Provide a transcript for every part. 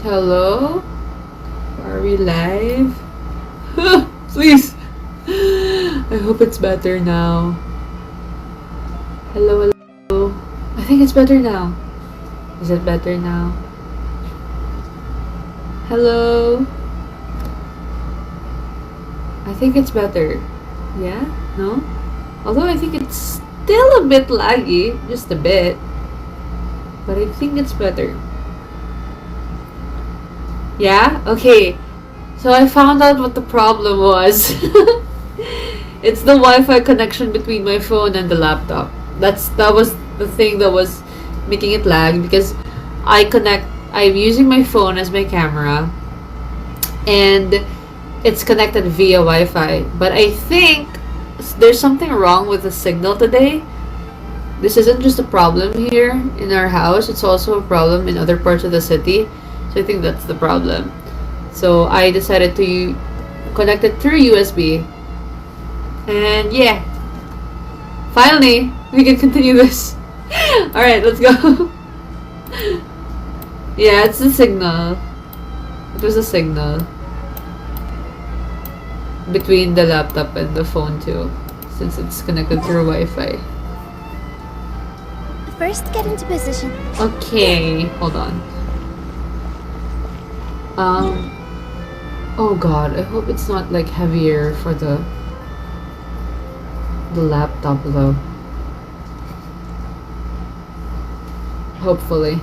Hello? Are we live? Please! I hope it's better now. Hello, hello. I think it's better now. Is it better now? Hello? I think it's better. Yeah? No? Although I think it's still a bit laggy. Just a bit. But I think it's better. Yeah? Okay. So I found out what the problem was. It's the Wi-Fi connection between my phone and the laptop. That was the thing that was making it lag, because I'm using my phone as my camera and it's connected via Wi-Fi. But I think there's something wrong with the signal today. This isn't just a problem here in our house, it's also a problem in other parts of the city. So I think that's the problem. So I decided to connect it through USB. And yeah, finally we can continue this. Alright, let's go. Yeah, it's the signal. It was a signal between the laptop and the phone too, since it's connected through Wi-Fi. First, get into position. Okay, hold on. Oh god, I hope it's not like heavier for the laptop though. Hopefully.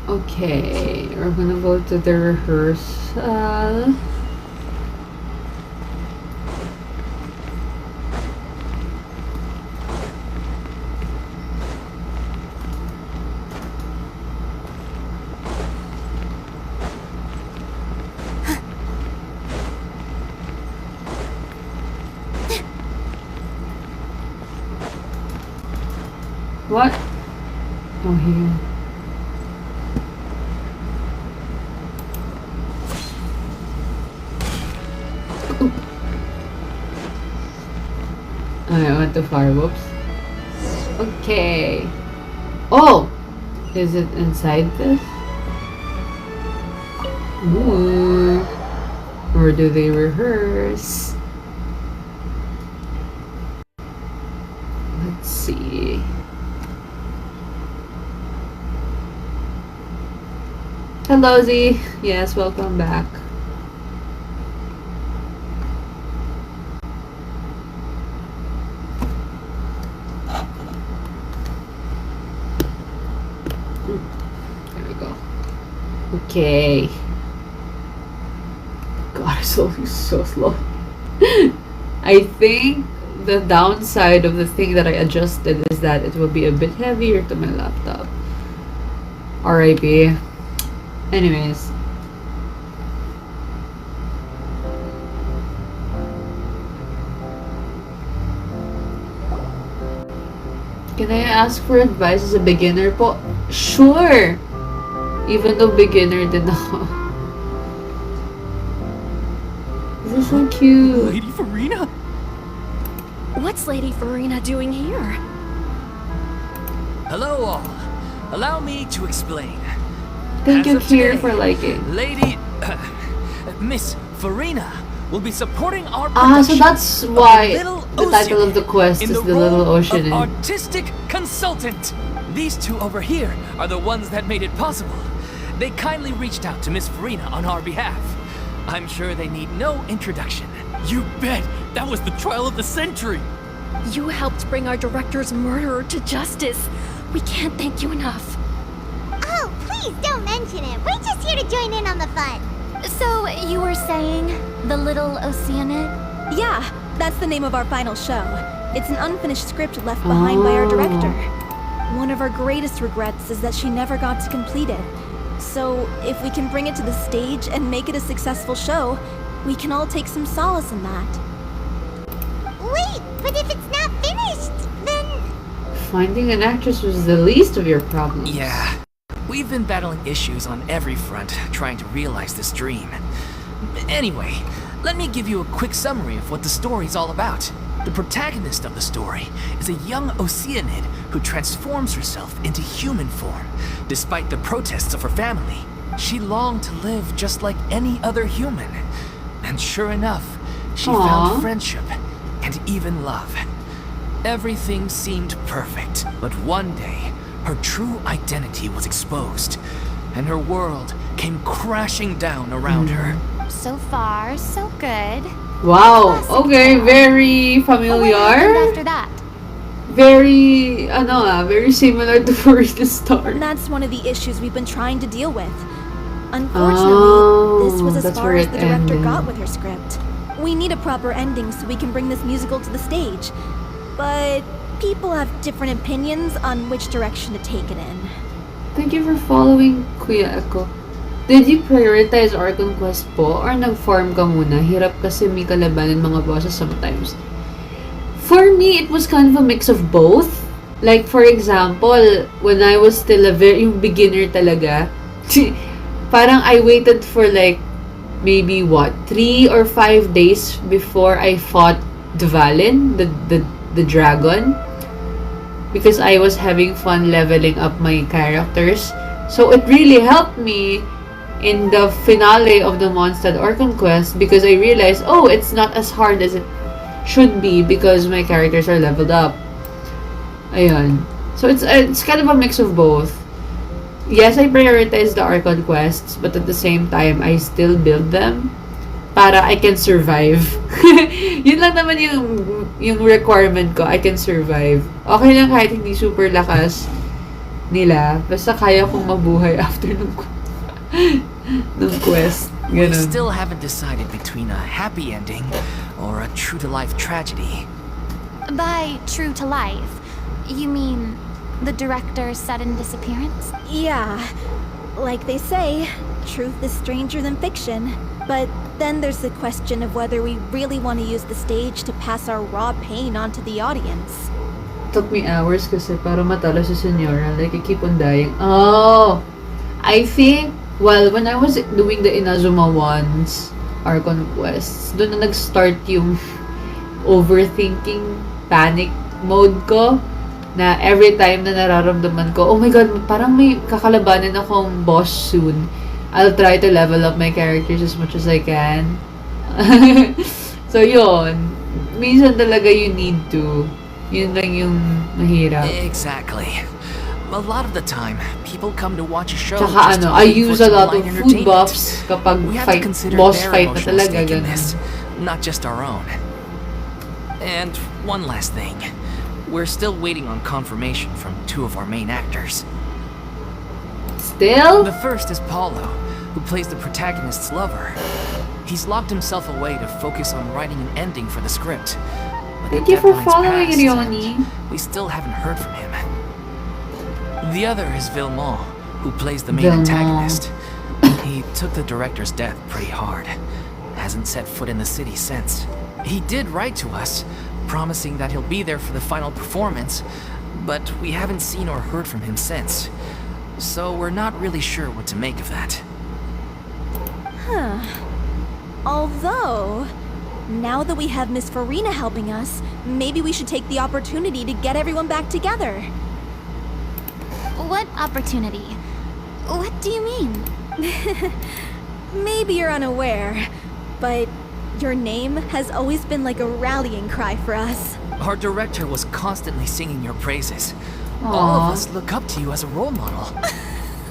Okay, we're gonna go to the rehearsal. What? Oh, here. I went too far, whoops. Okay. Oh! Is it inside this? Ooh. Or do they rehearse? Let's see. Hello, Z. Yes, welcome back. There we go. Okay. God, it's so slow. I think the downside of the thing that I adjusted is that it will be a bit heavier to my laptop. RIP. Anyways. Can I ask for advice as a beginner po? Sure! Even though beginner din ako. This is so cute. Lady Furina? What's Lady Furina doing here? Hello all. Allow me to explain. Thank you, As of Kier, today, for liking. Lady... Miss Furina will be supporting our Ah, so production that's of why Little the title Ocean of the quest in is the The Little role Ocean. of artistic consultant. These two over here are the ones that made it possible. They kindly reached out to Miss Furina on our behalf. I'm sure they need no introduction. You bet! That was the trial of the century! You helped bring our director's murderer to justice. We can't thank you enough. Oh, please don't mention it. We're just here to join in on the fun. So, you were saying The Little Oceanid? Yeah, that's the name of our final show. It's an unfinished script left behind by our director. One of our greatest regrets is that she never got to complete it. So, if we can bring it to the stage and make it a successful show, we can all take some solace in that. Wait, but if it's not finished, then... Finding an actress was the least of your problems. Yeah. We've been battling issues on every front, trying to realize this dream. Anyway, let me give you a quick summary of what the story's all about. The protagonist of the story is a young Oceanid who transforms herself into human form. Despite the protests of her family, she longed to live just like any other human. And sure enough, she found friendship and even love. Everything seemed perfect, but one day, her true identity was exposed, and her world came crashing down around her. So far, so good. Wow, okay, very But what happened familiar. after that? Very, very similar to Furina's story. That's one of the issues we've been trying to deal with. Unfortunately, this was as that's far where as it the director ended. got with her script. We need a proper ending so we can bring this musical to the stage. But people have different opinions on which direction to take it in. Thank you for following, Kuya Echo. Did you prioritize Archon Quest po or nag-farm ka muna? Hirap kasi may kalabanin mga bosses sometimes. For me, it was kind of a mix of both. Like, for example, when I was still yung beginner talaga, parang I waited for like, maybe 3 or 5 days before I fought Dvalin, the dragon. Because I was having fun leveling up my characters. So it really helped me in the finale of the Mondstadt Archon Quest because I realized, oh, it's not as hard as it should be because my characters are leveled up. Ayun. So it's kind of a mix of both. Yes, I prioritize the Archon quests, but at the same time, I still build them para I can survive. Yun lang naman yung requirement ko. I can survive. Okay lang kahit hindi super lakas nila. Basta kaya kong mabuhay after ng quest. We Ganun. still haven't decided between a happy ending or a true-to-life tragedy. By true to life, you mean the director's sudden disappearance? Yeah, like they say, truth is stranger than fiction. But then there's the question of whether we really want to use the stage to pass our raw pain onto the audience. Took me hours kasi para matalo si Senyora. Like, I keep on dying. Oh! I think, well, when I was doing the Inazuma ones, Archon quests, doon na nag-start yung overthinking, panic mode ko. Na every time na nararamdaman ko, oh my god, parang may kakalabanin akong boss soon. I'll try to level up my characters as much as I can. So, yun. Minsan talaga you need to. Yun lang yung mahirap. Exactly. A lot of the time, people come to watch a show Tsaka just to I wait use for a some lot of light food entertainment. buffs kapag We have to fight, consider boss their fight na emotional talaga. stake in Ganun. this, not just our own. And one last thing. We're still waiting on confirmation from 2 of our main actors. Still? The first is Paulo, who plays the protagonist's lover. He's locked himself away to focus on writing an ending for the script. But Thank the you for deadline's following, passed, Rioni. and we still haven't heard from him. The other is Villemont, who plays the main Villemont. antagonist. He took the director's death pretty hard. Hasn't set foot in the city since. He did write to us, promising that he'll be there for the final performance, but we haven't seen or heard from him since. So we're not really sure what to make of that. Huh. Although, now that we have Miss Furina helping us, maybe we should take the opportunity to get everyone back together. What opportunity? What do you mean? Maybe you're unaware, but your name has always been like a rallying cry for us. Our director was constantly singing your praises. All Aw. of us look up to you as a role model.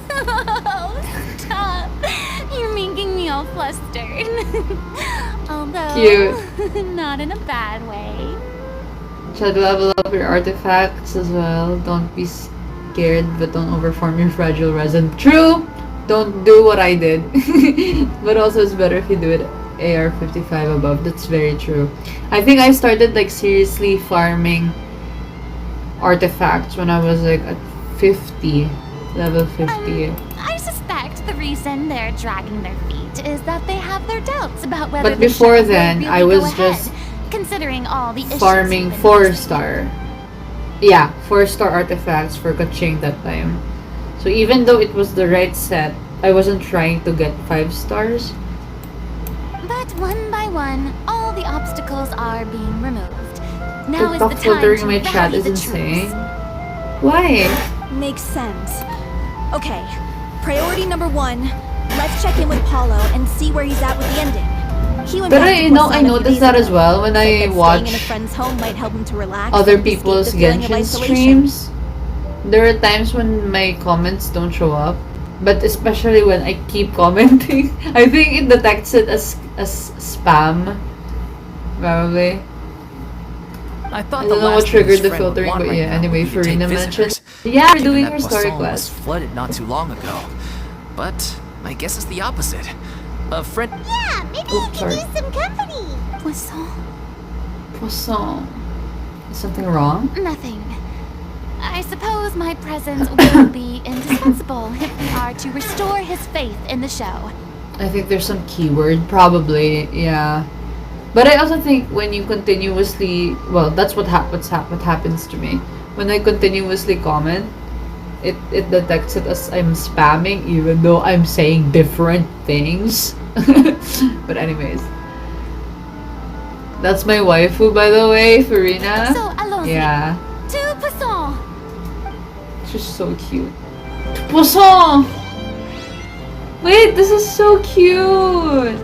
Oh, stop. You're making me all flustered. Although, Cute. not in a bad way. Try to level up your artifacts as well. Don't be scared, but don't overform your fragile resin. True! Don't do what I did. But also it's better if you do it AR 55 above. That's very true. I think I started like seriously farming artifacts when I was like at 50. Level 50. I suspect the reason they're dragging their feet is that they have their doubts about whether But the before show will then, really I go was ahead, just considering all the issues farming you've been facing. 4-star. Yeah, 4-star artifacts for Kaching that time. So even though it was the right set, I wasn't trying to get 5 stars. But one by one, all the obstacles are being removed. Now is TikTok the time filtering to my chat rally is the insane. troops. Why? Makes sense. Okay, priority number 1. Let's check in with Paulo and see where he's at with the ending. He went But back to you know, Poisson I a few noticed days that ago. as well when Said I that staying in a watch friend's home might help him to relax other and escape people's the feeling of Genshin isolation. streams. There are times when my comments don't show up, but especially when I keep commenting, I think it detects it as spam. Probably. I thought I the don't know what last thing triggered his the friend would filtering, want but right yeah. now Anyway, would be to take Furina visitors, mentioned, yeah, we're given doing that her story Poisson was quest. flooded not too long ago. But I guess it's the opposite. A friend. Yeah, maybe Oh, you could sorry. use some company. Poisson. Poisson. Is something wrong? Nothing. I suppose my presence will be indispensable if we are to restore his faith in the show. I think there's some keyword, probably, yeah. But I also think when you continuously, well, that's what happens to me. When I continuously comment, it detects it as I'm spamming, even though I'm saying different things. But anyways, that's my waifu, by the way, Furina. So, allons-y. Yeah, To Poisson! she's so cute. Poisson! Wait, this is so cute!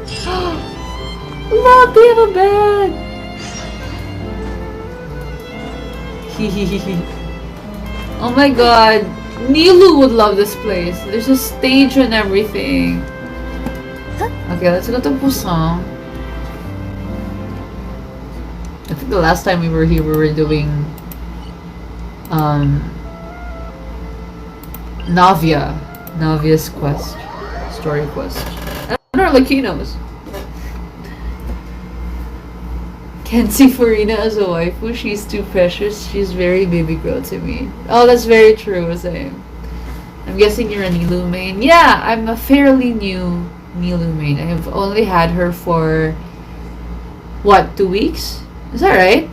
Look, they have a bed! Oh my god, Nilu would love this place. There's a stage and everything. Okay, let's go to Busan. I think the last time we were here, we were doing Navia's quest, story quest. And our Lakinos. Can't see Furina as a waifu. She's too precious. She's very baby girl to me. Oh, that's very true. Same. I'm guessing you're a Nilu main. Yeah, I'm a fairly new Nilu main. I have only had her for what, 2 weeks? Is that right?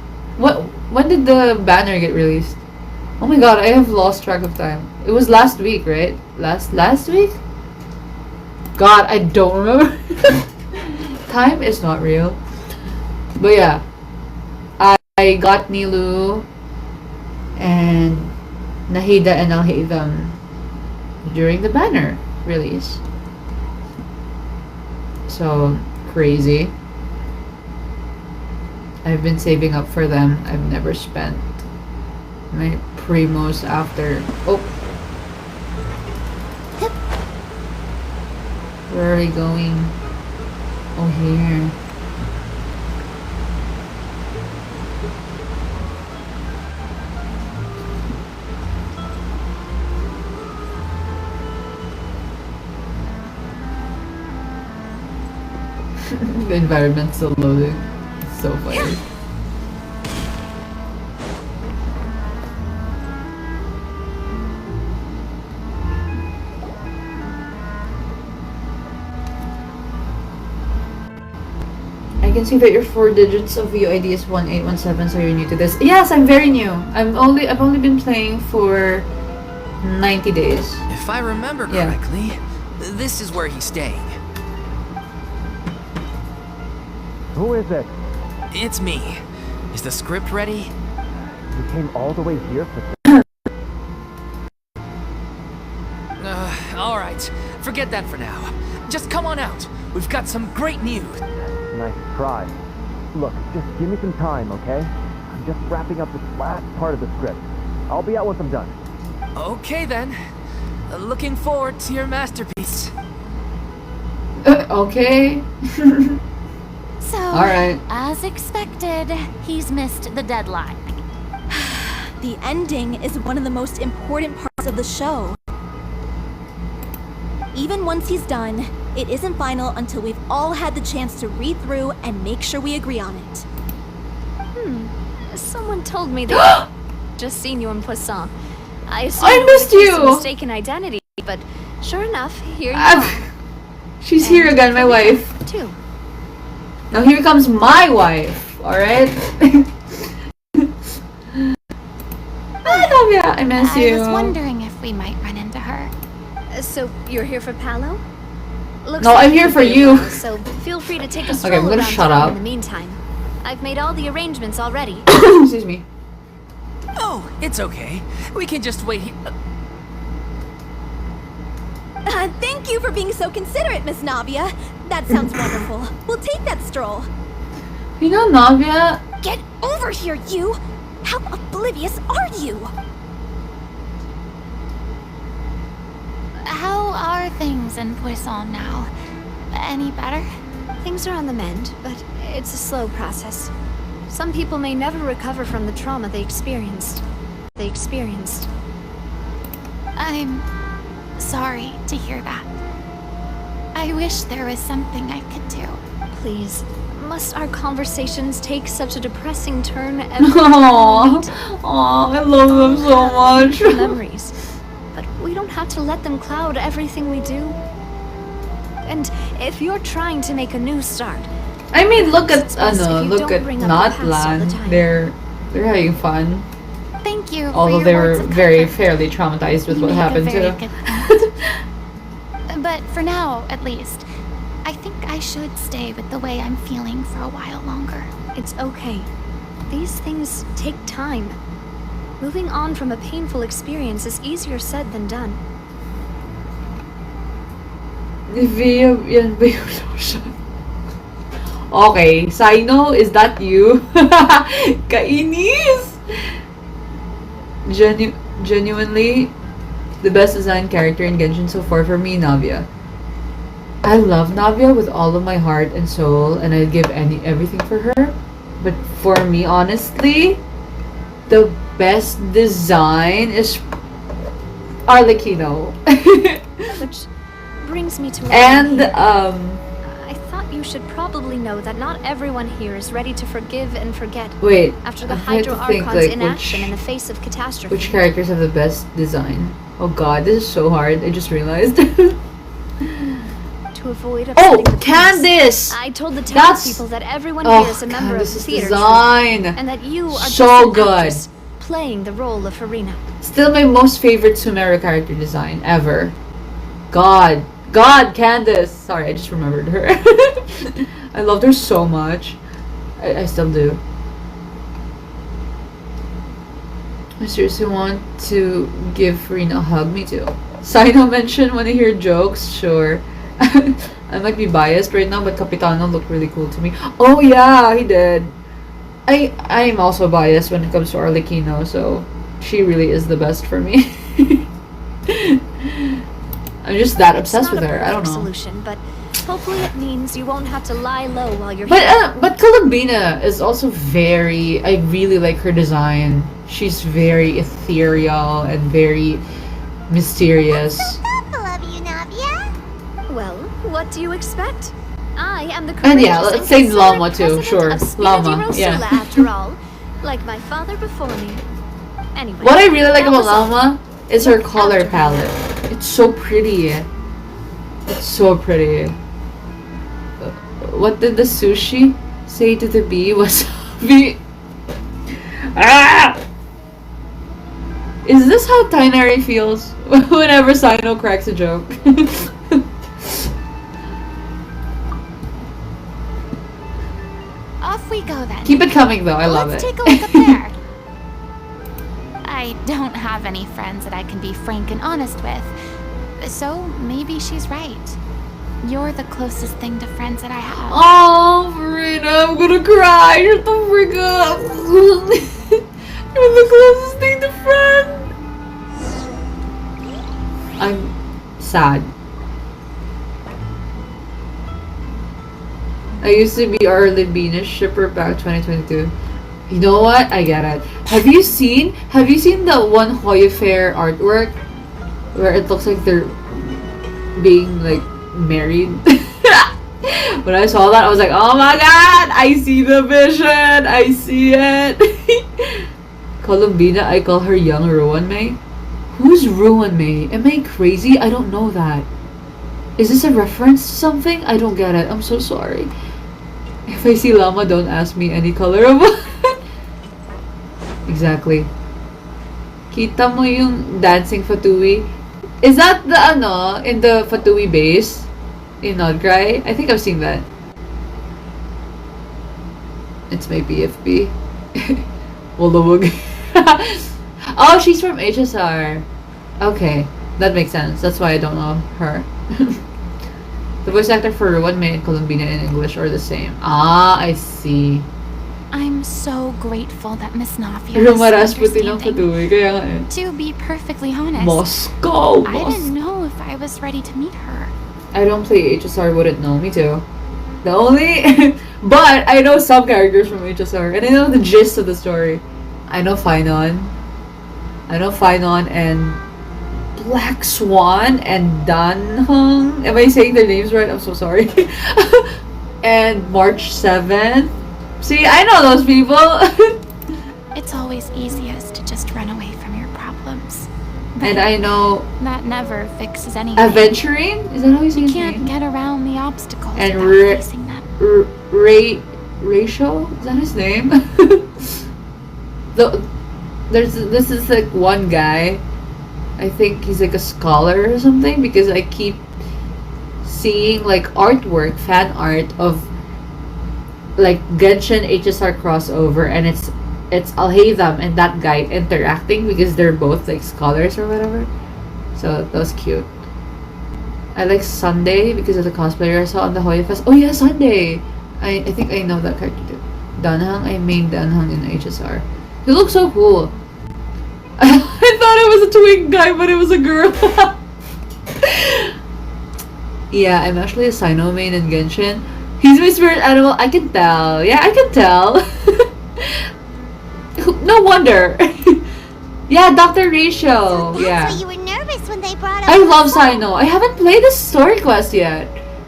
When did the banner get released? Oh my god, I have lost track of time. It was last week, right? Last week? God, I don't remember. Time is not real. But yeah, I got Nilu and Nahida and Alhaitham during the banner release. So crazy. I've been saving up for them. I've never spent my primos after. Oh, where are we going? Oh, here. The environment's still loading. It's so funny. I can see that your 4 digits of UID is 1817, so you're new to this. Yes, I'm very new. I've only been playing for 90 days. If I remember Yeah. correctly, this is where he's staying. Who is it? It's me. Is the script ready? You came all the way here for All right. Forget that for now. Just come on out. We've got some great news. nice try. Look, just give me some time, okay? I'm just wrapping up this last part of the script. I'll be out once I'm done. Okay then. Looking forward to your masterpiece. Okay. So, Alright. as expected, he's missed the deadline. The ending is one of the most important parts of the show. Even once he's done, it isn't final until we've all had the chance to read through and make sure we agree on it. Someone told me that. Just seen you in Poisson. I assumed I it was missed a case of you. mistaken identity, but sure enough, here you I'm- are. She's And here again, my Furina, wife. too. Now here comes my wife. Alright? Hi, Navia. I miss I you. was wondering if we might run into her. So you're here for Palo? Looks No, like I'm here you've for been you. now, so feel free to take a stroll I'm gonna around shut town up. in the meantime. I've made all the arrangements already. Excuse me. Oh, it's okay. We can just wait here. Thank you for being so considerate, Miss Navia. That sounds wonderful. We'll take that stroll. You know, Navia, Get over here, you! How oblivious are you? How are things in Poisson now? Any better? Things are on the mend, but it's a slow process. Some people may never recover from the trauma they experienced. I'm sorry to hear that. I wish there was something I could do. Please, must our conversations take such a depressing turn every time we Aww. meet? Aww, I love them so much. Memories, but we don't have to let them cloud everything we do. And if you're trying to make a new start, I mean, look at It's best if you look don't at bring up the past all the Notland. time. They're having fun, Thank you. although for they your were words of very comfort. fairly traumatized with You what make a happened very to. good point. But for now, at least, I think I should stay with the way I'm feeling for a while longer. it's okay. These things take time. Moving on from a painful experience is easier said than done. Yan ba yung lotion? Okay, Sino, is that you? Kainis! Genuinely, the best designed character in Genshin so far for me, Navia. I love Navia with all of my heart and soul, and I'd give everything for her. But for me, honestly, the best design is Arlecchino. Which brings me to And I thought you should probably know that not everyone here is ready to forgive and forget wait, after the I'm trying Hydro to think, Archon's like, inaction in the face of catastrophe. which characters have the best design? Oh god, this is so hard. I just realized. To avoid upsetting the Oh, police, Candace! I told the That's- townspeople that everyone Oh, here is a member of the Candace's theater troupe, design. and that you are So just an good. actress playing the role of Furina. Still my most favorite Sumeru character design ever. God, Candace! Sorry, I just remembered her. I loved her so much. I still do. I seriously want to give Furina a hug. Me too. Sino mentioned when I hear jokes. Sure. I might be biased right now, but Capitano looked really cool to me. Oh yeah, he did. I'm also biased when it comes to Arlecchino, so she really is the best for me. I'm just that obsessed with her. I don't It's know. not a perfect solution, but hopefully it means you won't have to lie low while you're But here. but Columbina is also very. I really like her design. She's very ethereal and very mysterious. Love you, Navia. Well, what do you expect? I am the And yeah, courageous let's say and Llama considerate too, sure. president of Llama, Spina di yeah. Rosula, after all, like my father before me. Anyway, What I really like that about was all. Llama is her Look color after me. palette. It's so pretty. It's so pretty. What did the sushi say to the bee? Wasabi. Ah! Is this how Tainari feels whenever Sino cracks a joke? Off we go then. Keep it coming though, I love Let's it. take a look up there. I don't have any friends that I can be frank and honest with. So maybe she's right. You're the closest thing to friends that I have. Oh, Furina, I'm gonna cry. You're the freak up. You're the closest thing to friend. I'm sad. I used to be our Libina shipper back 2022. You know what? I get it. Have you seen the one Hoya Fair artwork where it looks like they're being like married? When I saw that, I was like, oh my god, I see the vision. I see it. Columbina, I call her young Rowan May. Who's ruined me? Am I crazy? I don't know that. Is this a reference to something? I don't get it. I'm so sorry. If I see llama, don't ask me any color of Exactly. Kita mo yung dancing Fatui? Is that the in the Fatui base? In Nodcry? I think I've seen that. It's my BFB. Wolowog. Oh, she's from HSR. Okay, that makes sense. That's why I don't know her. The voice actor for Ruan May and Columbina in English are the same. Ah, I see. I'm so grateful that Miss Nafia Rumaras is puti ng understanding. Fatui, kaya nga eh. To be perfectly honest, Moscow! I didn't know if I was ready to meet her. I don't play HSR, wouldn't know. Me too. The only... but I know some characters from HSR. And I know the gist of the story. I know Finon. I know Finon and Black Swan and Danhung. Am I saying their names right? I'm so sorry. And March 7th. See, I know those people. It's always easiest to just run away from your problems. And I know That never fixes anything. Aventurine? Is that how you say You his can't name? get around the obstacles And without facing them. Ratio? Is that his name? This is like one guy. I think he's like a scholar or something because I keep seeing like artwork, fan art of like Genshin HSR crossover, and it's Alhaitham and that guy interacting because they're both like scholars or whatever. So that was cute. I like Sunday because of the cosplayer I saw on the Hoya Fest. Oh yeah, Sunday! I think I know that character too. Danhang, I made Danhang in HSR. He looks so cool. I thought it was a twink guy, but it was a girl. Yeah, I'm actually a Sino main in Genshin. He's my spirit animal. I can tell. Yeah, I can tell. No wonder. Yeah, Dr. Ratio. That's Yeah. why you were nervous when they brought up I the love song. Sino. I haven't played the story quest yet,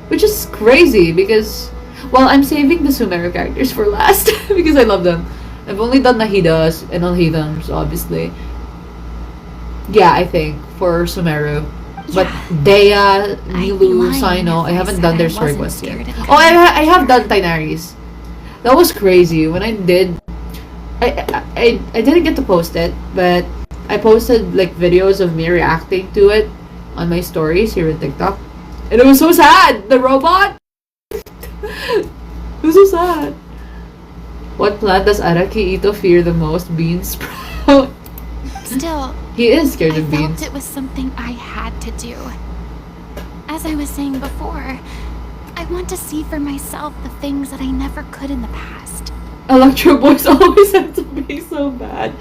which is crazy because, well, I'm saving the Sumeru characters for last because I love them. I've only done Nahidas and Alhidams, obviously. Yeah, I think for Sumeru. But Dea, Nilu, Sino, I haven't done their story quest yet. Oh, I have done Tignaris. That was crazy. When I did, I didn't get to post it, but I posted like videos of me reacting to it on my stories here in TikTok, and it was so sad. The robot. It was so sad. What plant does Araki Ito fear the most? Bean sprout. Still, He is scared I of felt beans. it was something I had to do. As I was saying before, I want to see for myself the things that I never could in the past. Electro boys always have to be so bad.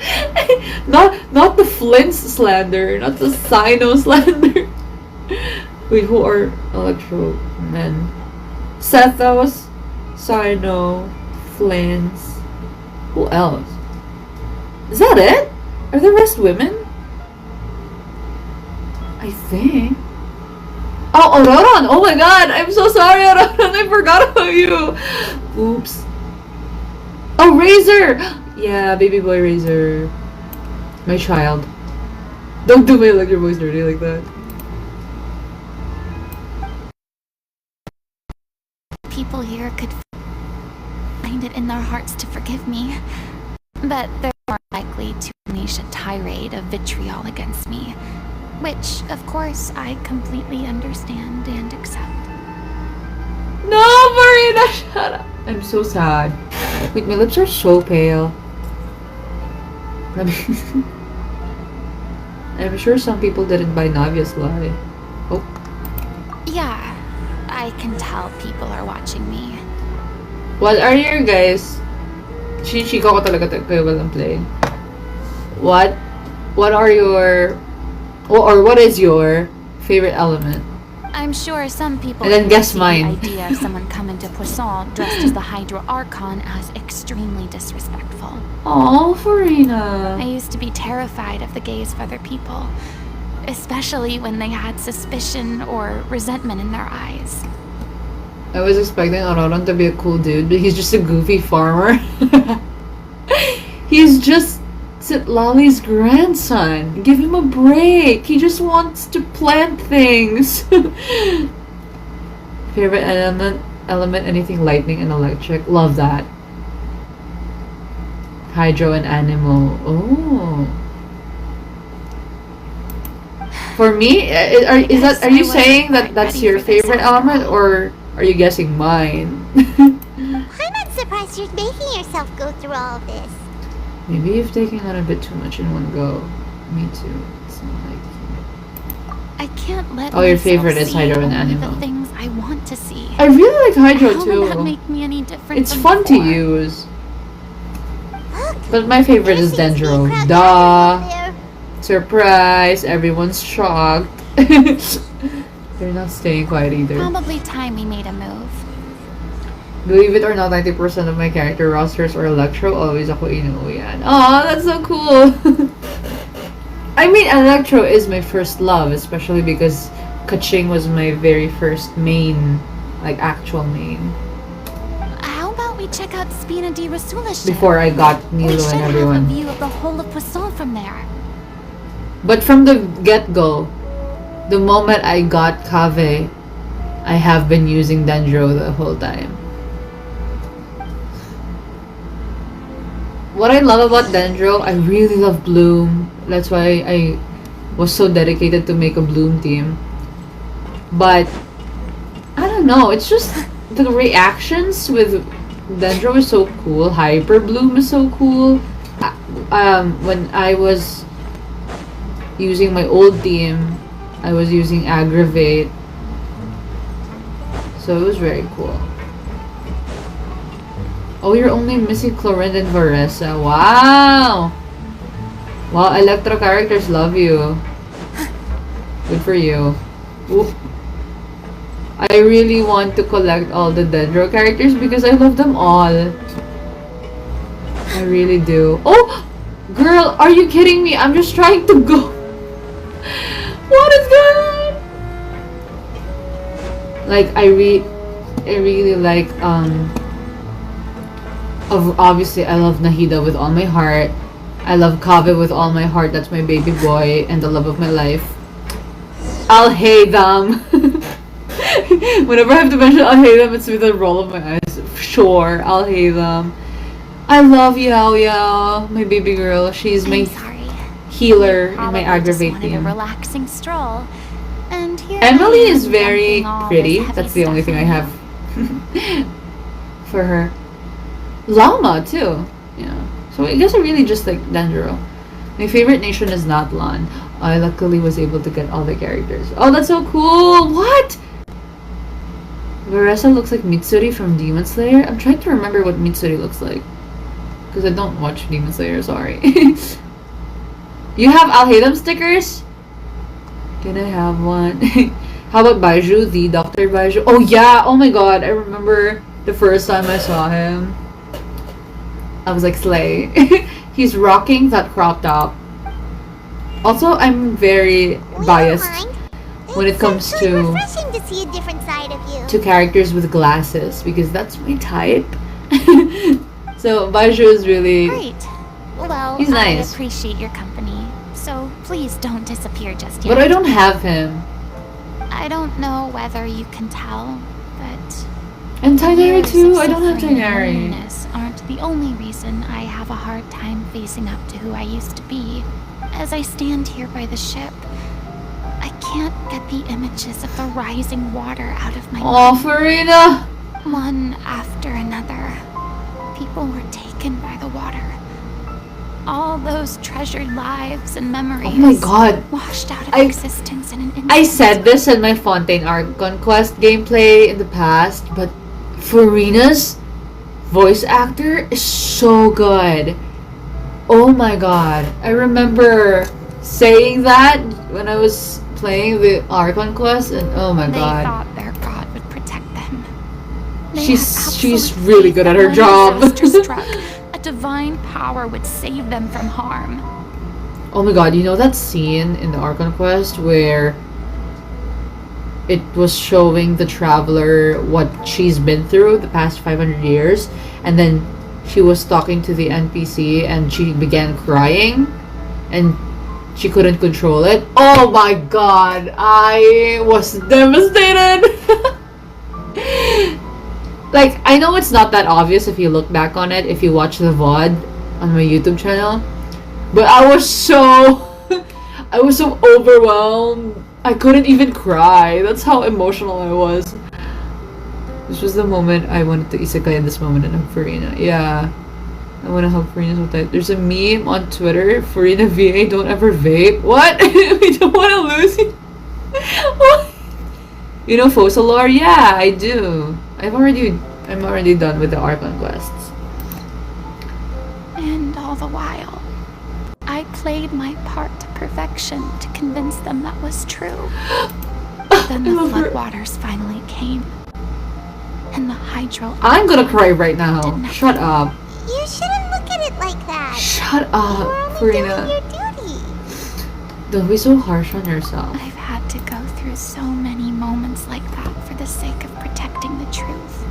Not the Flints slander, not the Sino slander. Wait, who are Electro men? Sethos, Sino, Flints. Who else? Is that it? Are the rest women? I think. Oh, Ororon! Oh my god! I'm so sorry, Ororon! I forgot about you! Oops. Oh, Razor! Yeah, baby boy Razor. My child. Don't do my electric voice dirty like that. People here could find it in their hearts to forgive me, but they're more likely to unleash a tirade of vitriol against me, which, of course, I completely understand and accept. No, Furina, shut up. I'm so sad. Wait, my lips are so pale. I'm sure some people didn't buy Navia's lie. Oh. Yeah, I can tell people are watching me. What are your guys? Chichiko ko talaga kayo walang playing. What are your or what is your favorite element? I'm sure some people And then would guess see mine. the idea of someone coming to Poisson dressed as the Hydro Archon as extremely disrespectful. Oh, I Furina. used to be terrified of the gaze of other people, especially when they had suspicion or resentment in their eyes. I was expecting Ororon to be a cool dude, but he's just a goofy farmer. He's just Is it Lolly's grandson? Give him a break. He just wants to plant things. Favorite element, anything lightning and electric. Love that. Hydro and animal. Oh. For me, are you saying that that's your favorite element, or are you guessing mine? I'm not surprised you're making yourself go through all of this. Maybe you've taken on a bit too much in one go. Me too. It's not like... I can't let Oh, your myself favorite is see Hydro and only animal. the things I want to see. I really like Hydro How too. would that make me any different It's from fun to before? use. Look, But my favorite there is seems to be a Dendro. crowd Duh. gathering over there. Surprise! Everyone's shocked. They're not staying quiet either. Probably time we made a move. Believe it or not, 90% of my character rosters or Electro, always ako inuuyan. Aw, that's so cool! I mean, Electro is my first love, especially because Kaching was my very first main, like actual main. How about we check out Spina di Rasula's ship? Before I got We Nilo should and have a everyone. view of the whole of Poisson from there. But from the get-go, the moment I got Kave, I have been using Dendro the whole time. What I love about Dendro, I really love Bloom. That's why I was so dedicated to make a Bloom team. But, I don't know, it's just the reactions with Dendro is so cool. Hyper Bloom is so cool. When I was using my old team, I was using Aggravate. So it was very cool. Oh, you're only missing Clorinda and Varessa. Wow! Wow, Electro characters love you. Good for you. Ooh. I really want to collect all the Dendro characters because I love them all. I really do. Oh! Girl, are you kidding me? I'm just trying to go. What is going on? Like, I really like, obviously, I love Nahida with all my heart. I love Kave with all my heart. That's my baby boy and the love of my life. I'll hate them. Whenever I have to mention I'll hate them, it's with a roll of my eyes. Sure, I'll hate them. I love Yao Yao, my baby girl. She's I'm my sorry. healer in Probably my just Aggravate wanted a team. relaxing stroll. And here Emily I am is very dumping all pretty. this heavy That's the only stuff thing I on you. have for her. Llama too. Yeah. So I guess I really just like Dendro. My favorite nation is Natlan. I luckily was able to get all the characters. Oh, that's so cool! What? Varessa looks like Mitsuri from Demon Slayer. I'm trying to remember what Mitsuri looks like. Because I don't watch Demon Slayer, sorry. You have I'll hate them stickers? Can I have one? How about Baiju, the Dr. Baiju? Oh yeah, oh my god, I remember the first time I saw him. I was like, slay. He's rocking that crop top. Also, I'm very biased when it comes It's actually to refreshing to see a different side of you. characters with glasses because that's my type. So Baiju is really Great. Well, He's nice. I appreciate your company. So please don't disappear just yet. but I don't have him. I don't know whether you can tell, but And Tainari years too. of I don't have suffering and Tainari. loneliness aren't the only reason I have a hard time facing up to who I used to be. As I stand here by the ship, I can't get the images of the rising water out of my Oh, mind. Furina. One after another, people were taken by the water. All those treasured lives and memories Oh my god. washed out of I- existence in an instant. I said this in my Fontaine Art Conquest gameplay in the past, but Furina's voice actor is so good. Oh my god. I remember saying that when I was playing the Art Conquest, and oh my They god. thought their god would protect them. They She's- had she's absolute really faith good at that her when job. disaster struck, a divine power would save them from harm. Oh my god, you know that scene in the Archon Quest where it was showing the traveler what she's been through the past 500 years, and then she was talking to the NPC and she began crying and she couldn't control it. Oh my god, I was devastated. Like, I know it's not that obvious if you look back on it, if you watch the VOD on my YouTube channel, but I was so overwhelmed. I couldn't even cry. That's how emotional I was. This was the moment I wanted to isekai in this moment and hug Furina. Yeah. I want to hug Furina so tight. There's a meme on Twitter, Furina VA, don't ever vape. What? We don't want to lose you. What? You know Fossilor? Yeah, I do. I'm already done with the Archon quests. And all the while, I played my part to perfection to convince them that was true. Then the floodwaters finally came. And the hydro... I'm gonna cry right now. Shut up. You shouldn't look at it like that. Shut You're up, only doing Furina. your duty. Don't be so harsh on yourself. I've had to go through so many moments like that for the sake of protecting the truth.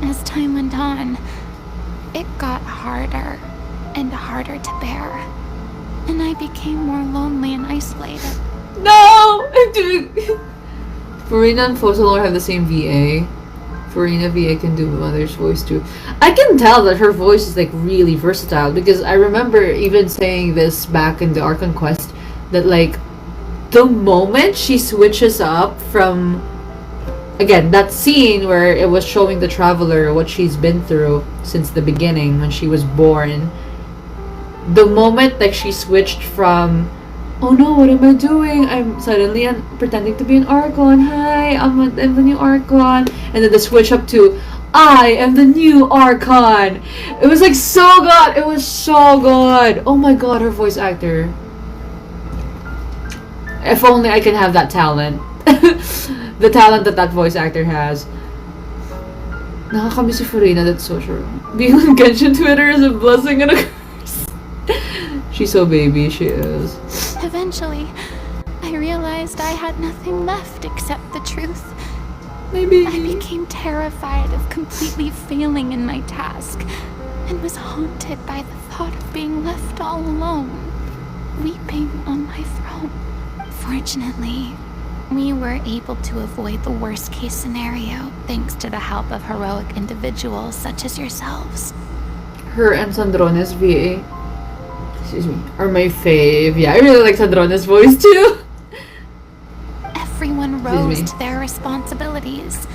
As time went on, it got harder and harder to bear. And I became more lonely and isolated. No! Dude. Furina and Fossilor have the same VA. Furina VA can do Mother's voice too. I can tell that her voice is like really versatile because I remember even saying this back in the Archon quest that like the moment she switches up from, again, that scene where it was showing the traveler what she's been through since the beginning when she was born, the moment like she switched from, oh no, what am I doing? I'm suddenly pretending to be an Archon. Hi, I'm the new Archon. And then the switch up to, I am the new Archon. It was like so good. It was so good. Oh my god, her voice actor. If only I can have that talent. The talent that that voice actor has. Nakakamiss si Furina, that's so true. Being on Genshin Twitter is a blessing and a curse. She's so baby, she is. Eventually, I realized I had nothing left except the truth. Maybe. I became terrified of completely failing in my task and was haunted by the thought of being left all alone, weeping on my throne. Fortunately, we were able to avoid the worst case scenario thanks to the help of heroic individuals such as yourselves. Her and Sandrone's VA, excuse me, are my fave. Yeah, I really like Sandrone's voice too. Everyone rose to their responsibilities,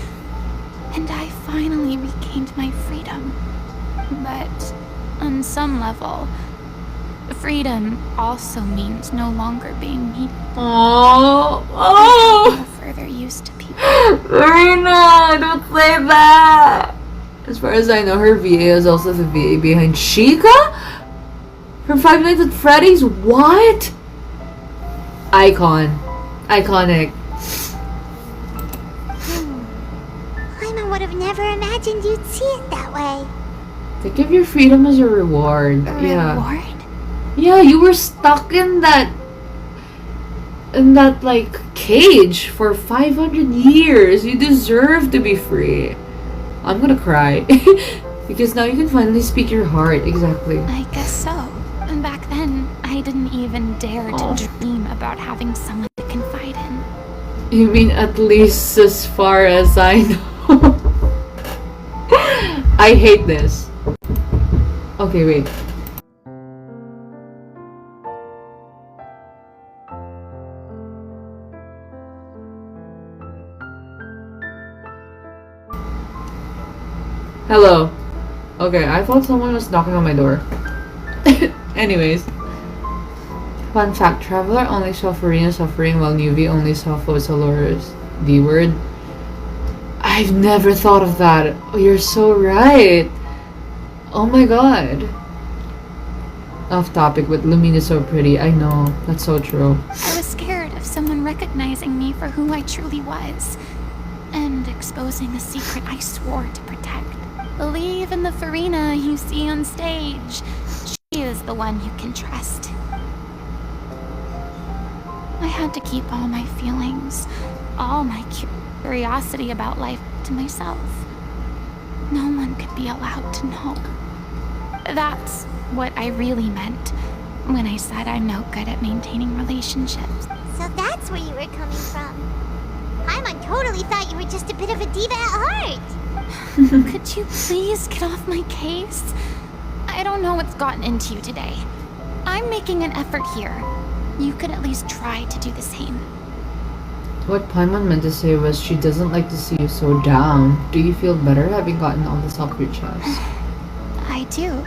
and I finally regained my freedom. But on some level, freedom also means no longer being needed. No further use to people. Furina, don't say that. As far as I know, her VA is also the VA behind Chica from Five Nights at Freddy's. What? Iconic. Paimon would have never imagined you'd see it that way. Think of your freedom as a reward. Yeah. Reward? Yeah, you were stuck in that like cage for 500 years. You deserve to be free. I'm gonna cry. Because now you can finally speak your heart. Exactly. I guess so. And back then, I didn't even dare to dream about having someone to confide in. You mean at least as far as I know? I hate this. Okay, wait. Hello. Okay, I thought someone was knocking on my door. Anyways. Fun fact, Traveler only saw Furina suffering while Nuvi only saw Fossilor's D-word. I've never thought of that. Oh, you're so right. Oh my god. Off topic, but Lumina's so pretty. I know. That's so true. I was scared of someone recognizing me for who I truly was. And exposing a secret I swore to protect. Believe in the Furina you see on stage. She is the one you can trust. I had to keep all my feelings, all my curiosity about life to myself. No one could be allowed to know. That's what I really meant when I said I'm no good at maintaining relationships. So that's where you were coming from. Paimon totally thought you were just a bit of a diva at heart. Could you please get off my case? I don't know what's gotten into you today. I'm making an effort here. You could at least try to do the same. What Paimon meant to say was she doesn't like to see you so down. Do you feel better having gotten all this off your chest? I do.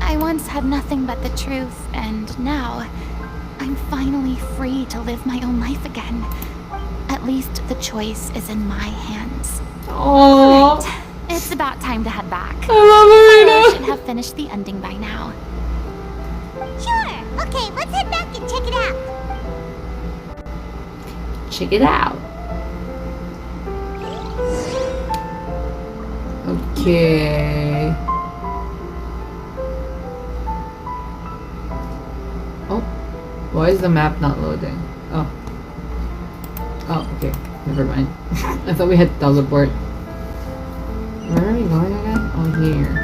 I once had nothing but the truth, and now I'm finally free to live my own life again. At least the choice is in my hands. Oh, Right. It's about time to head back. I love I Furina. should have finished the ending by now. Sure. Okay, let's head back and check it out. Check it out. Okay. Oh, why is the map not loading? Oh. Oh, okay. Never mind. I thought we had to teleport. Where are we going again? Oh, here.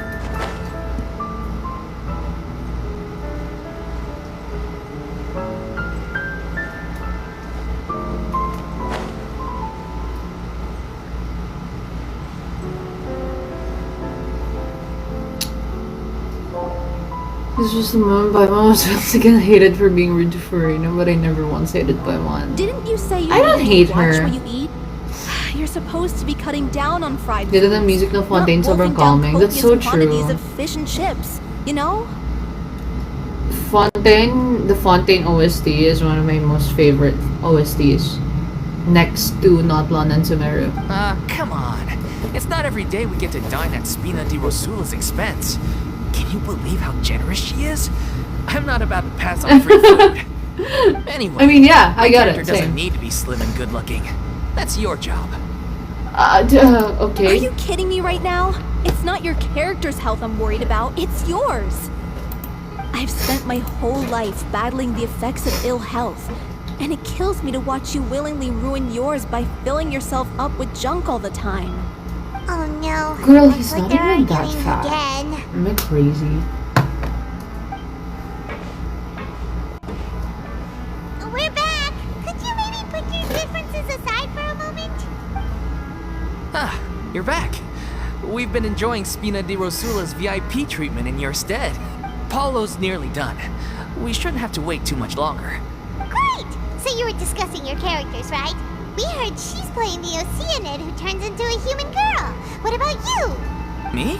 This was the moment Paimon was once again hated for being rude to Furina, but I never once hated Paimon. Didn't you say you I don't needed to hate watch her. what you eat? You're supposed to be cutting down on fried Dito foods, ng music ng not Fontaine sobrang wolfing down calming. That's so copious quantities true. of fish and chips, you know? The Fontaine OST is one of my most favorite OSTs. Next to Notlon and Sumeru. Come on. It's not every day we get to dine at Spina di Rosula's expense. Can you believe how generous she is? I'm not about to pass on free food. Anyway, I mean, yeah, I my got character it. doesn't Same. need to be slim and good looking. That's your job. Okay. Are you kidding me right now? It's not your character's health I'm worried about, it's yours. I've spent my whole life battling the effects of ill health, and it kills me to watch you willingly ruin yours by filling yourself up with junk all the time. Oh no. Girl, Looks he's like not they're even that arguing fat. again. Am I crazy? We're back. Could you maybe put your differences aside for a moment? Ah, you're back. We've been enjoying Spina di Rosula's VIP treatment in your stead. Paulo's nearly done. We shouldn't have to wait too much longer. Great! So you were discussing your characters, right? We heard she's playing the Oceanid who turns into a human girl. What about you? Me?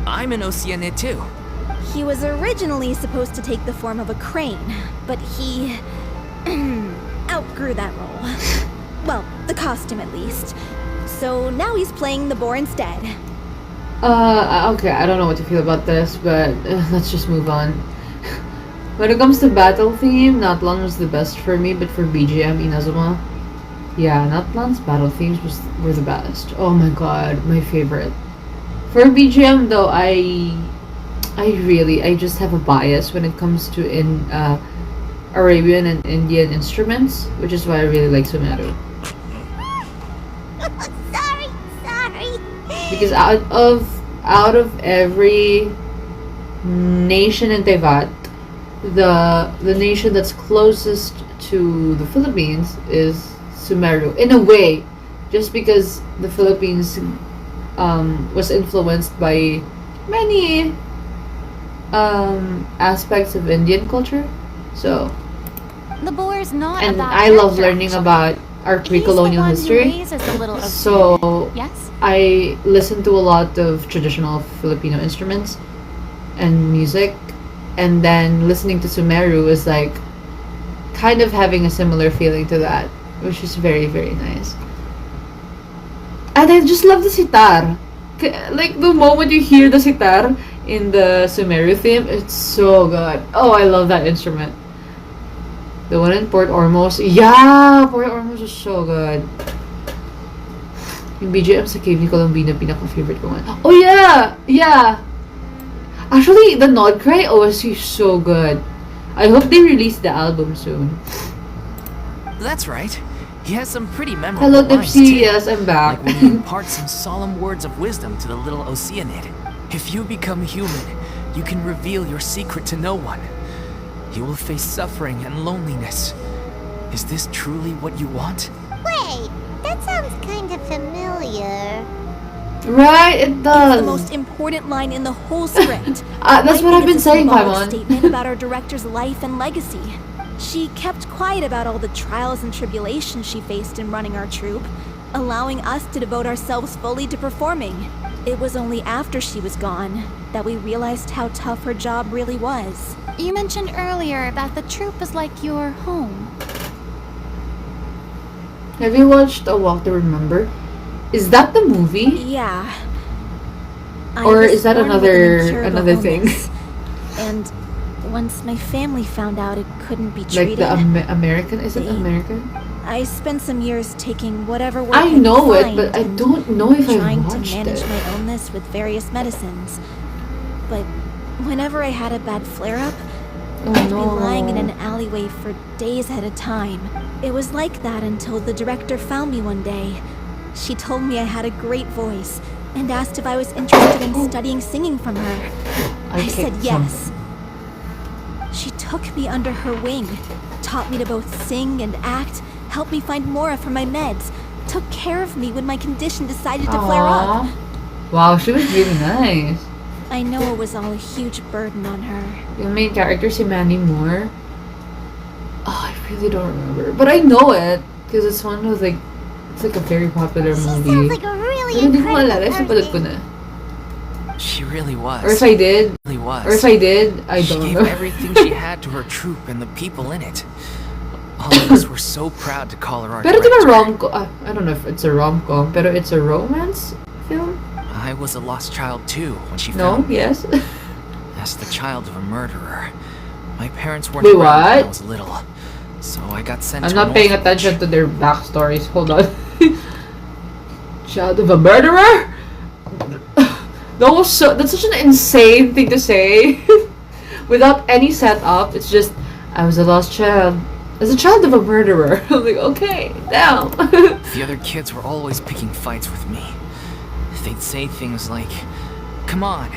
I'm an Oceanid too. He was originally supposed to take the form of a crane, but he outgrew that role. Well, the costume at least. So now he's playing the boar instead. Okay, I don't know what to feel about this, but let's just move on. When it comes to battle theme, Notlon was the best for me, but for BGM, Inazuma, yeah, Notlon's battle themes were the best. Oh my god, my favorite. For BGM though, I just have a bias when it comes to Arabian and Indian instruments, which is why I really like Sumeru. Sorry. Because out of every nation in Teyvat, the nation that's closest to the Philippines is Sumeru. In a way, just because the Philippines was influenced by many aspects of Indian culture. So, The boar's not and about I love character, learning actually. about our He's the pre-colonial one who history. raises the little So, Oceanid. Yes? I listen to a lot of traditional Filipino instruments and music, and then listening to Sumeru is like kind of having a similar feeling to that, which is very, very nice. And I just love the sitar. Like the moment you hear the sitar in the Sumeru theme, it's so good. Oh, I love that instrument. The one in Port Ormos, yeah, Port Ormos is so good. Yung BGM sa Cave ni Colombina, pinaka-favorite ko nga. Oh yeah! Yeah! Actually, the Nod Cry OST is so good. I hope they release the album soon. That's right. He has some pretty memorable Hello, lines Dipsy. too. Yes, I'm back. Like when you impart some solemn words of wisdom to the little Oceanid. If you become human, you can reveal your secret to no one. You will face suffering and loneliness. Is this truly what you want? Wait, that sounds kind of familiar. Right, it It's does. the most important line in the whole script. That's what I've been saying, Paimon. Paimon. Statement about our director's life and legacy. She kept quiet about all the trials and tribulations she faced in running our troupe, allowing us to devote ourselves fully to performing. It was only after she was gone that we realized how tough her job really was. You mentioned earlier that the troupe is like your home. Have you watched A Walk to Remember? Is that the movie? Yeah. I Or was is that born with an incurable another thing? illness, and once my family found out it couldn't be Like treated, the American? Is it They- American? I spent some years taking whatever work I could know it, find but I and don't know if I trying watched to manage it. my illness with various medicines. But whenever I had a bad flare-up, Oh I'd no. be lying in an alleyway for days at a time. It was like that until the director found me one day. She told me I had a great voice and asked if I was interested in studying singing from her. I said kicked yes. She took me under her wing, taught me to both sing and act, helped me find Mora for my meds, took care of me when my condition decided to flare up. Aw. Wow, she was really nice. I know it was all a huge burden on her. Yung main character, si Mandy Moore. Oh, I really don't remember. But I know it. Because it's one of like... It's like a very popular She movie. sounds like a really Pero hindi ko incredible maalala. Napanood ko person. na. She really was. Or if I did... really was. Or if I did, I She don't gave know. everything she had to her troupe and the people in it. All of us were so proud to call her our Pero di ba director. rom-com? I don't know if it's a rom-com. Pero it's a romance film? I was a lost child too when she No? found me. Yes? As the child of a murderer. My parents weren't Wait, around when I what? was little, so I got sent I'm to not an paying orphanage. attention to their backstories. Hold on. Child of a murderer? That's such an insane thing to say. Without any setup, it's just, I was a lost child. As a child of a murderer. I'm like, okay, damn. The other kids were always picking fights with me. They'd say things like, "Come on,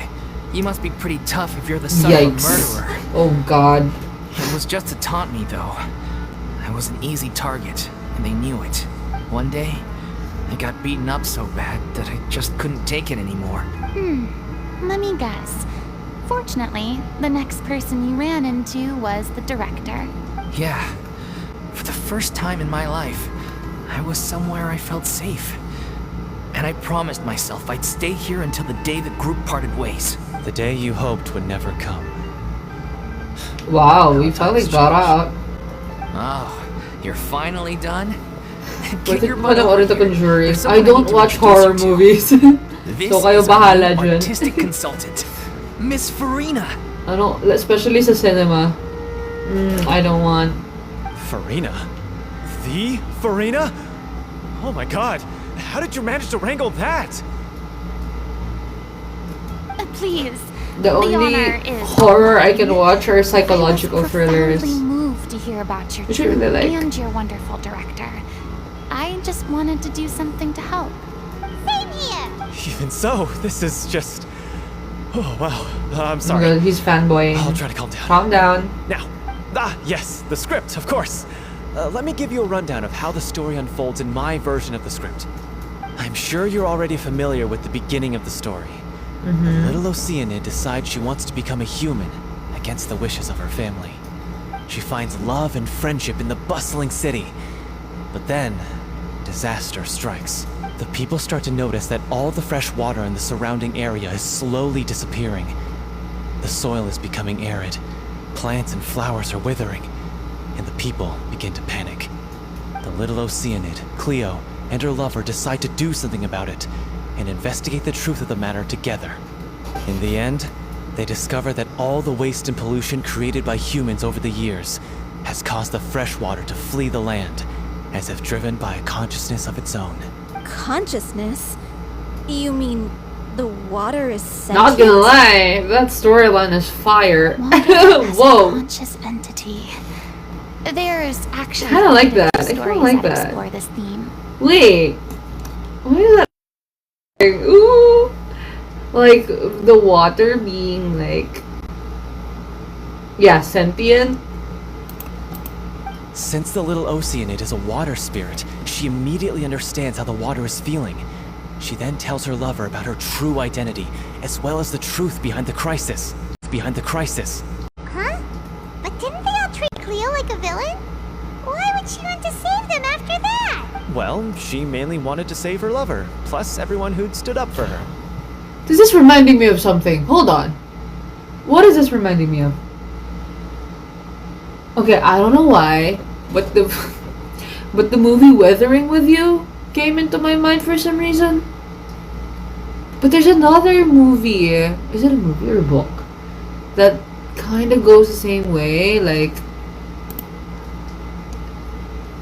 you must be pretty tough if you're the son of a Yikes. murderer." Oh god. It was just to taunt me, though. I was an easy target, and they knew it. One day, I got beaten up so bad that I just couldn't take it anymore. Let me guess. Fortunately, the next person you ran into was the director. Yeah. For the first time in my life, I was somewhere I felt safe. And I promised myself I'd stay here until the day the group parted ways. The day you hoped would never come. Wow, we finally got out. Oh, you're finally done? Pwede Get your ko butt over panoorin The here. Conjuring. There's I someone don't need to watch introduce horror you to. movies. This So kayo is our bahala new dyan. artistic consultant, Miss Furina. Ano, especially sa cinema. I don't want. Furina? The Furina? Oh my god, how did you manage to wrangle that? Please. The only honor is horror I can watch are psychological I was thrillers. profoundly moved to hear about your Which I troupe really like. and your wonderful director. I just wanted to do something to help. Same here. Even so, this is just... Oh wow, I'm Oh my sorry. god, he's fanboying. I'll try to calm down. Calm down. Now, yes, the script, of course. Let me give you a rundown of how the story unfolds in my version of the script. I'm sure you're already familiar with the beginning of the story. Little Oceanid decides she wants to become a human against the wishes of her family. She finds love and friendship in the bustling city. But then, disaster strikes. The people start to notice that all the fresh water in the surrounding area is slowly disappearing. The soil is becoming arid. Plants and flowers are withering, and the people begin to panic. The little Oceanid, Cleo, and her lover decide to do something about it and investigate the truth of the matter together. In the end, they discover that all the waste and pollution created by humans over the years has caused the fresh water to flee the land, as if driven by a consciousness of its own. Consciousness? You mean the water is sentient? Not gonna lie, that storyline is fire. Water as a Whoa. conscious entity. There's actually Kinda like quite a that. few I kinda stories like that that. explore this theme. Wait. Why is that? Ooh. Like the water being like Yeah, sentient. Since the little Oceanid is a water spirit, she immediately understands how the water is feeling. She then tells her lover about her true identity, as well as the truth behind the crisis. Huh? But didn't they all treat Cleo like a villain? Why would she want to save them after that? Well, she mainly wanted to save her lover, plus everyone who'd stood up for her. This is reminding me of something. Hold on. What is this reminding me of? Okay, I don't know why, but the movie Weathering with You came into my mind for some reason. But there's another movie. Is it a movie or a book? That kind of goes the same way. Like,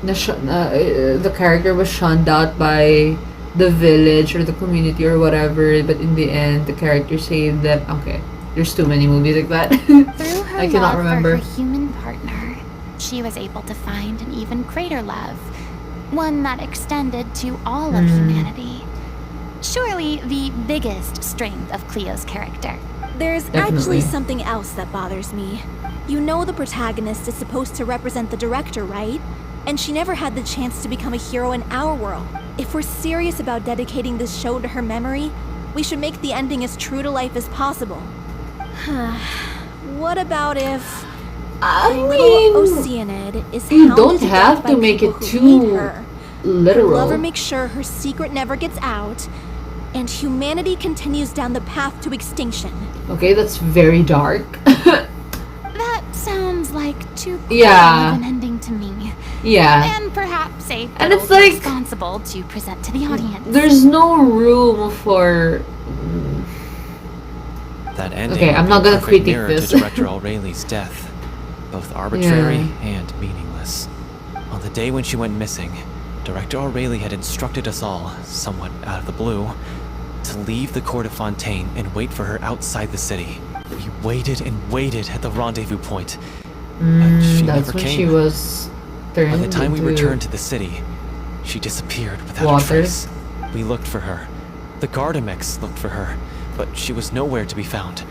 the character was shunned out by the village or the community or whatever, but in the end, the character saved them. Okay, there's too many movies like that. Through her I cannot love remember. for her human partner, she was able to find an even greater love, one that extended to all of humanity. Surely the biggest strength of Cleo's character. There's Definitely. actually something else that bothers me. You know the protagonist is supposed to represent the director, right? And she never had the chance to become a hero in our world. If we're serious about dedicating this show to her memory, we should make the ending as true to life as possible. What about if I little mean, Oceanid is you hounded don't to have death to by make people it who hate too her. Her literal. lover makes sure her secret never gets out, and humanity continues down the path to extinction. Okay, that's very dark. That sounds like too cool Yeah. of an ending to me. Yeah. And perhaps a And it's little like- responsible to present to the audience. There's no room for. That ending Okay, I'm would not be a gonna perfect critique mirror this. to Director O'Reilly's death, both arbitrary and meaningless. On the day when she went missing, Director O'Reilly had instructed us all, somewhat out of the blue, to leave the court of Fontaine and wait for her outside the city. We waited and waited at the rendezvous point, but she That's never when came. she was turned By the time we into returned to the city, she disappeared without a water. trace. We looked for her. The Gardamex looked for her, but she was nowhere to be found.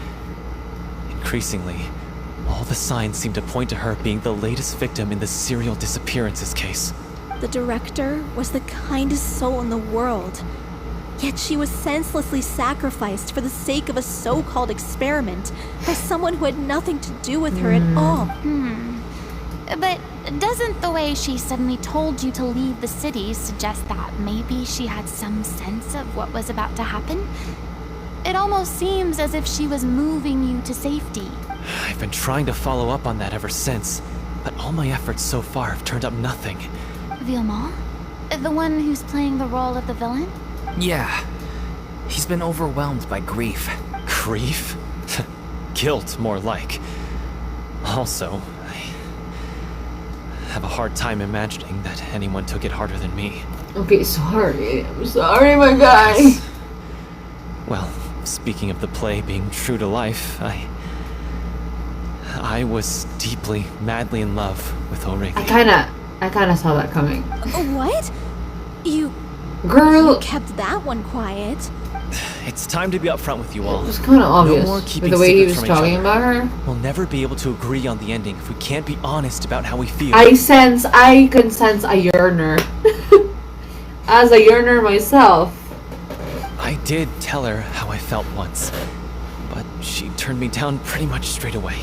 Increasingly, all the signs seemed to point to her being the latest victim in the serial disappearances case. The director was the kindest soul in the world. Yet she was senselessly sacrificed for the sake of a so-called experiment by someone who had nothing to do with her at all. But doesn't the way she suddenly told you to leave the city suggest that maybe she had some sense of what was about to happen? It almost seems as if she was moving you to safety. I've been trying to follow up on that ever since, but all my efforts so far have turned up nothing. Villemont? The one who's playing the role of the villain? Yeah. He's been overwhelmed by grief. Grief? Guilt, more like. Also, I have a hard time imagining that anyone took it harder than me. Okay, sorry. I'm sorry, my guy. Well, speaking of the play being true to life, I was deeply, madly in love with O'Reilly. I kinda saw that coming. What? You Girl, kept that one quiet. It's time to be upfront with you all. it was kind of obvious more with keeping the way he secrets was from each talking other. about her. We'll never be able to agree on the ending if we can't be honest about how we feel. I can sense a yearner. As a yearner myself. I did tell her how I felt once, but she turned me down pretty much straight away.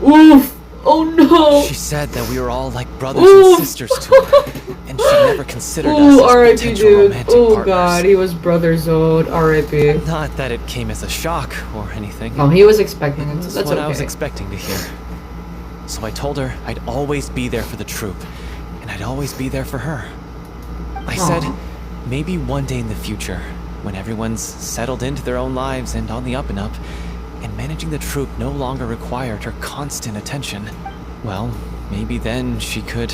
Oof! Oh no! She said that we were all like brothers Oof. and sisters to her, and she never considered us Ooh, as R.I.P. potential dude. romantic Oh partners. god, he was brother zoned. R.I.P. Not that it came as a shock or anything. He was expecting it, so That's that's what okay. I was expecting to hear. So I told her I'd always be there for the troop, and I'd always be there for her. I said, Aw. maybe one day in the future, when everyone's settled into their own lives and on the up and up, and managing the troop no longer required her constant attention, well, maybe then she could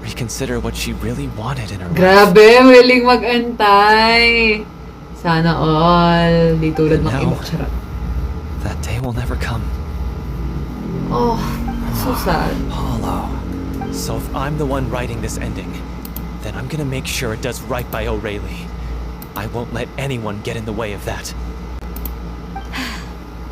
reconsider what she really wanted in her life. Grabe, willing mag-antay. Sana all. Di tulad ng No. iba. Charot. That day will never come. Oh, that's so sad. Hollow. So if I'm the one writing this ending, then I'm gonna make sure it does right by O'Reilly. I won't let anyone get in the way of that.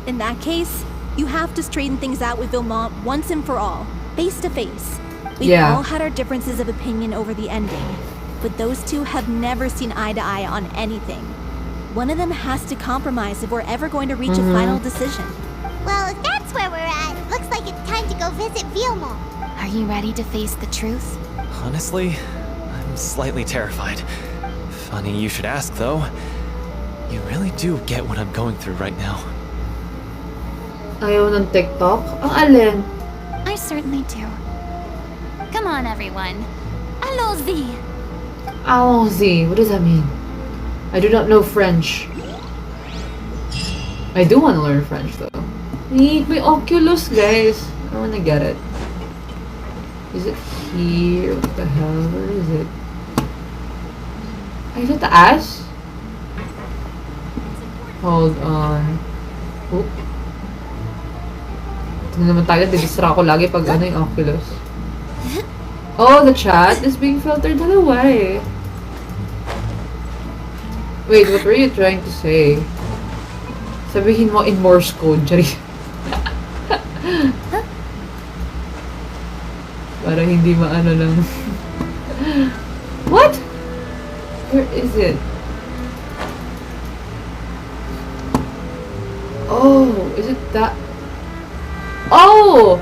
In that case, You have to straighten things out with Vilmont once and for all, face to face. We've Yeah. all had our differences of opinion over the ending, but those two have never seen eye to eye on anything. One of them has to compromise if we're ever going to reach a final decision. Well, if that's where we're at, looks like it's time to go visit Vilmont. Are you ready to face the truth? Honestly, I'm slightly terrified. Funny you should ask, though. You really do get what I'm going through right now. Ayaw ng TikTok? Ang alin? I certainly do. Come on, everyone. Allons-y! Allons-y. What does that mean? I do not know French. I do want to learn French though. Need my Oculus, guys. I want to get it. Is it here? What the hell? Where is it? Ay, ito taas? Hold on. Oh. Tingnan naman tayo. Didistra ko lagi pag ano yung Oculus. Oh, the chat is being filtered. Dalawa eh. Wait, what were you trying to say? Sabihin mo in Morse code, Jari. Para hindi maano lang. What? Where is it? Oh, is it that? Oh!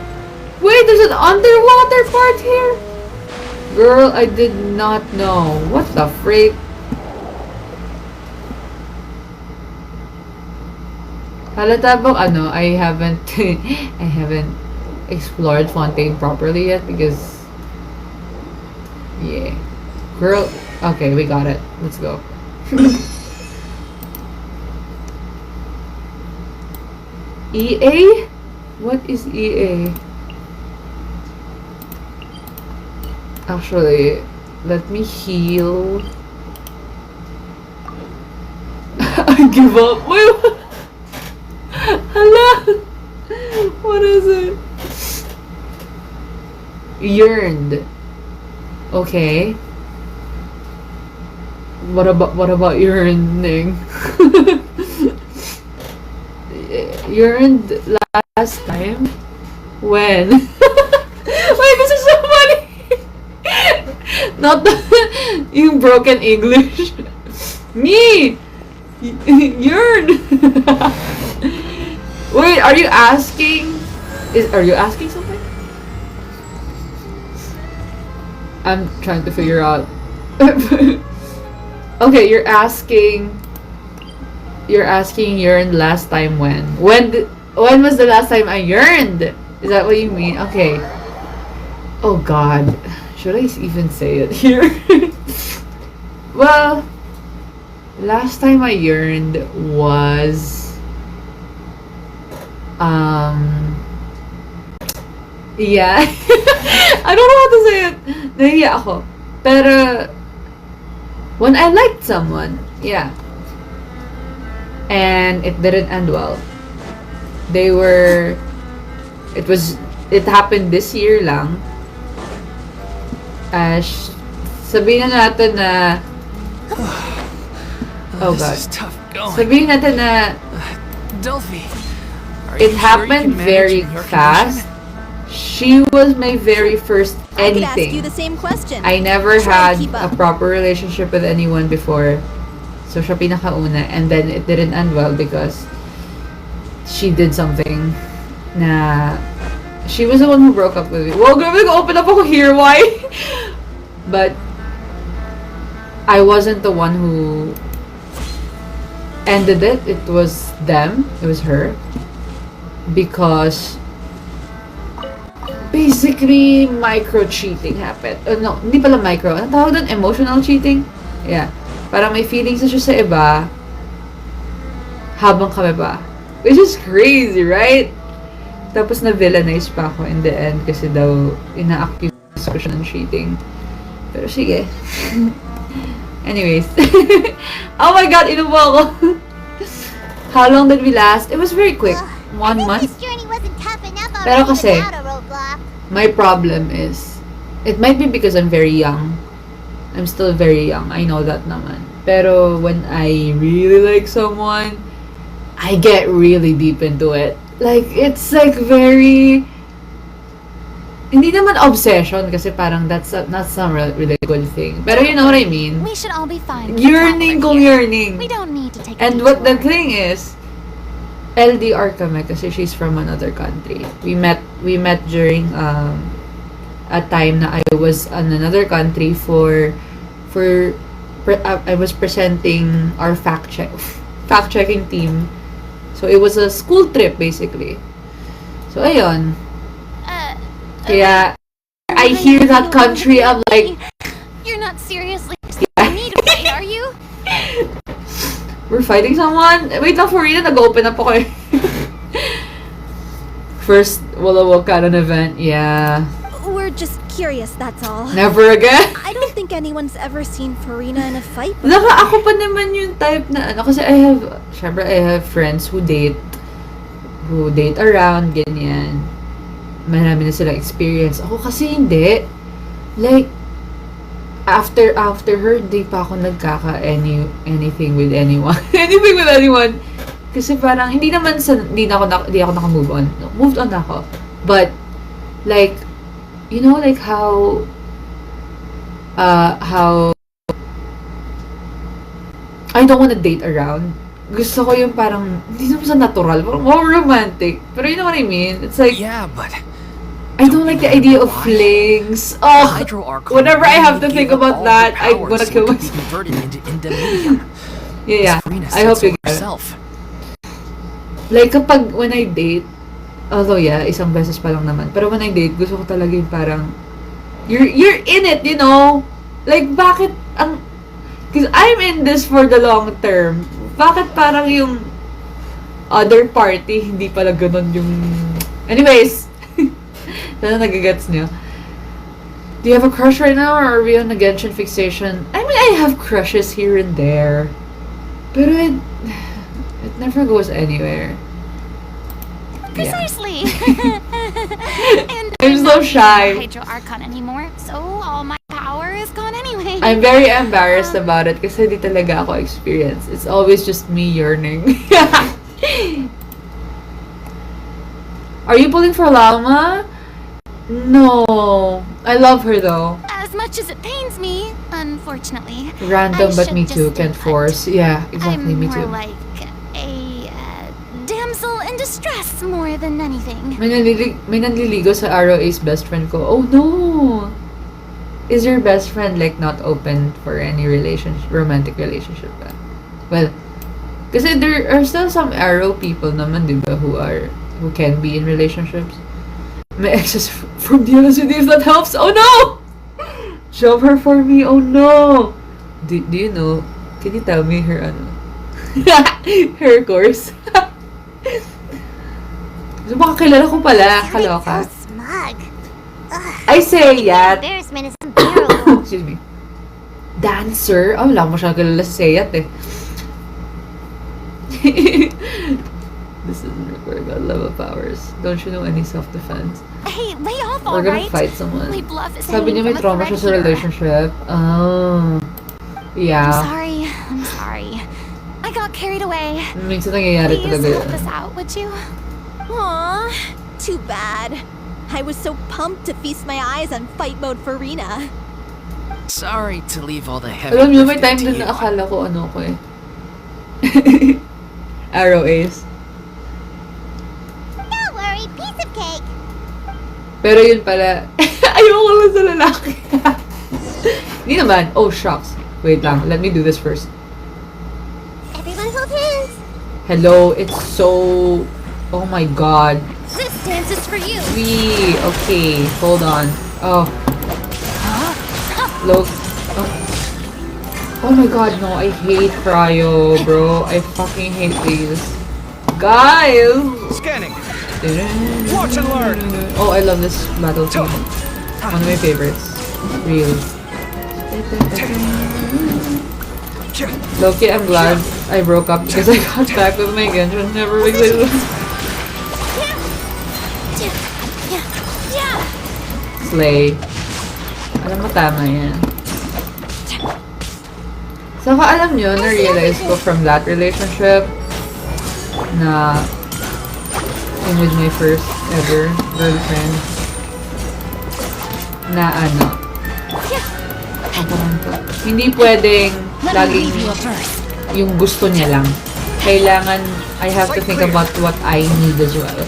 Wait, there's an underwater part here? Girl, I did not know. What the freak? Halata bang ano, I haven't explored Fontaine properly yet because yeah. Girl, okay, we got it. Let's go. EA? What is EA? Actually, let me heal. I give up. Wait, what? Hello? What is it? Yearned. Okay. What about yearning? Yearned last time? When? Wait, this is so funny! Not the yung broken English. Me! Yearn! Wait, are you asking? Are you asking something? I'm trying to figure out. Okay, you're asking yearned last time when? When was the last time I yearned? Is that what you mean? Okay. Oh God. Should I even say it here? Well, last time I yearned was yeah. I don't know how to say it. Nahiya ako. Pero when I liked someone, yeah. And it didn't end well. It happened this year lang. Sabihin na natin na oh God. This is tough going. Sabihin natin na Delphi, are it you sure happened you can manage very in your fast. condition? She was my very first I could ask you anything. the same question. I never Try to had keep a up. proper relationship with anyone before. So siya pinakauna, and then it didn't end well because she did something na she was the one who broke up with me. Well, grabe open up ako here, why? But I wasn't the one who ended it. It was them. It was her. Because basically, micro-cheating happened. No, hindi pala micro. Ano tawag doon? Emotional cheating? Yeah. Parang may feelings na siya sa iba habang kami pa. Which is crazy, right? Tapos na-villainize pa ako in the end kasi daw ina-accuse ko siya ng cheating. Pero sige. Anyways. Oh my God, inubo ako. How long did we last? It was very quick. I 1 think month. this journey wasn't tough enough Pero already kasi, without a roadblock. my problem is, it might be because I'm very young. I'm still very young. I know that naman. Pero when I really like someone, I get really deep into it. Like, it's like very... Hindi naman obsession kasi parang that's not some really good thing. Pero you know what I mean? We should all be fine. Yearning kung yearning. We don't need to take a And what the detour. thing is, LDR kami kasi she's from another country. We met during a time na I was in another country I was presenting our fact-checking team. So it was a school trip basically. So ayun. Kaya I hear that country, I'm like, You're not seriously expecting me to fight, are you? we're fighting someone? Wait lang, Furina, nag-open up ako eh. First Walla Canon event, yeah. We're just curious, that's all. Never again? I don't think anyone's ever seen Furina in a fight. Naka, ako pa naman yung type na ano, kasi I have friends who date around, ganyan. Marami na silang experience. Ako kasi hindi. Like, after her, di pa ako anything with anyone. Anything with anyone. Kasi parang, hindi ako naka-move on. Moved on ako. But, like, you know, like how I don't wanna date around. Gusto ko yung parang, hindi naman sa natural, parang more romantic. Pero you know what I mean? It's like, Yeah, but I don't like the idea of flings. Oh, whenever I have to think about that, I wanna kill myself. Converted into Indemnium. Yeah. Furina I said hope so you get it. herself. Like, when I date, although yeah, isang beses pa lang naman. Pero when I date, gusto ko talaga yung parang, you're in it, you know? Like, bakit because I'm in this for the long term. Bakit parang yung other party, hindi pala ganun yung... Anyways, sana nagigets niyo. Do you have a crush right now, or are we on a Genshin fixation? I mean, I have crushes here and there. Pero it never goes anywhere. Yeah. Precisely. And I'm so shy. Hydro Archon anymore, so all my power is gone anyway. I'm very embarrassed about it kasi di talaga ako experience. It's always just me yearning. Are you pulling for Llama? No. I love her though. As much as it pains me, unfortunately. Random, I but should me just too. do Can't that. force. Yeah, exactly. I'm Me more too. like a damsel in distress more than anything. May nanliligo sa Arrow Ace best friend ko. Oh no! Is your best friend like not open for any romantic relationship ba? Well, kasi there are still some Arrow people naman, di ba, who can be in relationships. My ex is from the LSUD, if that helps. Oh no! Shove her for me. Oh no! Do you know? Can you tell me her her course? So baka kilala ko pala. Kaloka. So smug. Ugh. I say yat. Embarrassment is unbearable. Excuse me. Dancer? Oh, wala ko masyadong kilala si Seyat eh. This isn't required God level powers. Don't you know any self-defense? Hey, lay off, We're gonna alright? fight someone. My bluff is Sabi niya may hanging from trauma a siya sa thread here. relationship. Oh. Yeah. I'm sorry. I got carried away. Minsan nangyayari Please talaga help yun. us out, would you? Aw, too bad. I was so pumped to feast my eyes on fight mode Furina. Sorry to leave all the heavy Alam niyo, may time lifting to din na you. akala ko ano ko eh. Arrow Ace. Don't worry, piece of cake. Pero yun pala, ayoko lang sa lalaki. Hindi naman. Oh, shucks. Wait lang. Let me do this first. Everyone hold hands. Hello, it's so... Oh my god. This dance is for you. Wee. Okay, hold on. Oh. Look. Oh my god, no. I hate cryo, bro. I fucking hate these. Guys! Scanning. Watch and learn. Oh, I love this battle theme. One of my favorites. Real. Loki, I'm glad I broke up because I got back with my Genshin. Never because I lose. Slay. Alam mo, tama yan. Saka alam nyo, na-realize ko from that relationship na Yung with my first ever girlfriend. Na ano. Ako lang to. Hindi pwedeng laging yung gusto niya lang. Kailangan, I have to think about what I need as well.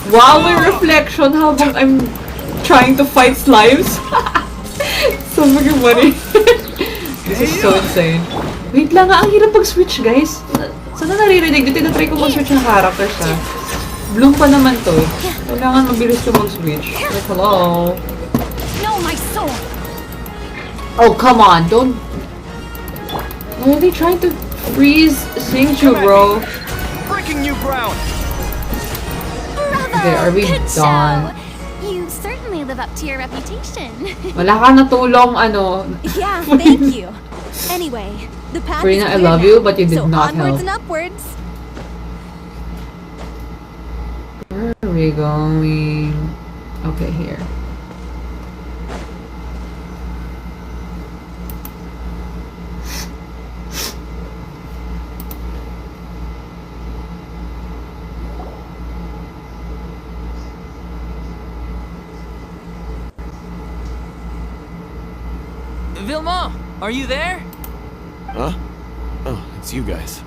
Wow, my reflection habang I'm trying to fight slimes. So fucking funny. This is so insane. Wait lang nga, ang hirap pag-switch, guys. Sana naririnig dito, tinatry ko mag-switch ng character siya. Bloom pa naman to. Kailangan mabilis ko mag-switch. Like, hello? No, my soul. Oh, come on, don't... Why are they trying to freeze Singju, bro? Breaking new ground. Bravo! Okay, are we Good done? show. You certainly live up to your reputation. Wala ka natulong, ano. Yeah, thank you. Anyway, the path Furina, is I clear love now. you, but you did So not onwards help. and upwards. Where are we going? Okay, here. Vilma, are you there? Huh? Oh, it's you guys.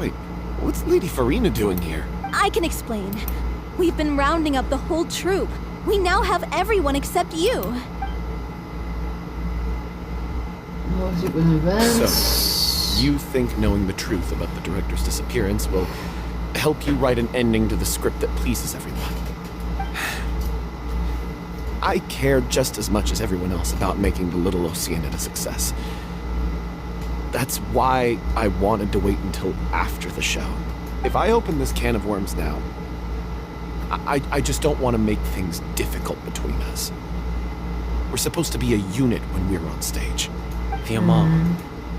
Wait, what's Lady Furina doing here? I can explain. We've been rounding up the whole troop. We now have everyone except you. Oh, secret events. So, you think knowing the truth about the director's disappearance will help you write an ending to the script that pleases everyone? I care just as much as everyone else about making the Little Oceanid a success. That's why I wanted to wait until after the show. If I open this can of worms now, I just don't want to make things difficult between us. We're supposed to be a unit when we're on stage. Mom,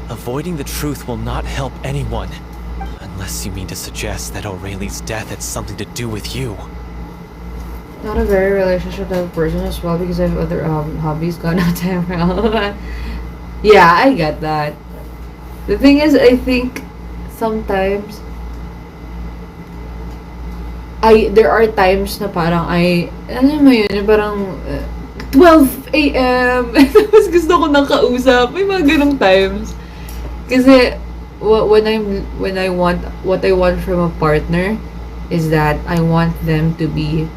avoiding the truth will not help anyone. Unless you mean to suggest that Aurelie's death had something to do with you. Not a very relationship type of person as well because I have other hobbies gone out time. Yeah, I get that. The thing is, I think sometimes there are times na parang ano mo yun, parang 12 a.m. Tapos gusto ko nang kausap. May mga ganong times. Kasi what I want from a partner is that I want them to be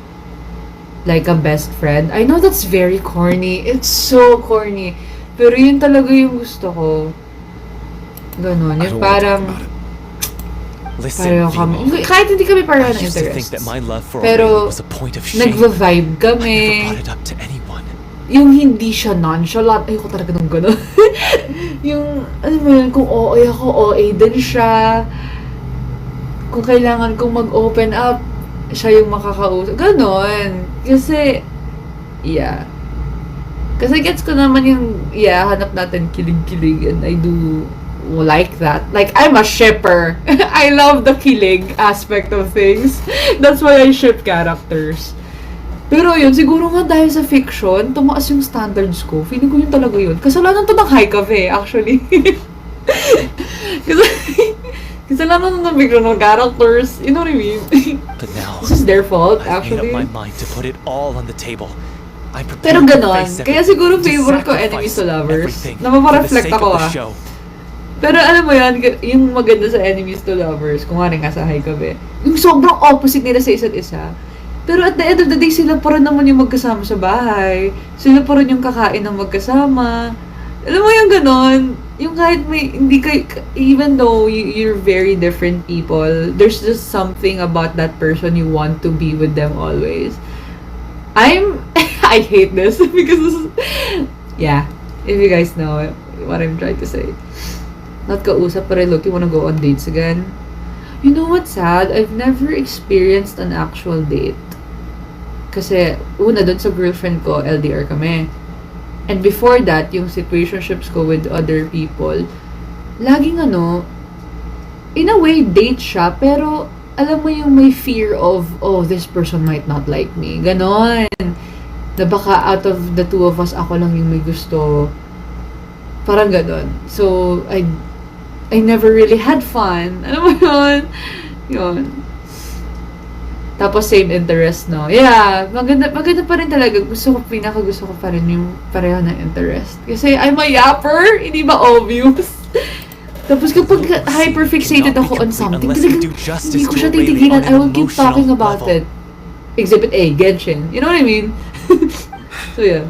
like a best friend. I know that's very corny. It's so corny. Pero yun talaga yung gusto ko. Ganon. Yung parang... Listen, Vimo, kahit hindi kami pareho I ng used to think interest. that my love for Pero Aurelie was a point of shame. nagva-vibe I kami. never brought it up to anyone. Yung hindi siya nonchalant. Ayoko talaga nung gano'n. Yung, ano mo yun, kung OA ako, OA din siya. Kung kailangan kong mag-open up, siya yung makakausap. Ganon. Kasi, yeah. Kasi gets ko naman yung, hanap natin kilig-kilig and I do like that. Like, I'm a shipper. I love the kilig aspect of things. That's why I ship characters. Pero yun, siguro nga dahil sa fiction, tumaas yung standards ko. Feeling ko yun talaga yun. Kasalanan to ng Haikave, actually. Kasalanan to ng fiction ng characters. You know what I mean? But now, This is their fault, I've made actually. up my mind to put it all on the table. I'm Pero prepared to ganon. face Kaya everything, siguro to favorite ko sacrifice enemies to lovers. everything Napapareflect for the sake ako of the show. Pero alam mo yan, yung maganda sa enemies to lovers, kung nga rin nga sa Haikave, yung sobrang opposite nila sa isa't isa. Pero at the end of the day, sila pa rin naman yung magkasama sa bahay. Sila pa rin yung kakain ng magkasama. Alam mo yung ganon, yung kahit may, hindi kayo, even though you're very different people, there's just something about that person you want to be with them always. I hate this because this is, yeah, if you guys know what I'm trying to say. Not kausap, pero look, you wanna go on dates again? You know what's sad? I've never experienced an actual date. Kasi, una dun sa girlfriend ko, LDR kami. And before that, yung situationships ko with other people, laging in a way, date siya, pero alam mo yung may fear of, oh, this person might not like me. Ganon. Na baka out of the two of us, ako lang yung may gusto. Parang ganon. So, I never really had fun. Alam mo yun? Yun. Tapos same interest, no? Yeah, maganda pa rin talaga. Pinaka-gusto ko pa rin yung pareho na interest. Kasi I'm a yapper, hindi ba obvious? Tapos kapag hyper-fixated ako on something, talagang hindi ko siya titigilan. I will keep talking about it. Exhibit A, Genshin. You know what I mean? So yeah.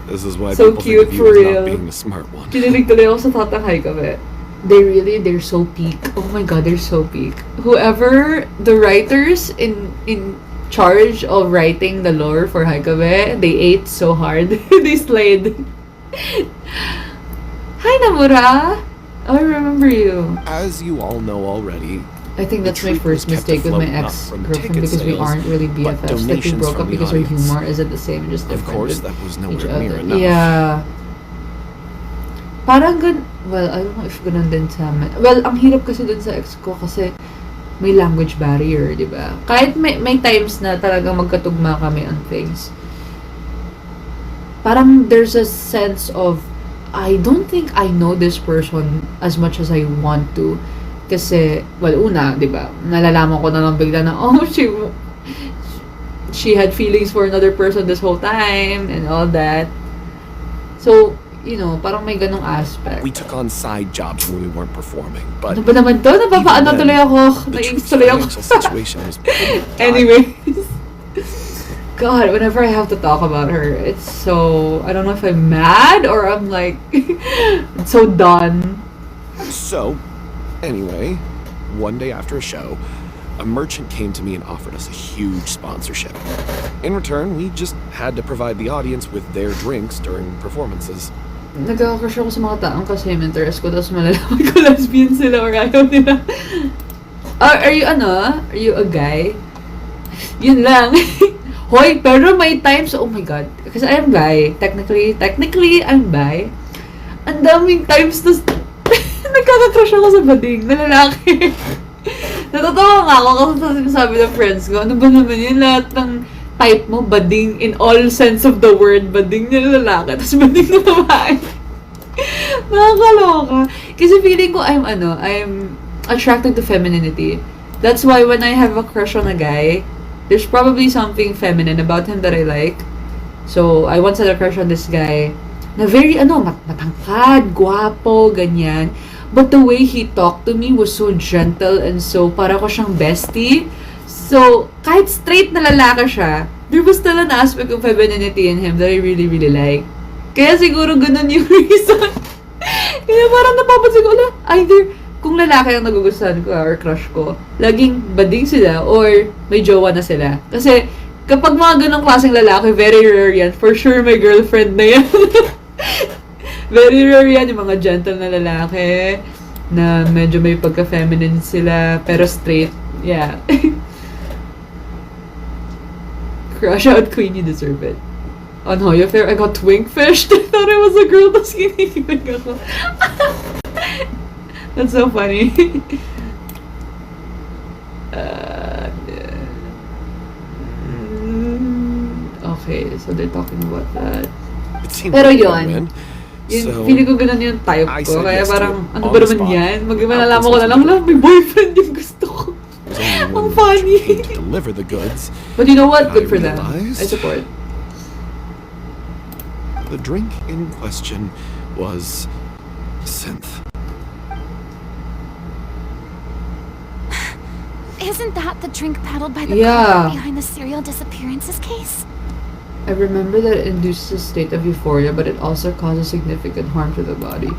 This is why So people cute, think of you for as real. not being the smart one. Kinilig tuloy ako sa tatanghay kami. They're so peak. Oh my god, they're so peak. Whoever the writers in charge of writing the lore for Haikabe, they ate so hard. They slayed. Hi Namura! Oh, I remember you. As you all know already, I think that's my first mistake with my ex-girlfriend because we aren't really BFFs. Like we broke up because our humor isn't the same, just of different. course, with that was each nowhere near other. enough. Yeah. Parang well, I don't know if ganun din sa amin. Well, ang hirap kasi dun sa ex ko kasi may language barrier, di ba? Kahit may times na talagang magkatugma kami on things. Parang there's a sense of, I don't think I know this person as much as I want to. Kasi, well, una, di ba? Nalalaman ko na lang bigla na, oh, she had feelings for another person this whole time and all that. So, you know, parang may ganong aspect. We took on side jobs when we weren't performing, but Ano ba naman to? Napapaano tuloy ako? the true Naiingit tuloy ako. financial situation was pretty dire. Anyways. God, whenever I have to talk about her, it's so, I don't know if I'm mad or I'm like, so done. So, anyway, one day after a show, a merchant came to me and offered us a huge sponsorship. In return, we just had to provide the audience with their drinks during performances. Nagkaka-crush ako sa mga taong kasi yung interest ko, tapos malalaman ko lesbian sila or ayaw nila. Are you a guy? Yun lang. Hoy, pero may times, oh my god, kasi I'm bi. Technically, I'm bi. Ang daming times na nagkaka-crush ako sa bading na lalaki. Natatawa nga ako kasi sabi ng friends ko, ano ba naman yun, lahat ng type mo, bading in all sense of the word, bading na lalaki, tapos bading na babae. Nakakaloka. Kasi feeling ko I'm attracted to femininity. That's why when I have a crush on a guy, there's probably something feminine about him that I like. So, I once had a crush on this guy na very, matangkad, guwapo, ganyan. But the way he talked to me was so gentle and so, para ko siyang bestie. So, kahit straight na lalaki siya, there was still an aspect of femininity in him that I really, really like. Kaya siguro ganun yung reason. Kaya parang napapansin ko, either kung lalaki ang nagugustuhan ko or crush ko, laging bading sila or may jowa na sila. Kasi, kapag mga ganong klaseng lalaki, very rare yan. For sure, may girlfriend na yan. Very rare yan, yung mga gentle na lalaki na medyo may pagka-feminine sila, pero straight. Yeah. Crush out queen, you deserve it. On Hoyo Fair, I got twink-fished. I thought I was a girl, tapos kinikilig ako. That's so funny. Okay, so they're talking about that. It seemed Pero like a yun, win. So, feeling ko ganun yung type I ko. said Kaya yes to parang, it ano on ba the naman spot, yan? without Malalaman ko na lang, consulting may boyfriend yung gusto ko. it was only Ang when funny. the merchant came to deliver the goods. But you know what? I Good for them. realized- I support. The drink in question was synth. Isn't that the drink paddled by the Yeah. car behind the serial disappearances case? I remember that it induces a state of euphoria, but it also causes significant harm to the body.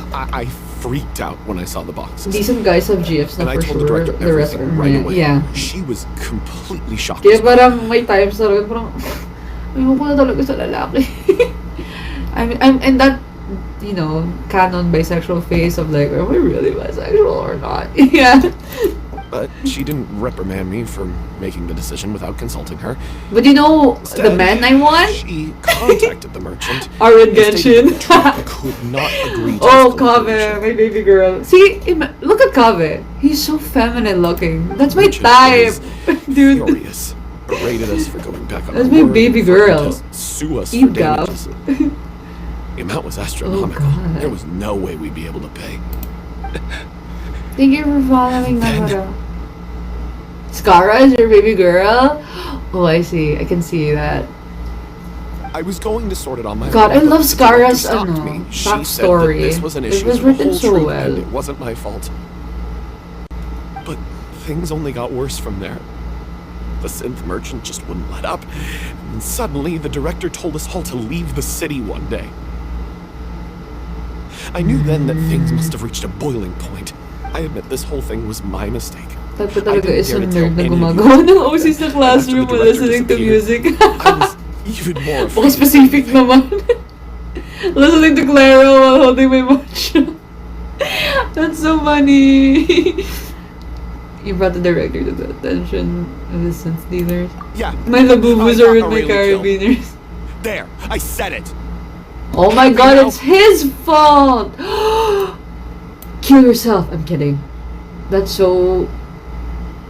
I freaked out when I saw the boxes. Decent guys have GFs And na I for told the sure. director The rest are everything right away. Yeah. She was completely shocked. Kaya as well. parang may times talaga, parang, ayoko na talaga sa lalaki. I'm in that, you know, canon bisexual phase of like, are we really bisexual or not? Yeah. But she didn't reprimand me for making the decision without consulting her. But you know, the Instead, men I want She contacted the merchant. are in and stated Genshin. that the could not agree to Oh, this Kave, collaboration. my baby girl. See, look at Kave. He's so feminine looking. That's my Merchant type, was dude. Furious. Berated us for going back on That's our my word, baby girl. threatened to sue us for Ego. damages. The amount was astronomical. God. There was no way we'd be able to pay. Thank you for following, Namura. Skara is your baby girl? Oh, I see. I can see that. I was going to sort it on my God, own, I love but the director Skara's stopped me. She said that backstory. this was an It issue was for the written whole so troop, well. and it wasn't my fault. But things only got worse from there. The synth merchant just wouldn't let up, and suddenly the director told us all to leave the city one day. I knew then that things must have reached a boiling point. I admit this whole thing was my mistake. Tato I talaga didn't isang dare to tell nerd na any of you. gumagawa ng OC sa And classroom after the while director listening to disappeared, music. I was even more afraid. Baka specific naman. Listening to Clara while holding my matcha. That's so funny. You brought the director to the attention of the synth dealers. Yeah. My labubus I are with got my really killed. carabiners. There, I said it. Oh my Happy god, now? it's his fault! Kill yourself. I'm kidding. That's so...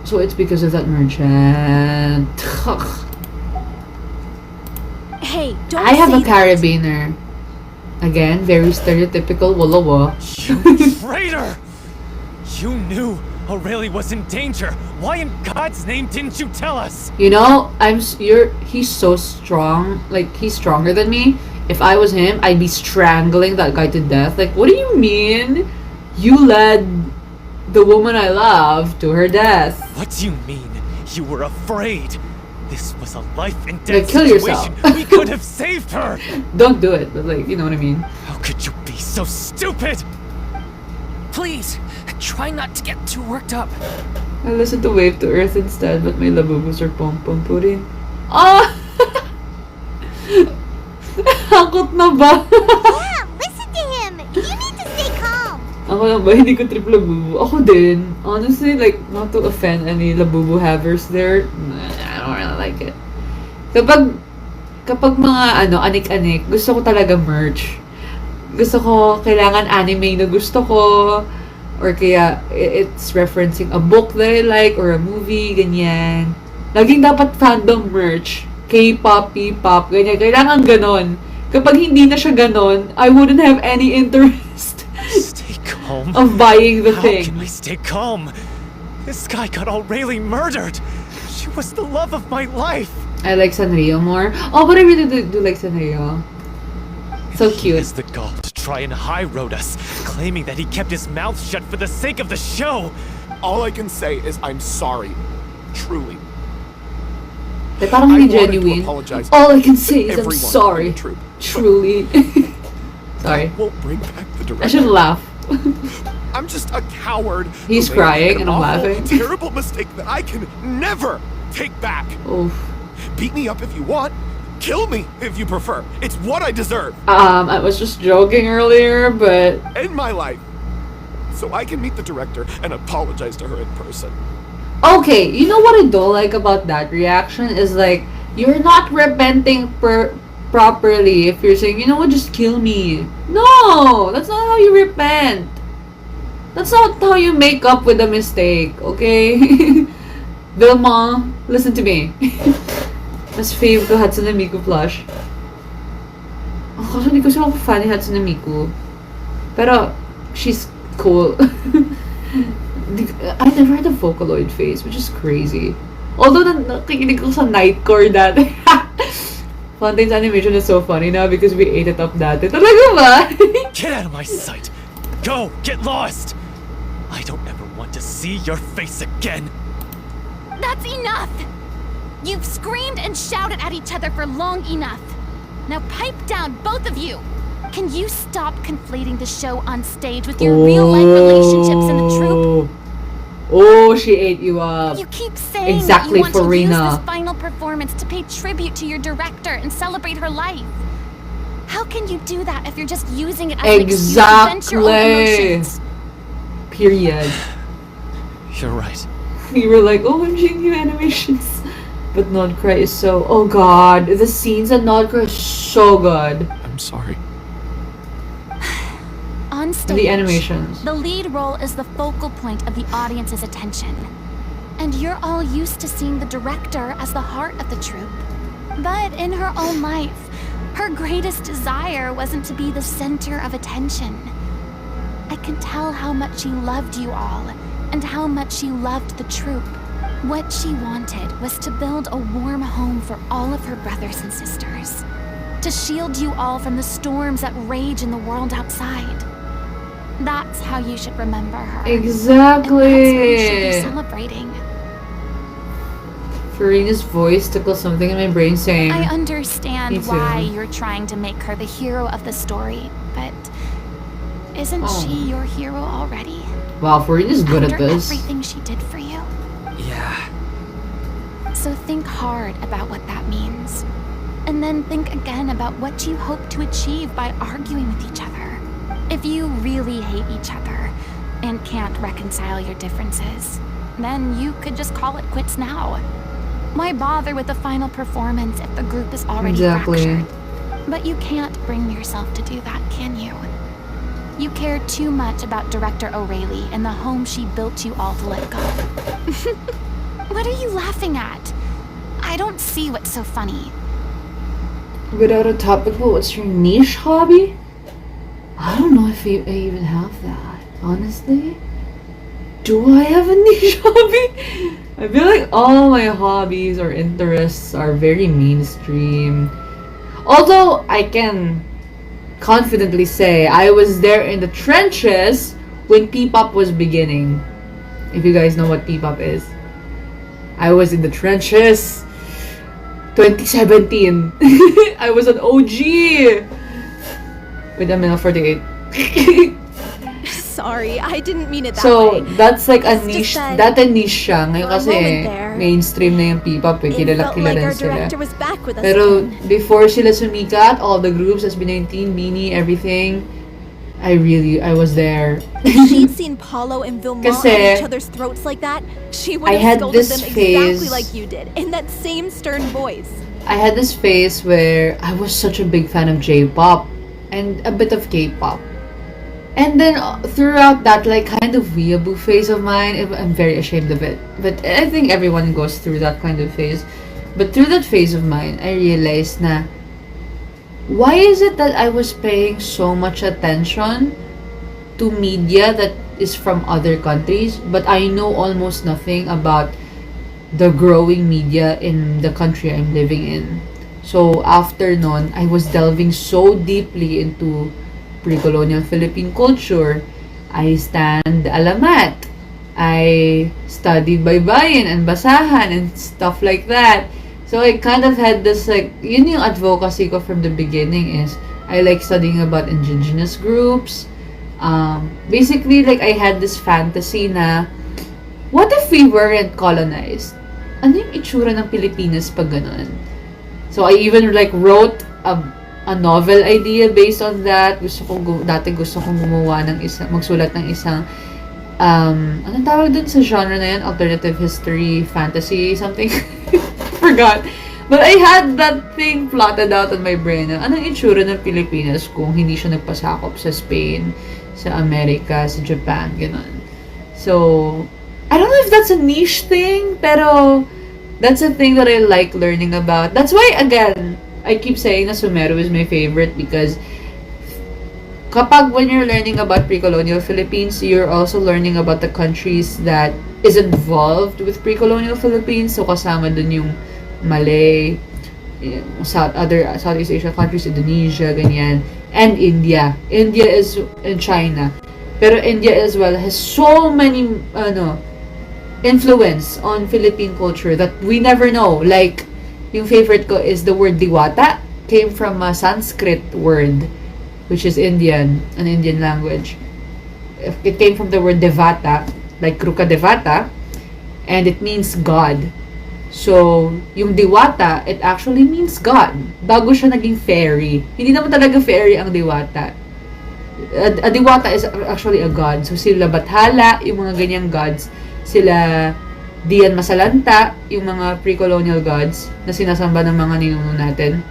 So it's because of that merchant. Hey, don't I have say a carabiner. Again, very stereotypical Wolowo. You traitor! You knew Aurelie was in danger. Why in God's name didn't you tell us? You know, he's so strong. Like, he's stronger than me. If I was him, I'd be strangling that guy to death. Like, what do you mean? You led the woman I love to her death. What do you mean? You were afraid? This was a life and Like, death kill situation. yourself. We could have saved her. Don't do it, but like, you know what I mean. How could you be so stupid? Please, try not to get too worked up. I listened to Wave to Earth instead, but my labubus are pom-pom purin. Oh! Hakot na ba? Yeah, listen to him. You need to stay calm. Ako lang ba? Hindi ko trip labubu. Ako din. Honestly, like, not to offend any labubu havers there, I don't really like it. Kapag mga anik-anik, gusto ko talaga merch. Gusto ko, kailangan anime na gusto ko, or kaya it's referencing a book that I like, or a movie, ganyan. Laging dapat fandom merch. K-pop, P-pop, ganyan. Kailangan ganon. Kapag hindi na siya ganon, I wouldn't have any interest Stay calm. of buying the How thing. can we stay calm? This guy got Aurelie murdered. She was the love of my life. I like Sanrio more. Oh, but I really do like Sanrio. So He cute. has the gall to try and high road us, claiming that he kept his mouth shut for the sake of the show. All I can say is I'm sorry. Truly. Like, parang I hindi wanted to genuine. apologize All I can say is I'm everyone in sorry. the troop, but Truly. Sorry. won't bring back the director. I shouldn't laugh. I'm just a coward. who He's made crying an and I'm awful, laughing. Terrible mistake that I can never take back. Oof. Beat me up if you want. Kill me if you prefer. It's what I deserve. I was just joking earlier, but End my life. So I can meet the director and apologize to her in person. okay, you know what I don't like about that reaction is like you're not repenting properly if you're saying, you know what, just kill me. No, that's not how you repent. That's not how you make up with a mistake, okay? Vilma, listen to me. Mas fave ko Hatsune Miku plush. Ako kasi hindi ko siya fan ni Hatsune Miku. Pero, she's cool. I never had a Vocaloid face, which is crazy. Although, nakikinig ko sa Nightcore dati. Fontaine's animation is so funny now because we ate it up dati. Talaga ba? Get out of my sight. Go, get lost. I don't ever want to see your face again. That's enough! You've screamed and shouted at each other for long enough. Now pipe down, both of you! Can you stop conflating the show on stage with your real-life relationships in the troupe? Oh, she ate you up. You keep saying Exactly, that you want to use Furina. this final performance to pay tribute to your director and celebrate her life. How can you do that if you're just using it as an excuse to vent your own Exactly. emotions? Period. You're right. You were like, oh, OMG, new animations. But Nodcry is so... Oh god, the scenes at Nodcry are so good. I'm sorry. On stage, The animations. the lead role is the focal point of the audience's attention. And you're all used to seeing the director as the heart of the troupe. But in her own life, her greatest desire wasn't to be the center of attention. I can tell how much she loved you all, and how much she loved the troupe. What she wanted was to build a warm home for all of her brothers and sisters. To shield you all from the storms that rage in the world outside. That's how you should remember her. Exactly. And that's what you should be celebrating. Furina's voice tickles something in my brain saying, I Me understand too. why you're trying to make her the hero of the story, but isn't she your hero already? wow, Furina's good After at this. everything she did for you. Yeah. So think hard about what that means. And then think again about what you hope to achieve by arguing with each other. If you really hate each other and can't reconcile your differences, then you could just call it quits now. Why bother with the final performance if the group is already Exactly. fractured? But you can't bring yourself to do that, can you? You care too much about Director O'Reilly and the home she built you all to let go. What are you laughing at? I don't see what's so funny. Without a topic, but what's your niche hobby? I don't know if I even have that. Honestly, do I have a niche hobby? I feel like all my hobbies or interests are very mainstream. Although I can confidently say I was there in the trenches when P-pop was beginning. If you guys know what P-pop is. I was in the trenches. 2017. I was an OG with a Mil 48. Sorry, I didn't mean it that So, way. that's like a It's niche. just that Dati niche siya. Ngayon for a kasi moment there, mainstream na yung P-pop. It Kilala felt like rin our sila. director was back with us Pero again. before sila sumikat, all the groups, SB19, Beanie, everything, I was there. If she'd seen Paulo and Vilma Kasi, at each other's throats like that, she would I have had scolded this them phase- exactly like you did, in that same stern voice. I had this phase where I was such a big fan of J-pop and a bit of K-pop. And then throughout that like kind of weeaboo phase of mine, I'm very ashamed of it. But I think everyone goes through that kind of phase. But through that phase of mine, I realized na why is it that I was paying so much attention to media that is from other countries, but I know almost nothing about the growing media in the country I'm living in. So after nun, I was delving so deeply into pre-colonial Philippine culture. I stand alamat. I studied baybayin and basahan and stuff like that. So I kind of had this like, yun yung advocacy ko from the beginning is I like studying about indigenous groups. Basically like I had this fantasy na what if we weren't colonized? Ano yung itsura ng Pilipinas pag ganun? So I even like wrote a novel idea based on that. Dati gusto kong gumawa ng magsulat ng isang anong tawag dun sa genre na yan? Alternative history, fantasy, something. Forgot. But I had that thing plotted out in my brain na anong itsura ng Pilipinas kung hindi siya nagpasakop sa Spain, sa Amerika, sa Japan, gano'n. So, I don't know if that's a niche thing, pero that's a thing that I like learning about. That's why, again, I keep saying na Sumeru is my favorite because kapag when you're learning about pre-colonial Philippines, you're also learning about the countries that is involved with pre-colonial Philippines. So kasama dun yung Malay, Southeast Asia countries, Indonesia, ganyan, and India. India is in China. Pero India as well has so many influence on Philippine culture that we never know. Like, yung favorite ko is the word diwata. Came from a Sanskrit word, which is Indian, an Indian language. It came from the word devata, like Kruka Devata, and it means God. So, yung diwata, it actually means God. Bago siya naging fairy. Hindi naman talaga fairy ang diwata. A diwata is actually a god. So, sila Bathala, yung mga ganyang gods, sila Dian Masalanta, yung mga pre-colonial gods na sinasamba ng mga ninuno natin.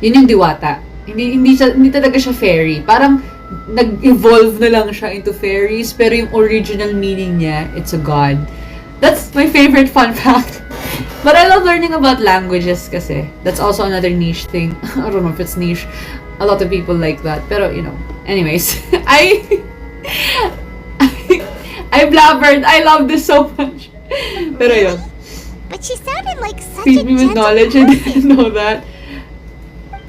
Yun yung diwata. Hindi talaga siya fairy. Parang nag-evolve na lang siya into fairies, pero yung original meaning niya, it's a god. That's my favorite fun fact. But I love learning about languages kasi. That's also another niche thing. I don't know if it's niche. A lot of people like that. Pero, anyways. I blabbered. I love this so much. Pero yun, But she sounded like such a feed me with gentle knowledge. I person. didn't know that.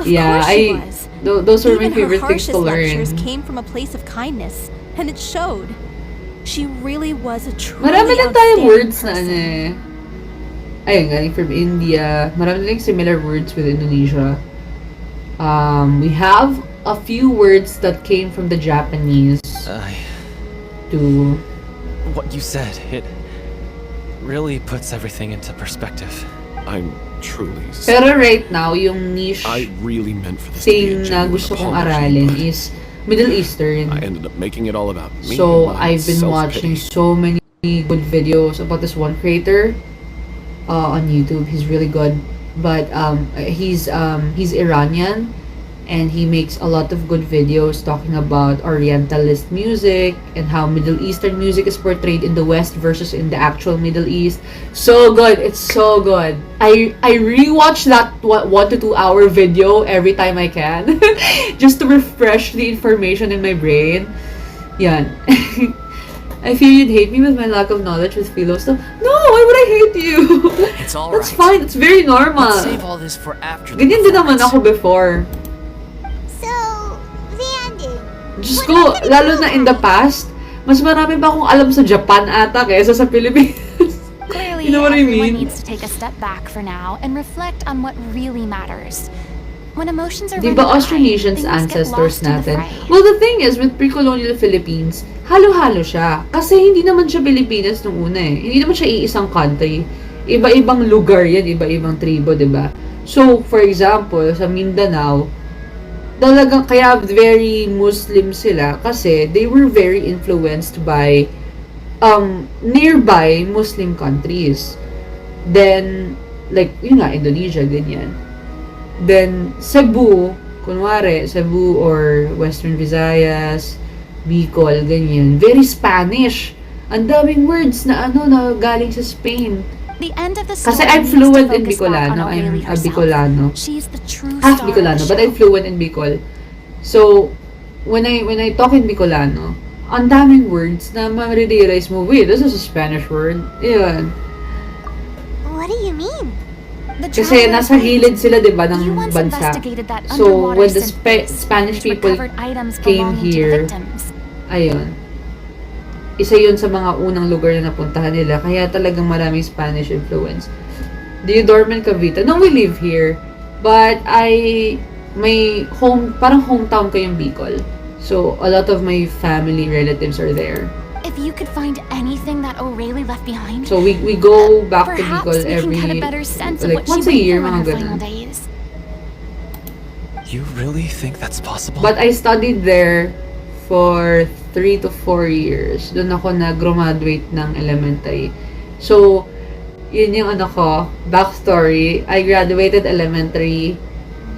Of Yeah, course she I- was. Those were my Even her favorite things to harshest lectures learn. came from a place of kindness, and it showed. She really was a truly Marami lang tayong outstanding words na person. ano eh. Ayun, galing from India. Marami lang similar words with Indonesia. We have a few words that came from the Japanese to... What you said, it really puts everything into perspective. I'm truly Pero right now, yung niche I really meant for this to be a thing na genuine gusto kong apology, aralin but is Middle Eastern. I ended up making it all about me. So, and my I've been watching self-pity. so many good videos about this one creator on YouTube. He's really good. But he's Iranian, and he makes a lot of good videos talking about Orientalist music and how Middle Eastern music is portrayed in the West versus in the actual Middle East. So good. It's so good. I rewatch that 1 to 2 hour video every time I can just to refresh the information in my brain. Yan. I fear you'd hate me with my lack of knowledge with philo stuff. No, why would I hate you? It's all That's right. fine. It's very normal. Let's save all this for after the Ganyan din naman performance. ako before. So, the ending. Diyos What ko, about the lalo na in the guys? past, mas marami pa akong alam sa Japan ata kaysa sa Pilipinas. Clearly, You know what I everyone mean? needs to take a step back for now and reflect on what really matters. When emotions are Di running ba high, Austronesians things get ancestors lost in the natin? fray. Well, the thing is, with pre-colonial Philippines, halo-halo siya. Kasi hindi naman siya Pilipinas nung una eh. Hindi naman siya iisang country. Iba-ibang lugar yan, iba-ibang tribo, di ba? So, for example, sa Mindanao, talagang kaya very Muslim sila kasi they were very influenced by nearby Muslim countries. Then, like, yun nga, Indonesia, ganyan. Then, Cebu, kunwari, Cebu or Western Visayas, Bicol, ganyan. Very Spanish. Ang daming words na na galing sa Spain. The end of the Kasi story I'm needs to fluent in focus back Bicolano. on I'm Aurelie a herself. Bicolano. She's the true Half star of Bicolano, the but show. I'm fluent in Bicol. So, when I talk in Bicolano, ang daming words na ma-realize mo, wait, this is a Spanish word. Yun. What do you mean? The Kasi traveler nasa right. gilid sila, di ba, You ng once bansa. investigated that So, underwater when the synth base, Spanish which people recovered items came belonging to the here, victims. ayun. Isa yun sa mga unang lugar na napuntahan nila. Kaya talagang maraming Spanish influence. Do you dorm in Cavite? No, we live here. But may parang hometown ko yung Bicol. So, a lot of my family relatives are there. If you could find anything that Aurelie left behind, So, we go back to perhaps Bicol we can every, get a better sense of like, what she once a went year, through in mga her final ganun. days. You really think that's possible? But I studied there for 3 to 4 years. Doon ako nag-graduate ng elementary. So, yun yung backstory. I graduated elementary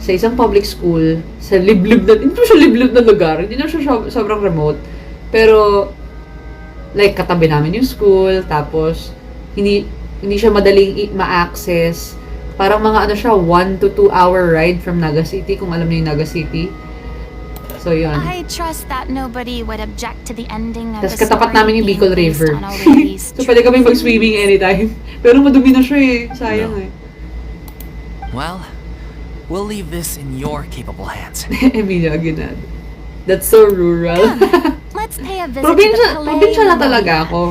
sa isang public school, sa liblib na, hindi naman siya liblib na lugar, hindi naman siya sobrang remote. Pero, like, katabi namin yung school, tapos, hindi siya madaling ma-access. Parang mga siya, 1 to 2 hour ride from Naga City, kung alam niyo yung Naga City. So, yun. I trust that nobody would object to the ending of Tapos the katapat story namin yung being Bicol based River. on Aurelie's So, pwede true kami mag-swimming anytime. Pero madumi na siya eh. Sayang No. Well, we'll leave this in your capable hands. eh. Emilia Aguinaldo. That's so rural. Let's pay a visit to the probinsya Palais na Memorial. talaga ako.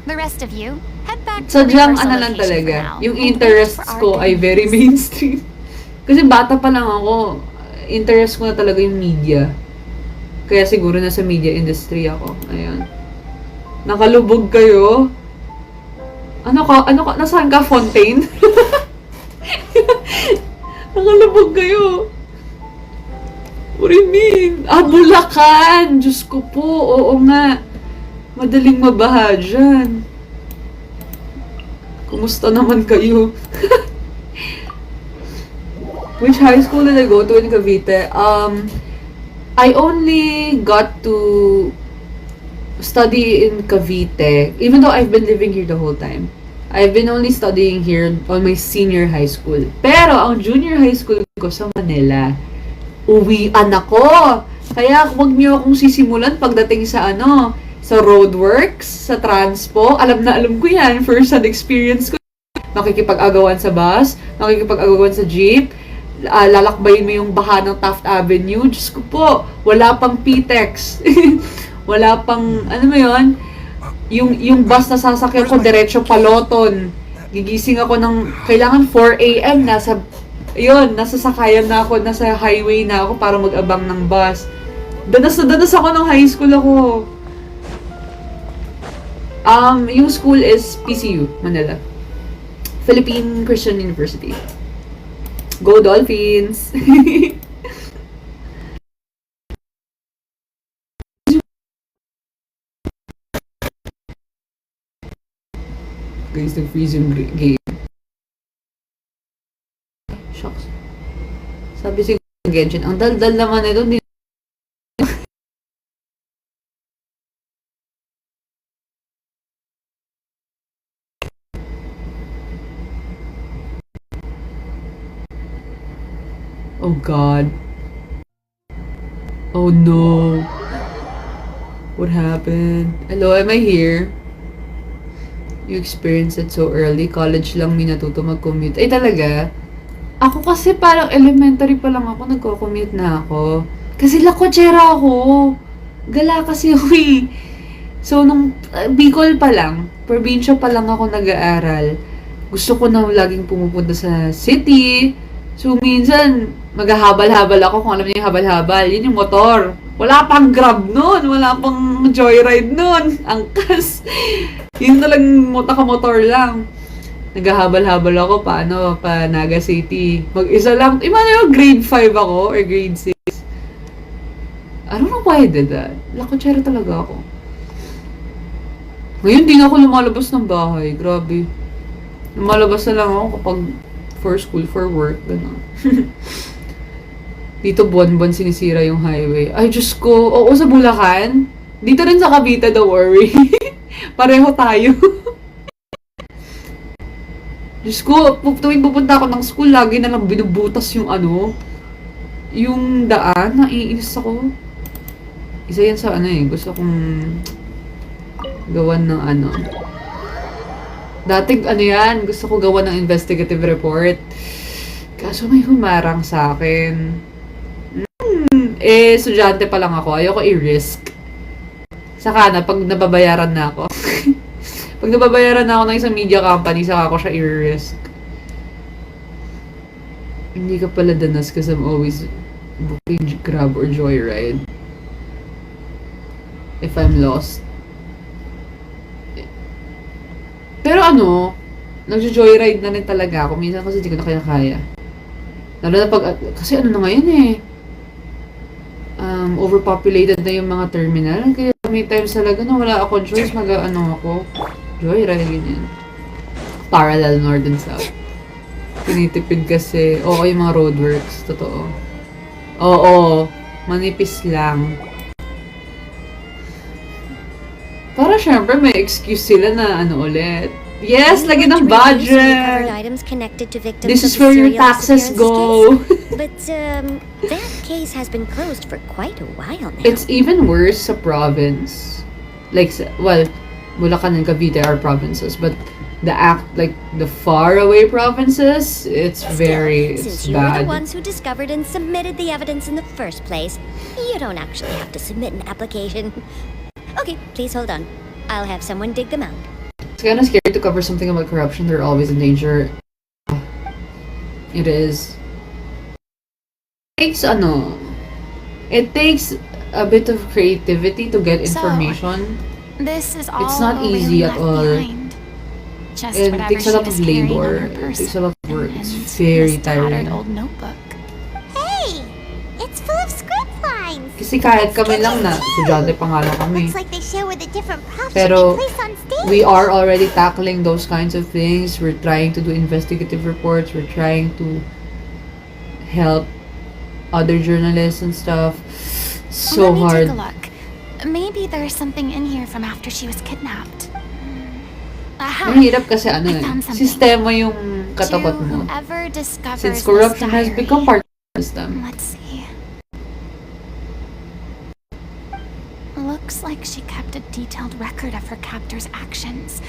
The rest of you, head back to the Sadyang rehearsal lang location for talaga. now. Yung and wait interests for our ko ay very news. mainstream. Kasi bata pa lang ako. Interest ko na talaga yung media. Kaya siguro nasa media industry ako. Ayan. Nakalubog kayo? Ano ka? Nasaan ka? Fontaine? Nakalubog kayo. What do you mean? Bulacan! Diyos ko po. Oo nga. Madaling mabaha dyan. Kumusta naman kayo? Which high school did I go to in Cavite? I only got to study in Cavite, even though I've been living here the whole time. I've been only studying here on my senior high school. Pero ang junior high school ko sa Manila, uwian ako. Kaya huwag niyo akong sisimulan pagdating sa sa roadworks, sa transpo. Alam na alam ko yan. First hand experience ko. Nakikipag-agawan sa bus, nakikipag-agawan sa jeep, lalakbayin mo yung baha ng Taft Avenue. Diyos ko po, wala pang PTEX. Wala pang, ano mo yun? Yung bus na sasakyan ko, diretso paloton. Gigising ako ng, kailangan 4 a.m. nasa sakayan na ako, nasa highway na ako para mag-abang ng bus. Danas na danas ako ng high school ako. Yung school is PCU, Manila. Philippine Christian University. Go Dolphins! Guys, nag-freeze yung game. Shucks. Sabi siguro ng Genshin, ang dal-dal naman ito. Oh God. Oh no. What happened? Hello, am I here? You experienced it so early. College lang may natuto mag-commute. Ay talaga? Ako kasi parang elementary pa lang ako, nagko-commute na ako. Kasi lakotsera ako. Gala kasi ako eh. So, nung Bicol pa lang, probinsya pa lang ako nag-aaral. Gusto ko na laging pumupunta sa city. So, minsan, maghahabal-habal ako kung alam niyo yung habal-habal. Yun yung motor. Wala pang Grab nun. Wala pang Joyride nun. Angkas. Yun na lang motor lang. Naghahabal-habal ako pa Naga City. Mag-isa lang. Imagine mo, grade 5 ako or grade 6. I don't know why I did that. Lakotsera talaga ako. Ngayon, di na ako lumalabas ng bahay. Grabe. Lumalabas na lang ako kapag for school, for work, gano'n. Dito buwan-buwan sinisira yung highway. Ay, Diyos ko. Oo, sa Bulacan. Dito rin sa Cavite, don't worry. Pareho tayo. Diyos ko, tuwing pupunta ako ng school, lagi na lang binubutas yung yung daan. Naiinis ako. Isa yan sa gusto kong gawan ng Dati, yan, gusto ko gawan ng investigative report. Kaso may humarang sa akin. Estudyante pa lang ako. Ayoko i-risk. Saka na, pag nababayaran na ako. Pag nababayaran na ako ng isang media company, saka ako siya i-risk. Hindi ka pala danas kasi I'm always booking Grab or Joyride. If I'm lost. Pero nagjo-joyride na rin talaga ako. Minsan kasi hindi ko na kaya. Lalo na kasi na ngayon overpopulated na yung mga terminal. Kaya may times talaga na wala akong choice. Ako. Joyride, ganyan. Parallel north and south. Tinitipid kasi. Oo, yung mga roadworks. Totoo. Oo. Manipis lang. Para syempre may excuse sila na ulit. Yes, lagi ng budget! This is where your taxes go! But, that case has been closed for quite a while now. It's even worse sa province. Like, Bulacan and Cavite are provinces, but the faraway provinces, it's Since you were bad. the ones who discovered and submitted the evidence in the first place, you don't actually have to submit an application. Okay, please hold on. I'll have someone dig them out. It's kind of scary to cover something about corruption. They're always in danger. It is. It takes a bit of creativity to get information. This is all It's not Lily easy at left all. behind. Just And it whatever takes a she lot was of carrying on labor. her It person takes a lot of work. and It's very this tattered tiring. old notebook. Hey! It's full of script lines! Kasi kahit kami lang na, estudyante pa nga lang kami. Looks like they share with the different props Pero, should be placed on stage. we are already tackling those kinds of things. We're trying to do investigative reports. We're trying to help other journalists and stuff. So Let me hard. take a look. Maybe there's something in here from after she was kidnapped. Aha! Mahirap kasi I found something. sistema yung katapat To mo. whoever discovers Since corruption this has diary. become part of the system. Let's see. Looks like she kept a detailed record of her captor's actions.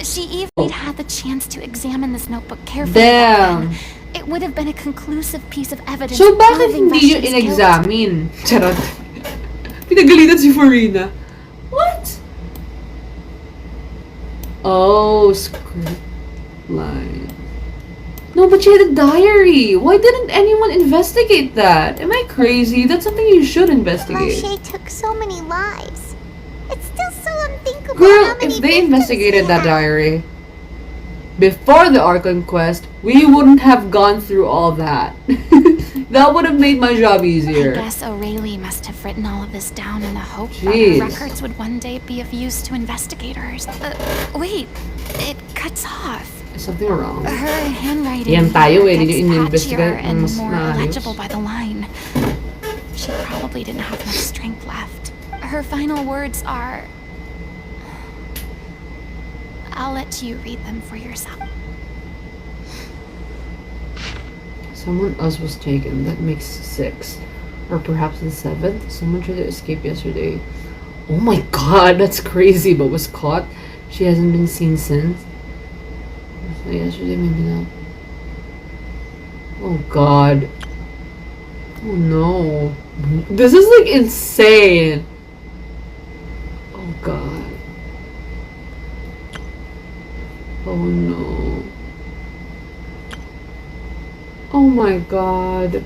She even had the chance to examine this notebook carefully. Damn. It would have been a conclusive piece of evidence. So bakit proving hindi nyo Vashti's guilt. in-examine? Charot. Pinagalitan si Furina. What? Oh, script line. No, but she had a diary. Why didn't anyone investigate that? Am I crazy? That's something you should investigate. Lachey took so many lives. It's still so unthinkable Girl, how many if they victims investigated he that had. diary before the Arkham quest, we wouldn't have gone through all that. That would have made my job I easier. guess O'Reilly must have written all of this down in the hope Jeez. that her records would one day be of use to investigators. Wait, it cuts off. Is something wrong? Her handwriting Yan tayo eh, gets hindi nyo in-investigate patchier ng and mas more maayos. illegible by the line. She probably didn't have much strength left. Her final words are... I'll let you read them for yourself. Someone else was taken. That makes 6. Or perhaps the 7th. Someone tried to escape yesterday. Oh my god, that's crazy, but was caught. She hasn't been seen since. So yesterday, maybe not. Oh god. Oh no. This is like insane. Oh god. Oh no. Oh my god.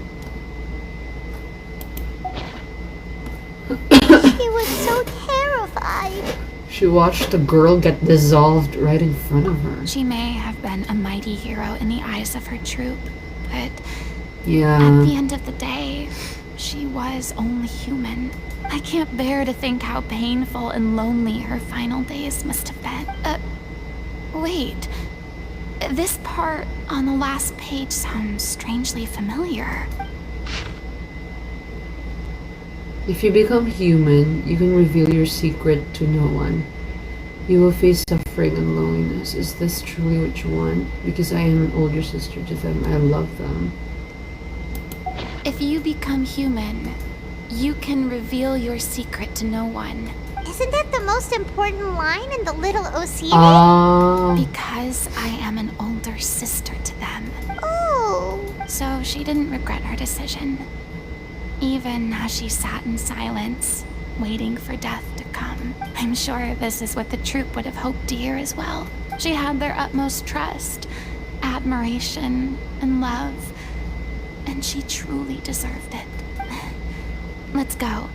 She was so terrified. She watched the girl get dissolved right in front of her. She may have been a mighty hero in the eyes of her troop, but at Yeah. the end of the day, she was only human. I can't bear to think how painful and lonely her final days must have been. Wait. This part on the last page sounds strangely familiar. If you become human, you can reveal your secret to no one. You will face suffering and loneliness. Is this truly what you want? Because I am an older sister to them. I love them. If you become human, you can reveal your secret to no one. Isn't that the most important line in the little Oceanic? Because I am an older sister to them. Oh. So she didn't regret her decision. Even as she sat in silence, waiting for death to come. I'm sure this is what the troop would have hoped to hear as well. She had their utmost trust, admiration, and love. And she truly deserved it. Let's go.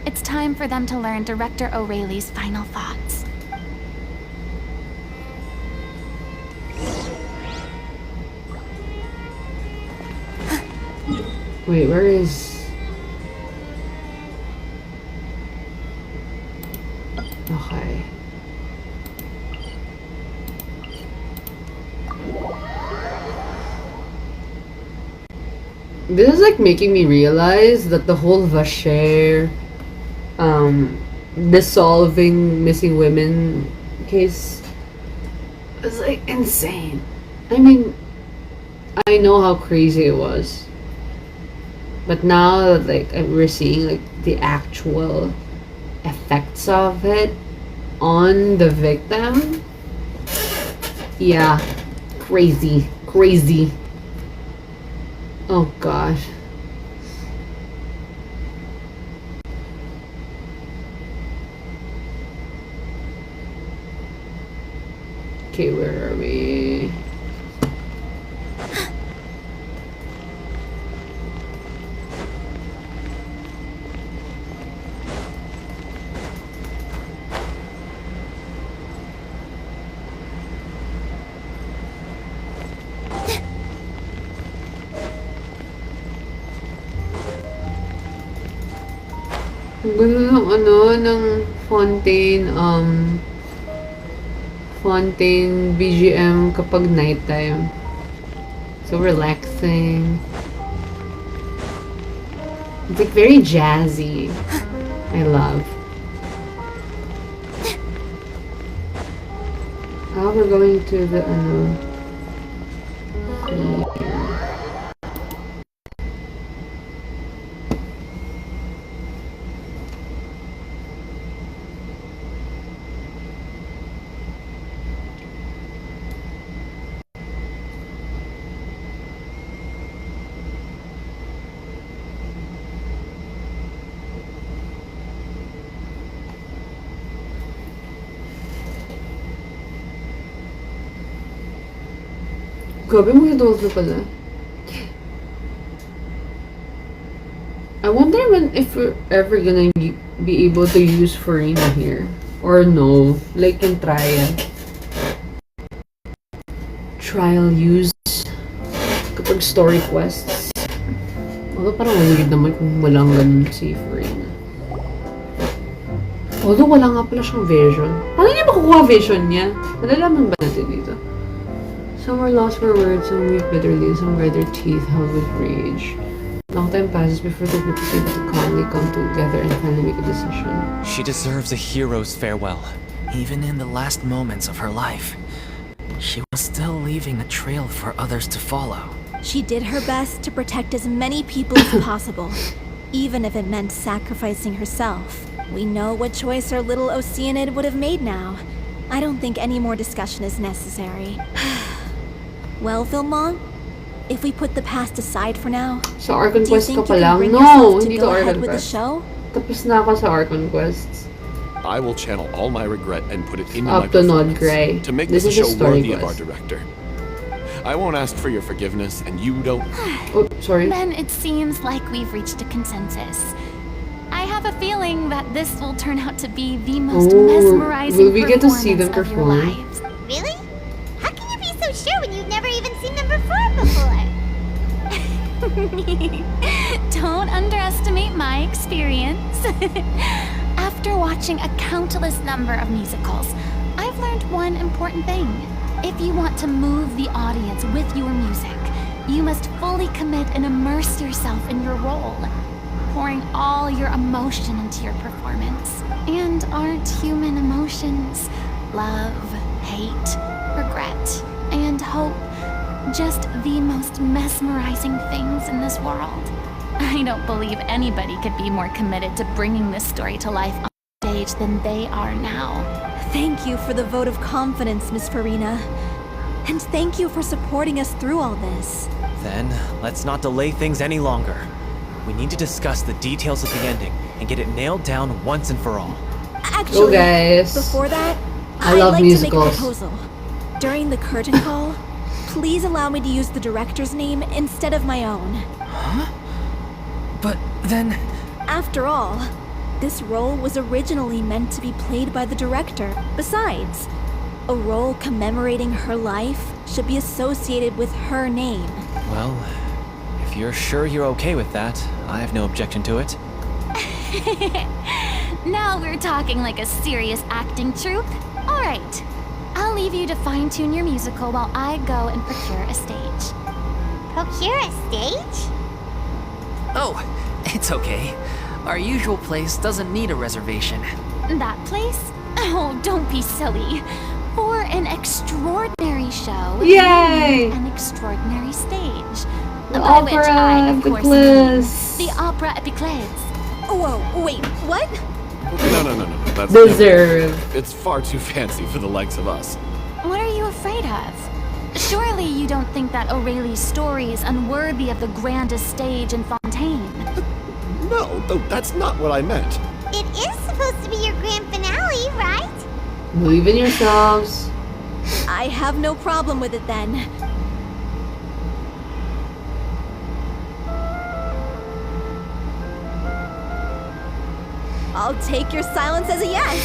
It's time for them to learn Director O'Reilly's final thoughts. Wait, where is... Okay. This is like making me realize that the whole Vacher dissolving missing women case is like insane. I mean, I know how crazy it was, but now that like we're seeing like the actual effects of it on the victim, yeah, crazy. Oh gosh. Okay, where are we? Ang ganda ng ng Fontaine BGM kapag nighttime. So relaxing. It's like very jazzy. I love. Now we're going to the Grabe mo Hidolfo pala. I wonder if we're ever gonna be able to use Furina here. Or no. Like, can try it. Trial use kapag story quests. Although parang weird naman kung walang ganun si Furina. Although wala nga pala siyang vision. Paano niya makukuha vision niya? Malalaman ba natin dito? Some are lost for words, some weep bitterly, and some grind their teeth held with rage. Long time passes before the group is able to calmly come together and finally make a decision. She deserves a hero's farewell. Even in the last moments of her life, she was still leaving a trail for others to follow. She did her best to protect as many people as possible, even if it meant sacrificing herself. We know what choice our little Oceanid would have made now. I don't think any more discussion is necessary. Well, Vilmont, if we put the past aside for now, Sa Archon do you Quest think ka you pa can lang? bring No, yourself to hindi go to ahead Archon with the Quest. show? Tapos na ako sa Archon Quests. I will channel all my regret and put it into Up my to Nod performance Gray. to make This this, is a show story worthy of our quest. director. I won't ask for your forgiveness, and you don't. Oh, sorry. Then it seems like we've reached a consensus. I have a feeling that this will turn out to be the most Oh, mesmerizing will we get to see them performance of your perform? lives. Really? How can you be so sure when you've never even seen them perform before? Don't underestimate my experience. After watching a countless number of musicals, I've learned one important thing. If you want to move the audience with your music, you must fully commit and immerse yourself in your role, pouring all your emotion into your performance. And aren't human emotions love, hate, regret, and hope just the most mesmerizing things in this world? I don't believe anybody could be more committed to bringing this story to life on stage than they are now. Thank you for the vote of confidence, Miss Furina. And thank you for supporting us through all this. Then, let's not delay things any longer. We need to discuss the details of the ending and get it nailed down once and for all. Actually, guys. before that, I I'd love like musicals. to make a proposal. During the curtain call, please allow me to use the director's name instead of my own. But then, After all, this role was originally meant to be played by the director. Besides, a role commemorating her life should be associated with her name. Well, if you're sure you're okay with that, I have no objection to it. Now we're talking like a serious acting troupe. All right, I'll leave you to fine-tune your musical while I go and procure a stage. Procure a stage? oh, it's okay. Our usual place doesn't need a reservation. That place? Oh, don't be silly. For an extraordinary show, we Yay! need an extraordinary stage. The By which opera I, of course, mean Epiclese. the opera Epiclese. Whoa, wait, what? No. That's Deserve. It's far too fancy for the likes of us. What are you afraid of? Surely you don't think that Aurelie's story is unworthy of the grandest stage in Fontaine. No, that's not what I meant. It is supposed to be your grand finale, right? Believe in yourselves. I have no problem with it then. I'll take your silence as a yes.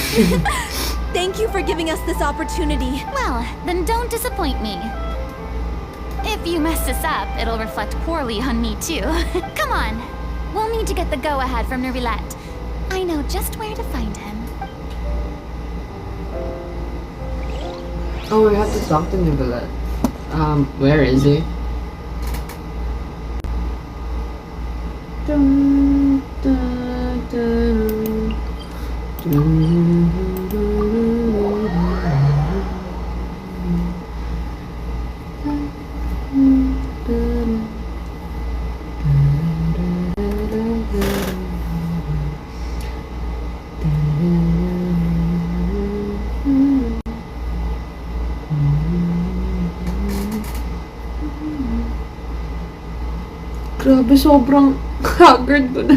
Thank you for giving us this opportunity. Well, then don't disappoint me. If you mess this up, it'll reflect poorly on me too. Come on. We'll need to get the go-ahead from Nervilette. I know just where to find him. Oh, we have to talk to Nicolette. Where is he? Dun, dun, dun, Grabe, sobrang haggard ko na.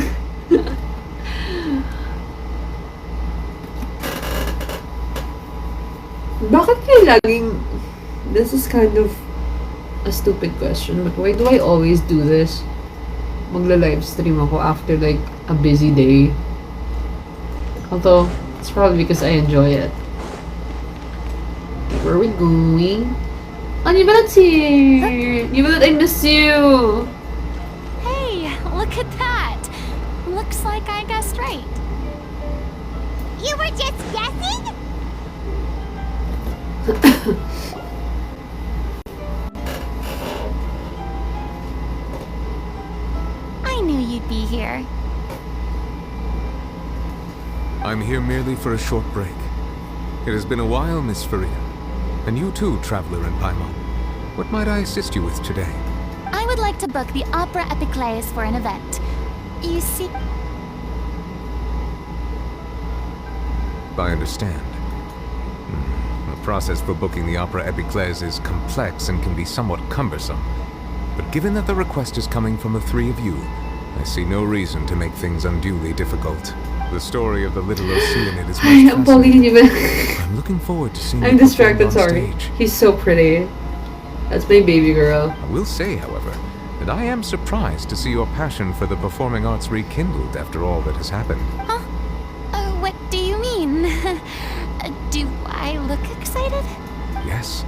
Bakit kayo laging... This is kind of a stupid question, but why do I always do this? Magla-livestream ako after like a busy day. Although, it's probably because I enjoy it. Where are we going? Oh, Nibalat's here! Nibalat, I miss you! Hey, look at that! Looks like I guessed right. You were just guessing? I knew you'd be here. I'm here merely for a short break. It has been a while, Miss Furina. And you too, traveler in Paimon. What might I assist you with today? I would like to book the Opera Epiclese for an event. You see... I understand. The process for booking the Opera Epiclese is complex and can be somewhat cumbersome. But given that the request is coming from the three of you, I see no reason to make things unduly difficult. The story of the little Oceanid is most fascinating. I'm looking forward to seeing I'm you distracted, perform on sorry. stage. He's so pretty. That's my baby girl. I will say, however, that I am surprised to see your passion for the performing arts rekindled after all that has happened. Huh? What do you mean? Do I look excited? Yes.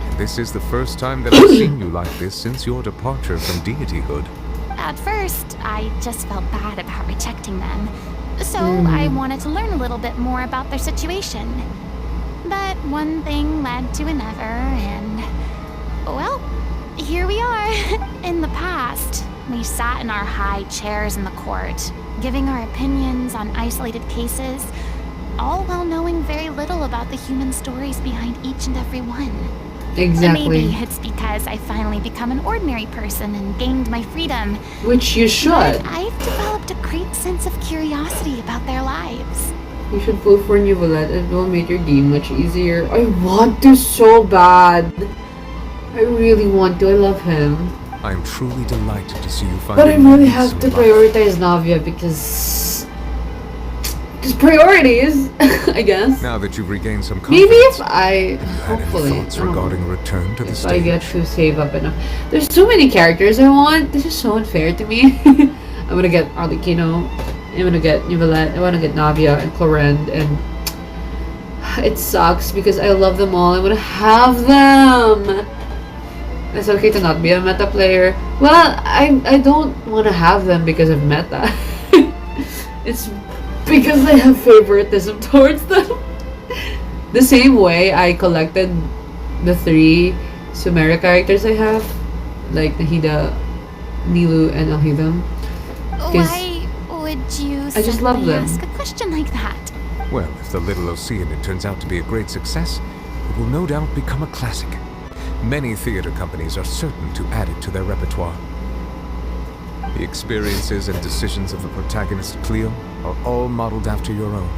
And this is the first time that I've seen you like this since your departure from deityhood. At first, I just felt bad about rejecting them. So I wanted to learn a little bit more about their situation. But one thing led to another, and... well, here we are. In the past, we sat in our high chairs in the court, giving our opinions on isolated cases, all while knowing very little about the human stories behind each and every one. Exactly. Maybe it's because I finally become an ordinary person and gained my freedom. Which you should. But I've developed a great sense of curiosity about their lives. You should vote for Nibalat. It will make your game much easier. I want to so bad. I really want to. I love him. I am truly delighted to see you finally. But I really peace have in to life. prioritize Navia because priorities, I guess. Now that you've regained some confidence, Maybe if I, have you had hopefully, any thoughts I don't know. regarding return to the If stage? I get to save up enough. There's so many characters I want. This is so unfair to me. I'm gonna get Arlecchino. I'm gonna get Nivalet. I wanna get Navia and Clorend, and it sucks because I love them all. I wanna have them. It's okay to not be a meta player. Well, I don't wanna have them because of meta. It's because I have favoritism towards them. The same way I collected the 3 Sumeru characters I have, like Nahida, Nilu, and Alhidam. Why would you I just love suddenly them. ask a question like that? Well, if the little Oceanid turns out to be a great success, it will no doubt become a classic. Many theater companies are certain to add it to their repertoire. The experiences and decisions of the protagonist, Cleo, are all modeled after your own.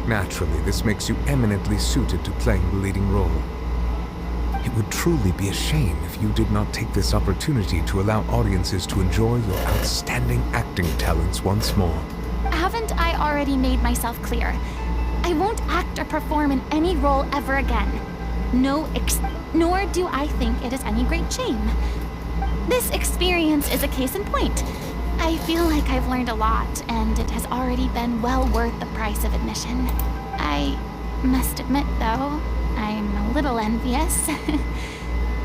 Naturally, this makes you eminently suited to playing the leading role. It would truly be a shame if you did not take this opportunity to allow audiences to enjoy your outstanding acting talents once more. Haven't I already made myself clear? I won't act or perform in any role ever again. Nor do I think it is any great shame. This experience is a case in point. I feel like I've learned a lot, and it has already been well worth the price of admission. I must admit, though, I'm a little envious.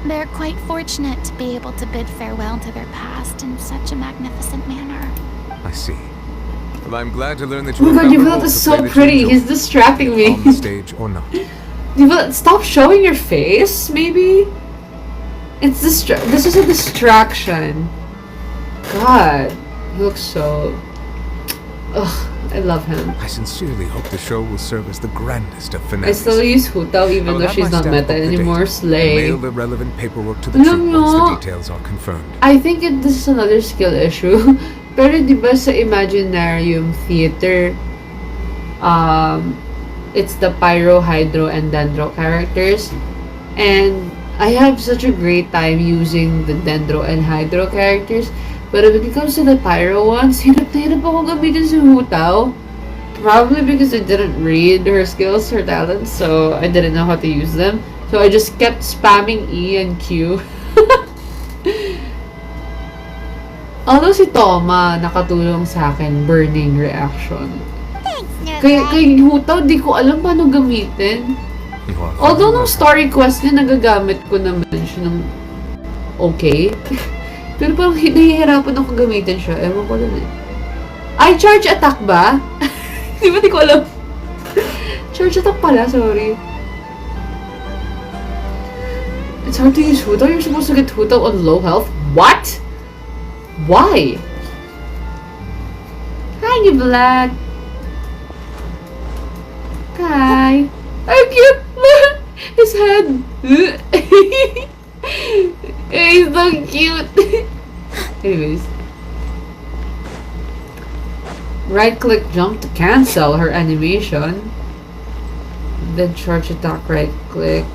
They're quite fortunate to be able to bid farewell to their past in such a magnificent manner. I see. Well, I'm glad to learn that Oh you my god, have found a Nivalet role is to so play that you pretty. enjoy, He's distracting me. on the stage or not. Nivalet, stop showing your face, maybe? It's this is a distraction. God, he looks so... Ugh, I love him. I sincerely hope the show will serve as the grandest of I finales. still use Hutao I even will though have she's my not staff meta book the anymore. date, Slay. Mail the relevant paperwork to the Alam troop once nyo, the details are confirmed. I think this is another skill issue. Pero di ba sa Imaginarium Theater, it's the Pyro, Hydro, and Dendro characters. And I have such a great time using the Dendro and Hydro characters. But when it comes to the Pyro ones, hirap na hirap ako gamitin si Hutao. Probably because I didn't read her skills, her talents, so I didn't know how to use them. So I just kept spamming E and Q. Although si Toma nakatulong sa akin, burning reaction. Thanks, Kay Nurgle. Hutaw, di ko alam paano gamitin. You are Although very nung story quest niya, nagagamit ko naman siya ng okay. Pero parang nahihirapan ako gamitin siya. Ewan ko lang eh. Ay, charge attack ba? Di ba di ko alam? Charge attack pala, sorry. It's hard to use Hutaw. You're supposed to get Hutaw on low health. What? Why? Hi, you black. Hi. How cute! His head. He's so cute. Anyways. Right click jump to cancel her animation. Then charge attack, right click.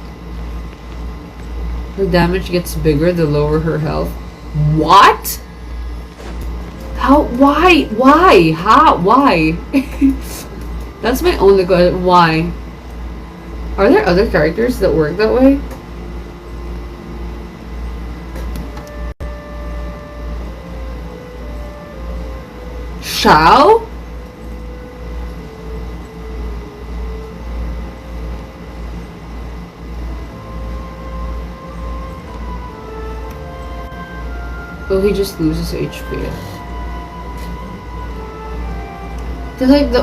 Her damage gets bigger the lower her health. What? How? Why? Why? How? Why? That's my only question. Why? Are there other characters that work that way? Shao? Oh, he just loses HP. Cause like the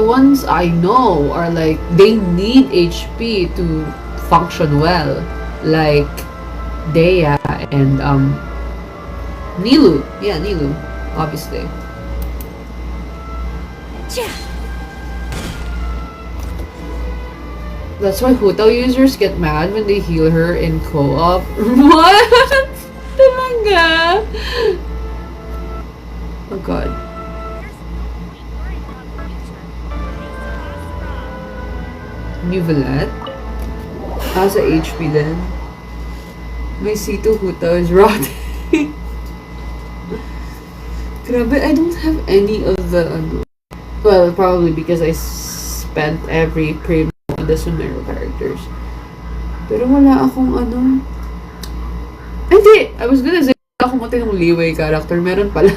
ones I know are like they need HP to function well, like Dea and Nilu. Yeah, Nilu, obviously. That's why Hutaw users get mad when they heal her in co-op. What? Talaga? Oh god. Nuvelet? Sa HP din. My C2 Hutaw is rotting. Grabe, I don't have any of the well, probably because I spent every premium on the Sumeru characters. Pero wala akong Hindi! I was gonna say wala akong matinong Liwei character. Meron pala.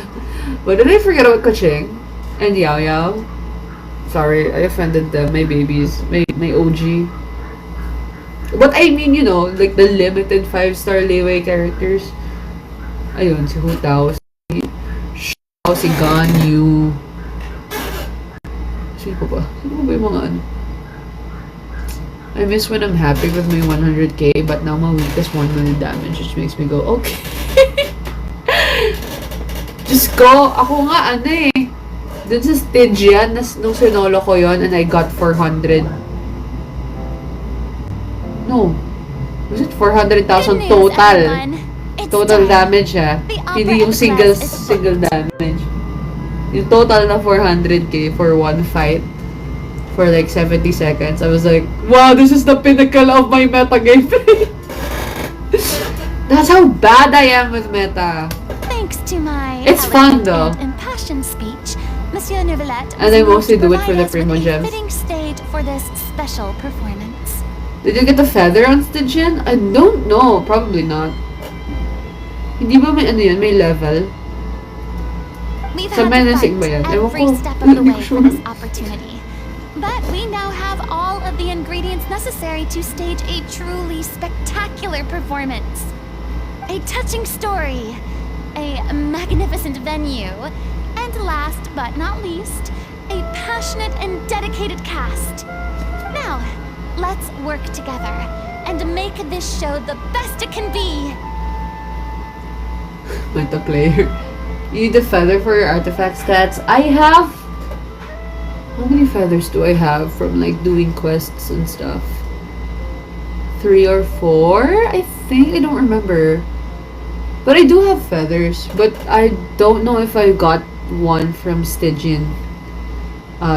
But did I forget about Kaching? And Yao Yao? Sorry, I offended them. My babies. My OG. But I mean, you know, like the limited 5-star Liwei characters. Ayun, si Hutaw, si Shao, si Ganyu. Sino pa ba? Sino pa ba yung mga I miss when I'm happy with my 100k, but now my weakest 1 million damage, which makes me go, okay. Just go. Ako nga, dun sa stage yan, nung sinolo ko yon and I got 400. No. Was it 400,000 total? Total damage, Hindi yung single damage. Yung total na 400k for one fight for like 70 seconds. I was like, wow, this is the pinnacle of my meta gameplay. That's how bad I am with meta. Thanks to my It's fun though. Impassioned speech, Monsieur Neuvillette And I mostly do it for the Primo Gems. fitting stage for this special performance. Did you get the feather on Stygian? I don't know. Probably not. Hindi ba may may level? We've Sa had to menacing ba yan? fight Ewan every ko. step of the way Sure. for this opportunity. But we now have all of the ingredients necessary to stage a truly spectacular performance. A touching story, a magnificent venue, and last but not least, a passionate and dedicated cast. Now, let's work together and make this show the best it can be. Meta player. You need a feather for your artifact stats. I have... How many feathers do I have from like doing quests and stuff? 3 or 4? I think. I don't remember. But I do have feathers. But I don't know if I got one from Stygian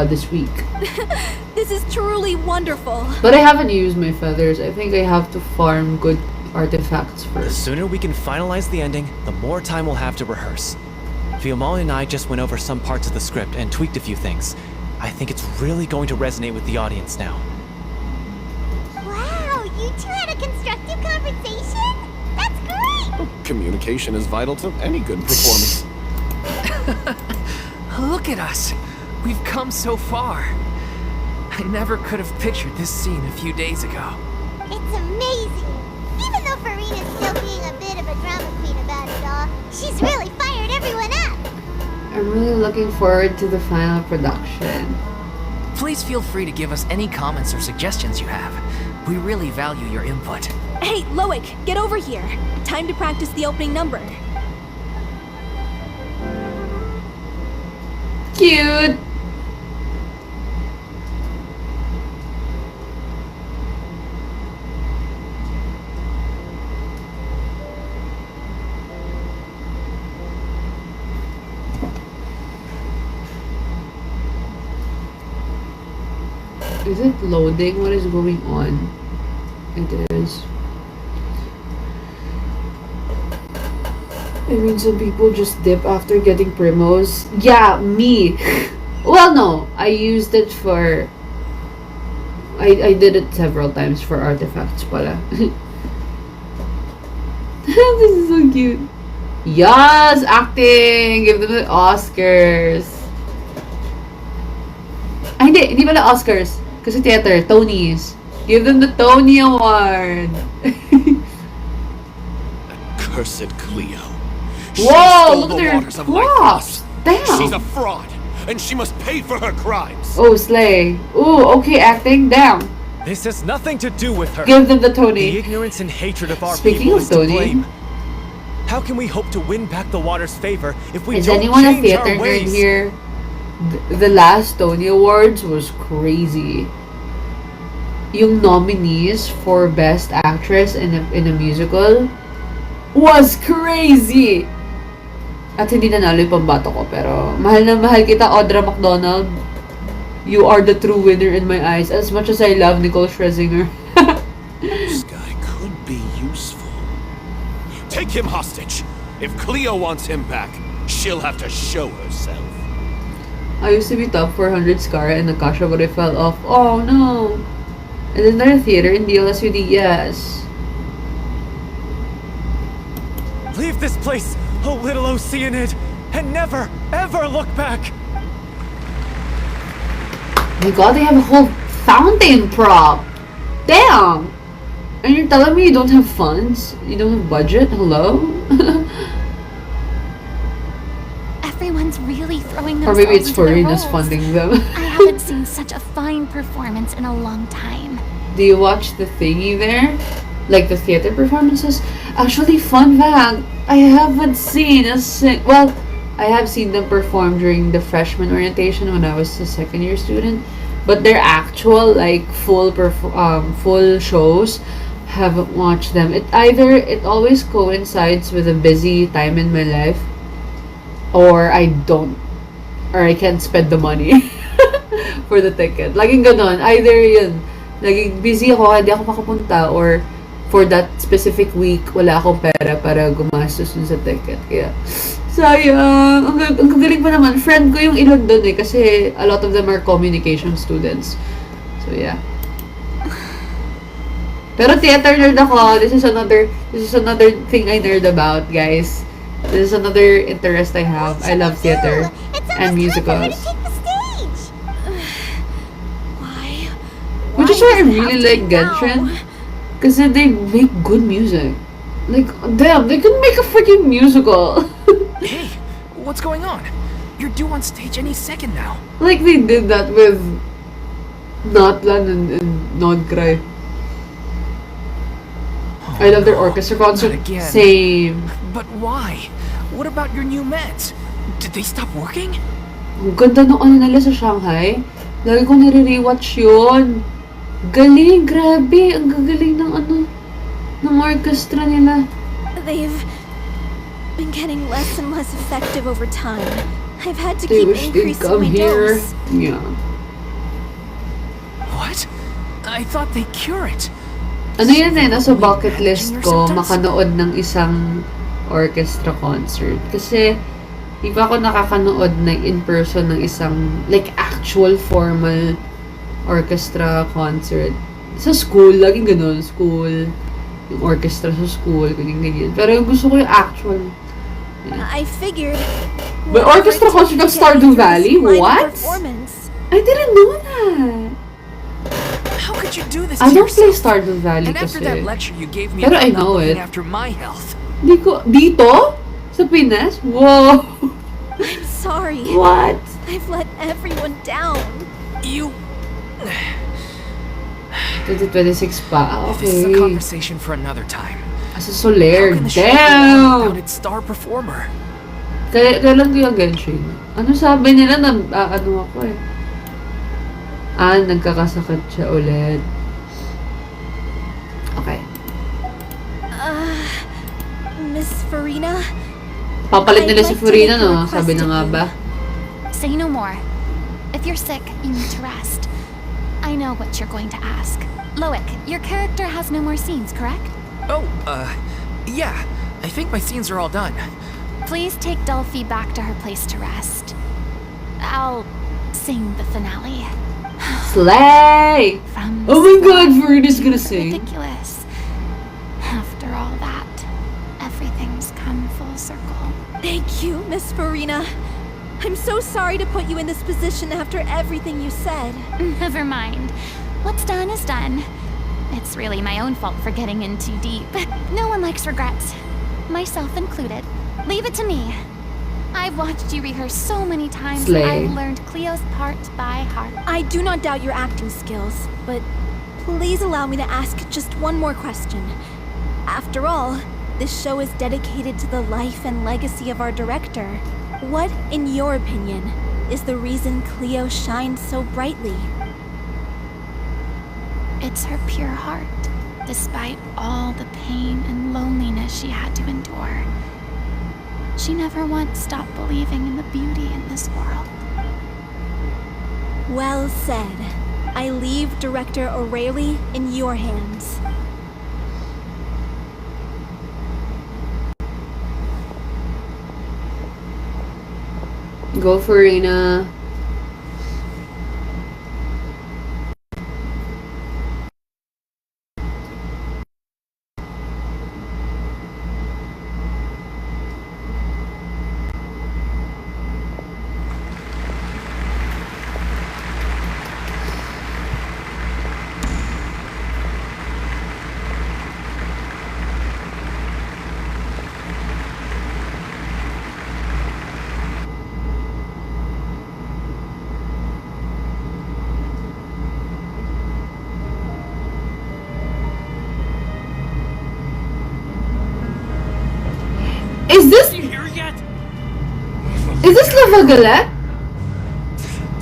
this week. This is truly wonderful. But I haven't used my feathers. I think I have to farm good artifacts The first. sooner we can finalize the ending, the more time we'll have to rehearse. Fiamali and I just went over some parts of the script and tweaked a few things. I think it's really going to resonate with the audience now. Wow, you two had a constructive conversation? That's great! Communication is vital to any good performance. Look at us. We've come so far. I never could have pictured this scene a few days ago. It's amazing. Even though Furina's still being a bit of a drama queen about it all, she's really fired everyone up. I'm really looking forward to the final production. Please feel free to give us any comments or suggestions you have. We really value your input. Hey, Loic, get over here. Time to practice the opening number. Cute! Is it loading? What is going on? It is. I mean, some people just dip after getting primos. Yeah, me. Well, no. I used it for... I did it several times for artifacts pala. This is so cute. Yes! Acting! Give them the Oscars. Ay, hindi pala Oscars. Kasi theater, Tonys. Give them the Tony Award. Cursed Cleo. Whoa, look at her props. Damn. She's a fraud, and she must pay for her crimes. Oh, slay. Ooh, okay, acting. Damn. This has nothing to do with her. Give them the Tony. The ignorance and hatred of our Speaking people of is to Tony, blame. How can we hope to win back the water's favor if we is don't anyone a change theater our nerd ways? here? The last Tony Awards was crazy. Yung nominees for Best Actress in a musical was crazy. At hindi nanalo yung pambato ko, pero mahal na mahal kita, Audra McDonald. You are the true winner in my eyes, as much as I love Nicole Scherzinger. This guy could be useful. Take him hostage. If Cleo wants him back, she'll have to show herself. I used to be top 400 Scara and Nakasha, but I fell off. Oh no! Isn't there a theater in DLSUD? Yes. Leave this place, oh little Oceanid, and never, ever look back! My god, they have a whole fountain prop! Damn! And you're telling me you don't have funds? You don't have budget? Hello? Everyone's really throwing Or themselves maybe it's into their Furina's roles. funding them. I haven't seen such a fine performance in a long time. Do you watch the thingy there? Like the theater performances? Actually, fun fact, I haven't seen a well, I have seen them perform during the freshman orientation when I was a second year student, but their actual like full shows, haven't watched them. It always coincides with a busy time in my life, or I can't spend the money for the ticket. Laging ganon. Either yun, laging busy ako, hindi ako makapunta, or for that specific week, wala akong pera para gumastos dun sa ticket. Kaya, sayang. Ang galing pa naman. Friend ko yung ilan dun eh, kasi a lot of them are communication students. So, yeah. Pero theater nerd ako. This is another thing I nerd about, guys. This is another interest I have. I love theater and musicals. Why? Which is why I really like Genshin. Kasi they make good music. Like, damn, they could make a freaking musical. Hey, what's going on? You're due on stage any second now. Like they did that with Notlan and Nodcry. Oh, I love their no, orchestra concert. not again. Same. But why? What about your new meds? Did they stop working? Ang ganda nung ano nila sa Shanghai. Lagi ko nire-rewatch yun. Galing, grabe. Ang gagaling ng ng orchestra nila. They've been getting less and less effective over time. I've had to They keep wish they'd increasing come my here. dose. Yeah. What? I thought they cure it. Ano yun eh, nasa bucket list Managing your ko, symptoms? makanood ng isang orchestra concert. Kasi, di pa ako nakakanood na in person ng isang, like, actual formal orchestra concert. Sa school, laging ganun, school. Yung orchestra sa school, ganyan. Pero gusto ko yung actual. I figured But What a orchestra great concert of to get Stardew through this Valley? blinding What? performance. I didn't know that. How could you do this I to don't play yourself? Stardew Valley And after kasi. that lecture you gave me Pero about I not know looking it. after my health. Dito? Sa Pinas? Whoa! I'm sorry. What? I've let everyone down. You... 2026 pa. This is a Okay. conversation for another time. As a How Soler. can the show go on without Damn! its star performer? Kailan ko yung Genshin? Ano sabi nila na ano ako eh? Nagkakasakit siya ulit. Okay. Miss Furina? Papalit nila si I'd like to Furina, make a no? request Sabi na of nga you. ba? Say no more. If you're sick, you need to rest. I know what you're going to ask. Loic, your character has no more scenes, correct? Oh, yeah. I think my scenes are all done. Please take Delphi back to her place to rest. I'll sing the finale. Slay! From Oh my god, start. Furina's gonna sing. Ridiculous. After all that, everything's come full circle. Thank you, Miss Furina. I'm so sorry to put you in this position after everything you said. Never mind. What's done is done. It's really my own fault for getting in too deep. No one likes regrets, myself included. Leave it to me. I've watched you rehearse so many times that Slay. I've learned Cleo's part by heart. I do not doubt your acting skills, but please allow me to ask just one more question. After all, this show is dedicated to the life and legacy of our director. What, in your opinion, is the reason Cleo shines so brightly? It's her pure heart, despite all the pain and loneliness she had to endure. She never once stopped believing in the beauty in this world. Well said. I leave Director O'Reilly in your hands. Go Furina. Is this Here yet? Is this La Vagalette?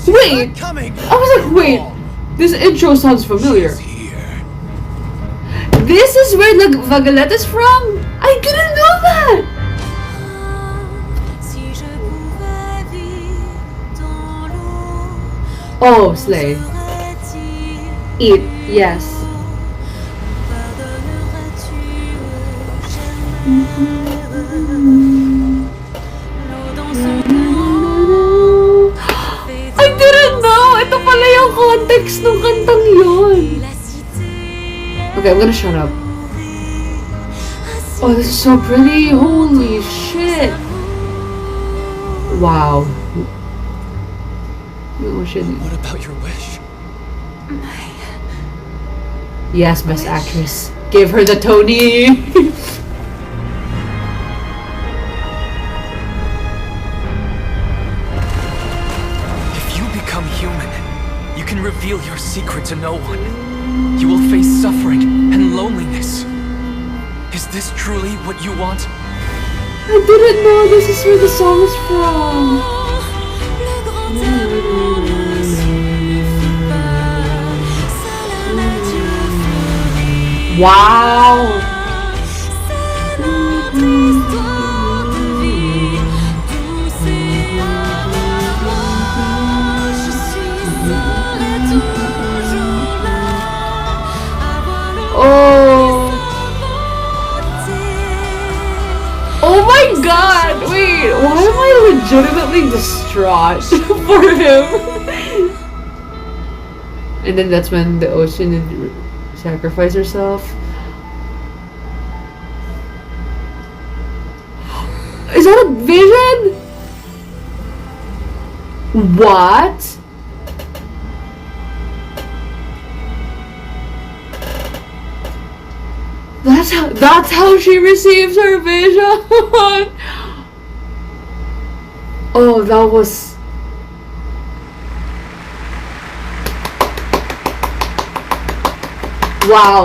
Wait, Not coming. I was like, wait, this intro sounds familiar. Here. This is where La Vagalette is from? I didn't know that! Oh, slay. Eat, yes. I didn't know! Ito pala yung context ng kantang yun. Okay, I'm gonna shut up. Oh, this is so pretty. Holy shit. Wow. Oh shit. What about your wish? Yes, Best Actress. Give her the Tony. If you become human, you can reveal your secret to no one. You will face suffering and loneliness. Is this truly what you want? I didn't know this is where the song is from. Wow. Oh. Oh my god! Wait, why am I legitimately distraught for him? And then that's when the ocean sacrificed herself. Is that a vision? What? That's how she receives her vision. Oh, that was wow.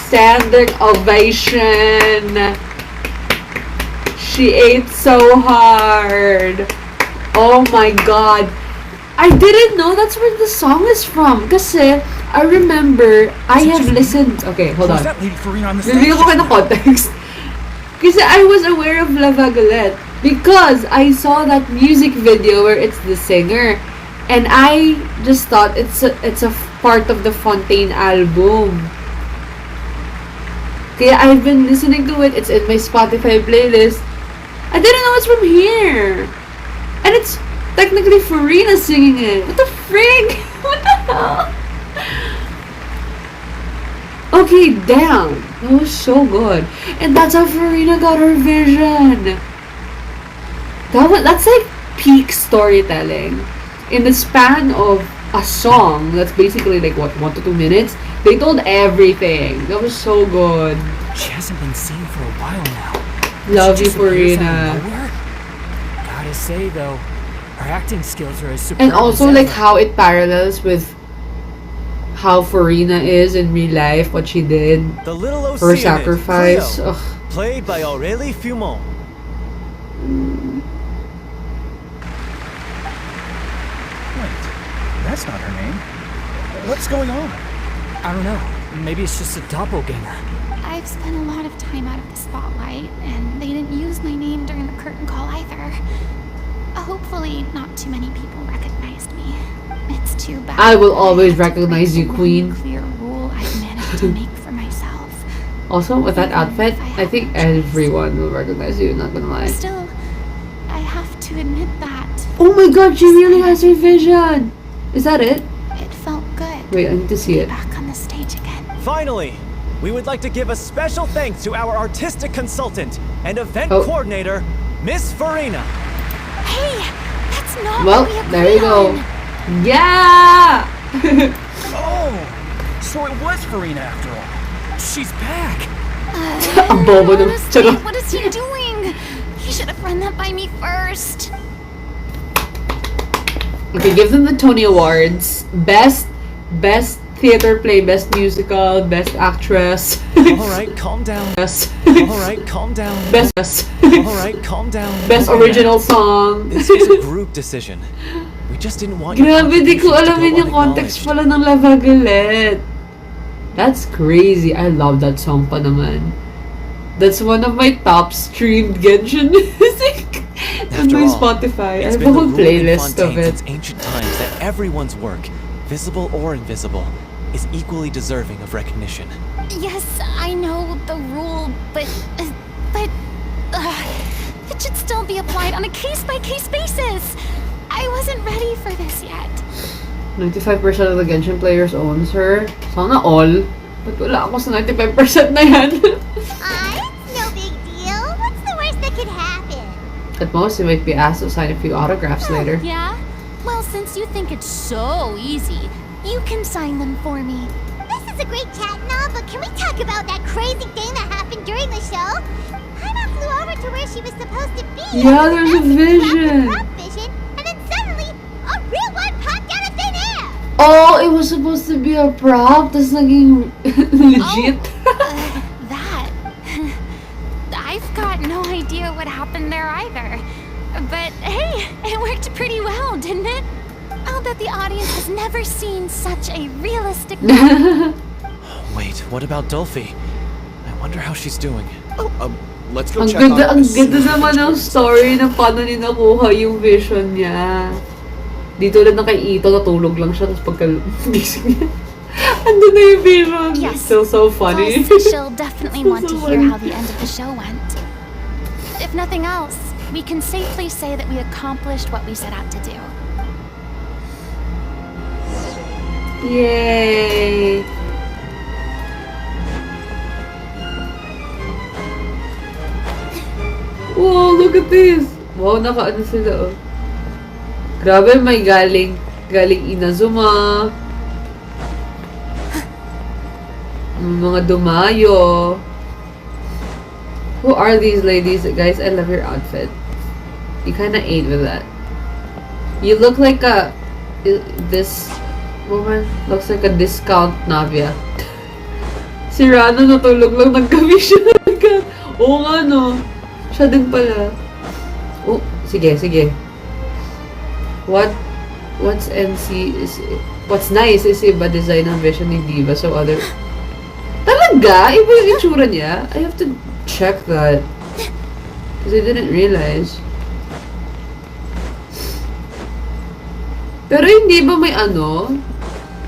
Standing ovation. She ate so hard. Oh my god. I didn't know that's where the song is from. Kasi I remember I have listened. Okay, hold on. that lady Furina on the stage? Bibigyan ko kayo ng context. Kasi I was aware of La Vagalette because I saw that music video where it's the singer. And I just thought it's a part of the Fontaine album. Kaya I've been listening to it. It's in my Spotify playlist. I didn't know it's from here. And it's technically Furina singing it. What the frig? What the hell? Okay, damn. That was so good. And that's how Furina got her vision. That's like peak storytelling. In the span of a song, that's basically like what, 1 to 2 minutes, they told everything. That was so good. She hasn't been seen for a while now. Love you, She just appears out of Furina. nowhere? Gotta say though, her acting skills are as superb And also as like ever. how it parallels with how Furina is in real life, what she did, The little her Oceanid, sacrifice. Cleo, Ugh. played by Aurélie Fumont. Wait, that's not her name. What's going on? I don't know. Maybe it's just a doppelganger. I've spent a lot of time out of the spotlight, and they didn't use my name during the curtain call either. Hopefully, not too many people recognized me. It's too bad. I will that always had to recognize break you, the queen. one clear rule I've managed to make for myself. Also, with that Even outfit, if I I have think no choice. everyone will recognize you, not gonna lie. Still, I have to admit that Oh my god, she really has her vision! Is that it? it felt good Wait, I need to to see be it. back on the stage again. Finally, we would like to give a special thanks to our artistic consultant and event Oh. coordinator, Miss Furina. Hey, that's not Well, what we agreed there you go. on. Yeah! Oh, so it was Furina after all. She's back! Ang bobo naman. Honestly, Charot. what is he doing? He should have run that by me first. Okay, give them the Tony Awards. Best theater play, best musical, best actress. Alright, calm down. Best Alright, calm down. Alright, calm down. best Okay, original song. This was a group decision. We just didn't want your Grabe, di ko contributions to alamin go yung context unacknowledged. pala ng La Vagalette. That's crazy. I love that song pa naman. That's one of my top streamed Genshin music on After my all, Spotify. I It's have a been the whole rule in playlist of Fontaine it. since ancient times that everyone's work, visible or invisible, is equally deserving of recognition. Yes, I know the rule, but it should still be applied on a case-by-case basis. I wasn't ready for this yet. 95% of the Genshin players owns her. Sana all. Ba't wala ako sa 95% na yan? It's no big deal. What's the worst that could happen? At most, you might be asked to sign a few autographs later. Yeah? Well, since you think it's so easy, you can sign them for me. This is a great chat and all, but can we talk about that crazy thing that happened during the show? Paimon flew over to where she was supposed to be. Yeah, there's a and vision. prop vision, and then suddenly, a real one popped out of thin air. Oh, it was supposed to be a prop. That's naging legit. That. I've got no idea what happened there either. But hey, it worked pretty well, didn't it? I'll bet the audience has never seen such a realistic. Wait, what about Dolphy? I wonder how she's doing. Let's go Ang check on ganda, her ang as soon ganda as we naman finish ng this. story na paano niya nakuha yung vision niya. Dito ulit na kay Ito, natulog lang siya, tapos pagka gising niya, andun na yung vision. Yes. It's still so funny. Plus, she'll definitely want to So hear funny. how the end of the show went. If nothing else, we can safely say that we accomplished what we set out to do. Yay! Whoa, look at this! Wow, naka-ano sila, oh. Grabe, may galing Inazuma. Mga dumayo. Who are these ladies? Guys, I love your outfit. You kinda ate with that. You look like this woman looks like a discount Navia. Si Rano natulog lang ng gabi siya. Oo nga no. Siya din pala. Oh, sige. What's nice is iba design ng vision ni Diva, so other... Talaga? Iba yung itsura niya? I have to check that. Because I didn't realize. Pero hindi ba may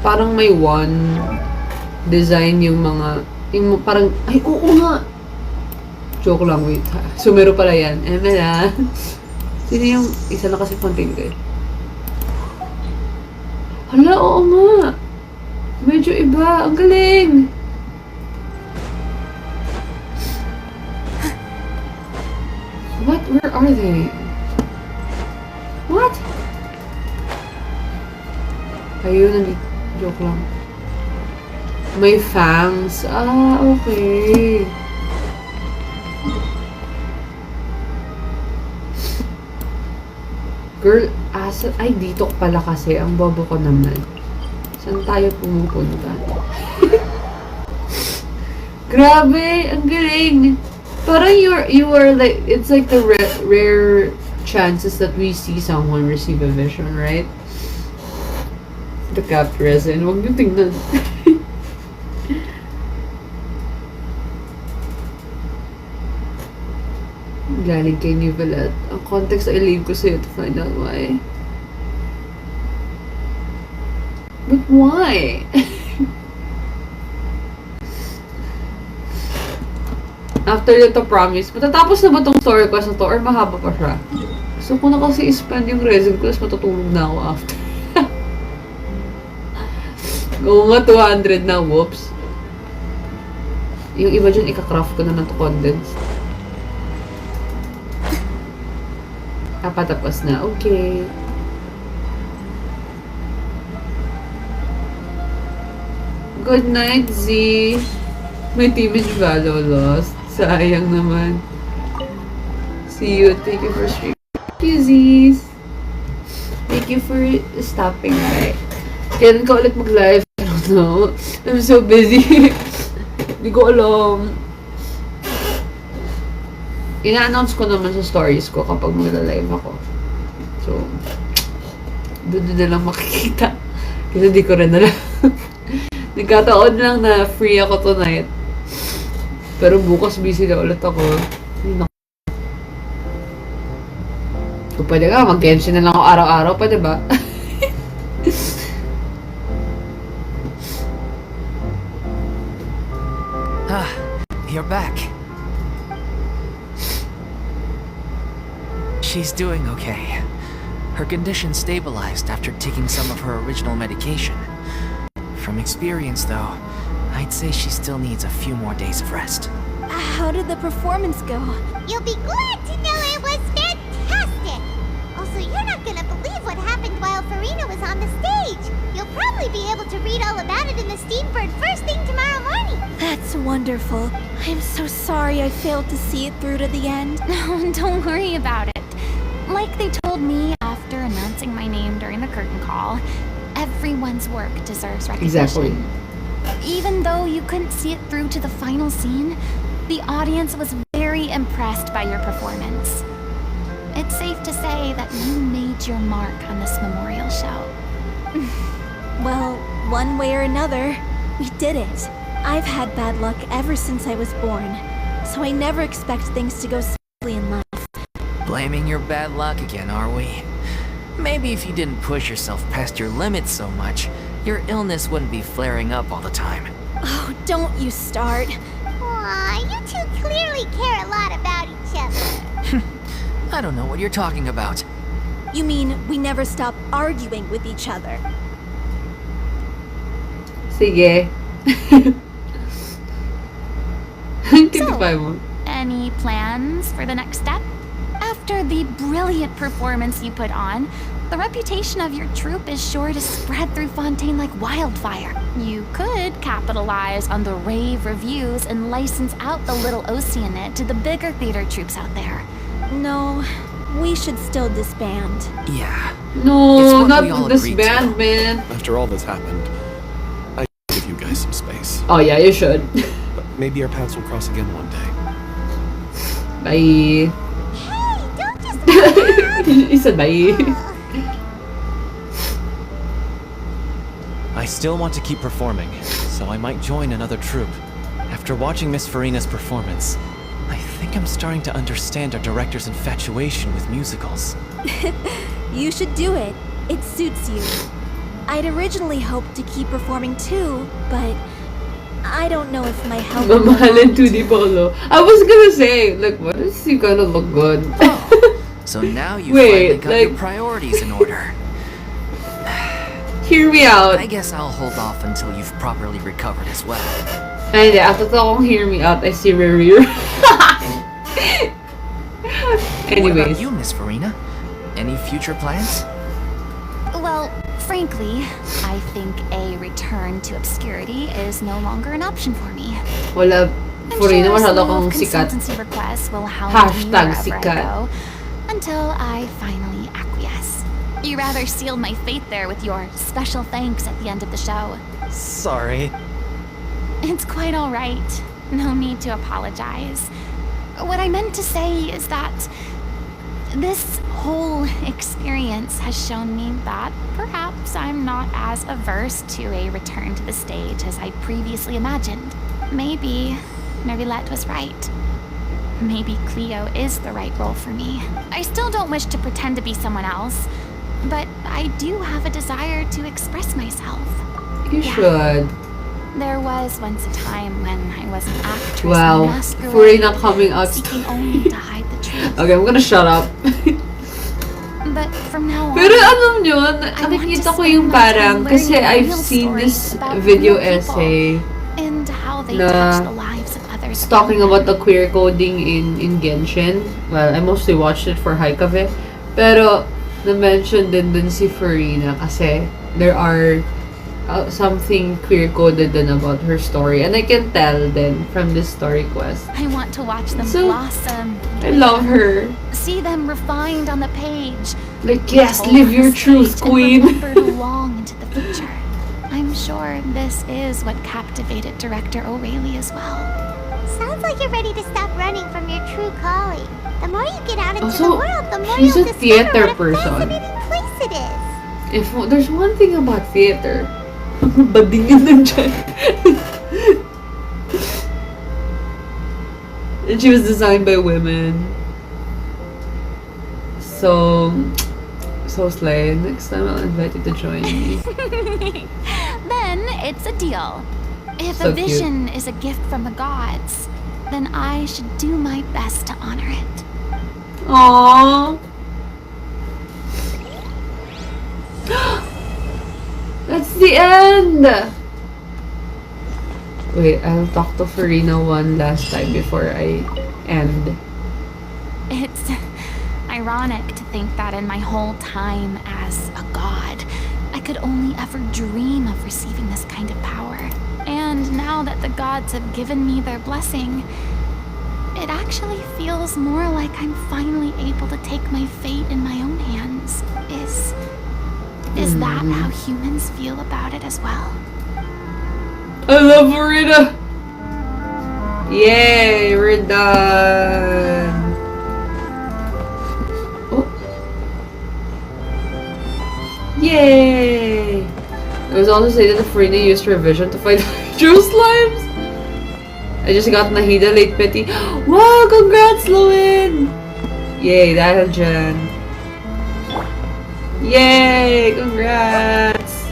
parang may one design yung mga, yung parang, ay oo nga! Joke lang, wait ha. Sumeru pala yan. Emela. Sino yung, isa na kasi konting ko eh. Hala, oo nga. Medyo iba. Ang galing. What? Where are they? What? Ayun, joke lang. May fangs. Ah, okay. Girl, ay, dito pala kasi. Ang bobo ko naman. Saan tayo pumupunta? Grabe! Ang galing! Parang you are like, it's like the rare chances that we see someone receive a vision, right? The capped resin. Huwag niyo tingnan. Galing kay Nivelet. Ang context I leave ko sa'yo to find out why. But why? After the promise, matatapos na ba tong story quest na to or mahaba pa siya? Gusto ko na kasi i-spend yung resin ko tapos matutulog na ako after. Oo nga, 200 na, whoops. Yung iba dyan, ika-craft ko na ng condense. Patapos na. Okay. Good night, Z. My teamage value lost. Sayang naman. See you. Thank you for streaming. Thank you, Z's. Thank you for stopping by. Kailan ka ulit mag-live? I don't know. I'm so busy. Hindi ko alam. Ina-announce ko naman sa stories ko kapag magla-live ako. So, doon na lang makikita. Kasi di ko rin alam. Nagkataon lang na free ako tonight. Pero bukas busy na ulit ako. Kung pwede ka, mag-Genshin na lang ako araw-araw. Pwede ba? You're back. She's doing okay. Her condition stabilized after taking some of her original medication. From experience, though, I'd say she still needs a few more days of rest. How did the performance go? You'll be glad to know it was fantastic! Also, you're not gonna believe what happened while Furina was on the stage. You'll probably be able to read all about it in the Steambird first thing tomorrow morning. That's wonderful. I'm so sorry I failed to see it through to the end. No, don't worry about it. Like they told me after announcing my name during the curtain call, everyone's work deserves recognition. Exactly. Even though you couldn't see it through to the final scene, the audience was very impressed by your performance. It's safe to say that you made your mark on this memorial show. Well, one way or another, we did it. I've had bad luck ever since I was born, so I never expect things to go smoothly in life. Blaming your bad luck again, are we? Maybe if you didn't push yourself past your limits so much, your illness wouldn't be flaring up all the time. Oh, don't you start. Aw, you two clearly care a lot about each other. I don't know what you're talking about. You mean we never stop arguing with each other? Sige. So, any plans for the next step? After the brilliant performance you put on, The reputation of your troupe is sure to spread through Fontaine like wildfire. You could capitalize on the rave reviews and license out the Little Oceanid to the bigger theater troupes out there. No, we should still disband. Yeah. No, It's what not we all this agreed band, to. man. After all that's happened, I give you guys some space. Oh yeah, you should. But maybe our paths will cross again one day. Bye. Hey, don't just He said bye. I still want to keep performing, so I might join another troupe. After watching Miss Furina's performance, I think I'm starting to understand our director's infatuation with musicals. You should do it. It suits you. I'd originally hoped to keep performing too, but I don't know if my health will Mamahalin allow 2D Polo. I was gonna say, like, what is he gonna look good? So now you Wait, finally got like- your priorities in order. Hear me out. I guess I'll hold off until you've properly recovered as well. Ay, hindi. After akong hear me out, I see rear. What Anyways. about you, Miss Furina? Any future plans? Well, frankly, I think a return to obscurity is no longer an option for me. Wala. I'm Furina sure a masyado slew kang of sikat. consultancy requests will hound me Hashtag wherever sikat. I go, until I finally acquiesce. You rather sealed my fate there with your special thanks at the end of the show. Sorry. It's quite all right. No need to apologize. What I meant to say is that this whole experience has shown me that perhaps I'm not as averse to a return to the stage as I previously imagined. Maybe Nerilette was right. Maybe Cleo is the right role for me. I still don't wish to pretend to be someone else, but I do have a desire to express myself. You should. There was once a time when I was an actress Wow. in a masquerade, Furina coming out. seeking only to hide the truth. Okay, I'm gonna shut up. But from now on, Pero alam nyo, I want nakikita to ko yung spend my time parang, kasi learning I've real seen stories this about video real people essay and how they na touch the lives of others. talking about the queer coding in Genshin. Well, I mostly watched it for Haikave. Pero, na-mention din si Furina kasi there are something queer-coded din about her story. And I can tell then from this story quest. I want to watch them So, blossom. I love her. See them refined on the page. Like, yes, Hold live on your the truth, stage and queen. remembered long into the future. I'm sure this is what captivated director O'Reilly as well. Sounds like you're ready to stop running from your true calling. The more you get out into Also, the world, the more she's you'll a discover theater what a person. fascinating place it is. If there's one thing about theater, badingin lang dyan. And she was designed by women. So slay. Next time I'll invite you to join me. Then it's a deal. If So a cute. vision is a gift from the gods, then I should do my best to honor it. Aww. That's the end! Wait, I'll talk to Furina one last time before I end. It's ironic to think that in my whole time as a god, I could only ever dream of receiving this kind of power. And now that the gods have given me their blessing, it actually feels more like I'm finally able to take my fate in my own hands. Is that how humans feel about it as well? I love Furina! Yay, we're done! Oh. Yay! It was also stated that Furina used her vision to fight Hydro Slimes! I just got Nahida late pity. Wow, congrats, Loin! Yay, dahil dyan. Yay, congrats!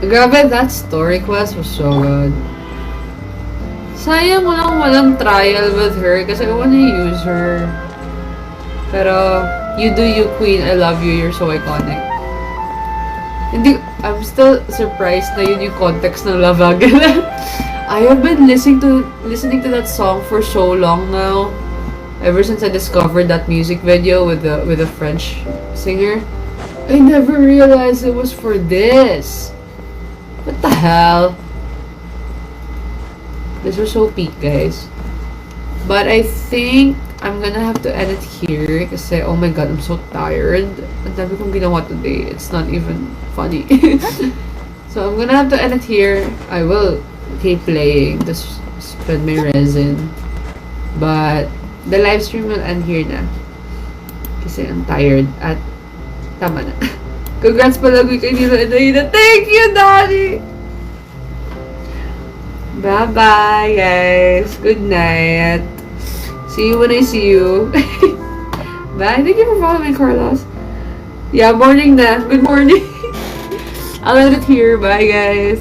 Grabe, that story quest was so good. Sayang walang trial with her kasi I wanna use her. Pero, you do you, queen. I love you. You're so iconic. Hindi, I'm still surprised na yun yung context ng Lavagan. I have been listening to that song for so long now. Ever since I discovered that music video with the French singer, I never realized it was for this. What the hell? This was so peak, guys. But I think I'm gonna have to end it here kasi oh my god, I'm so tired. Ang dami kong ginawa today. It's not even funny. So I'm gonna have to end it here. I will keep playing to spread my resin. But the live stream will end here na. Kasi I'm tired at tama na. Congrats palagi kay Nilo and Aida. Thank you, Daddy! Bye-bye, guys. Good night. See you when I see you. Bye. Thank you for following, Carlos. Yeah, morning na. Good morning. I'll end it here. Bye, guys.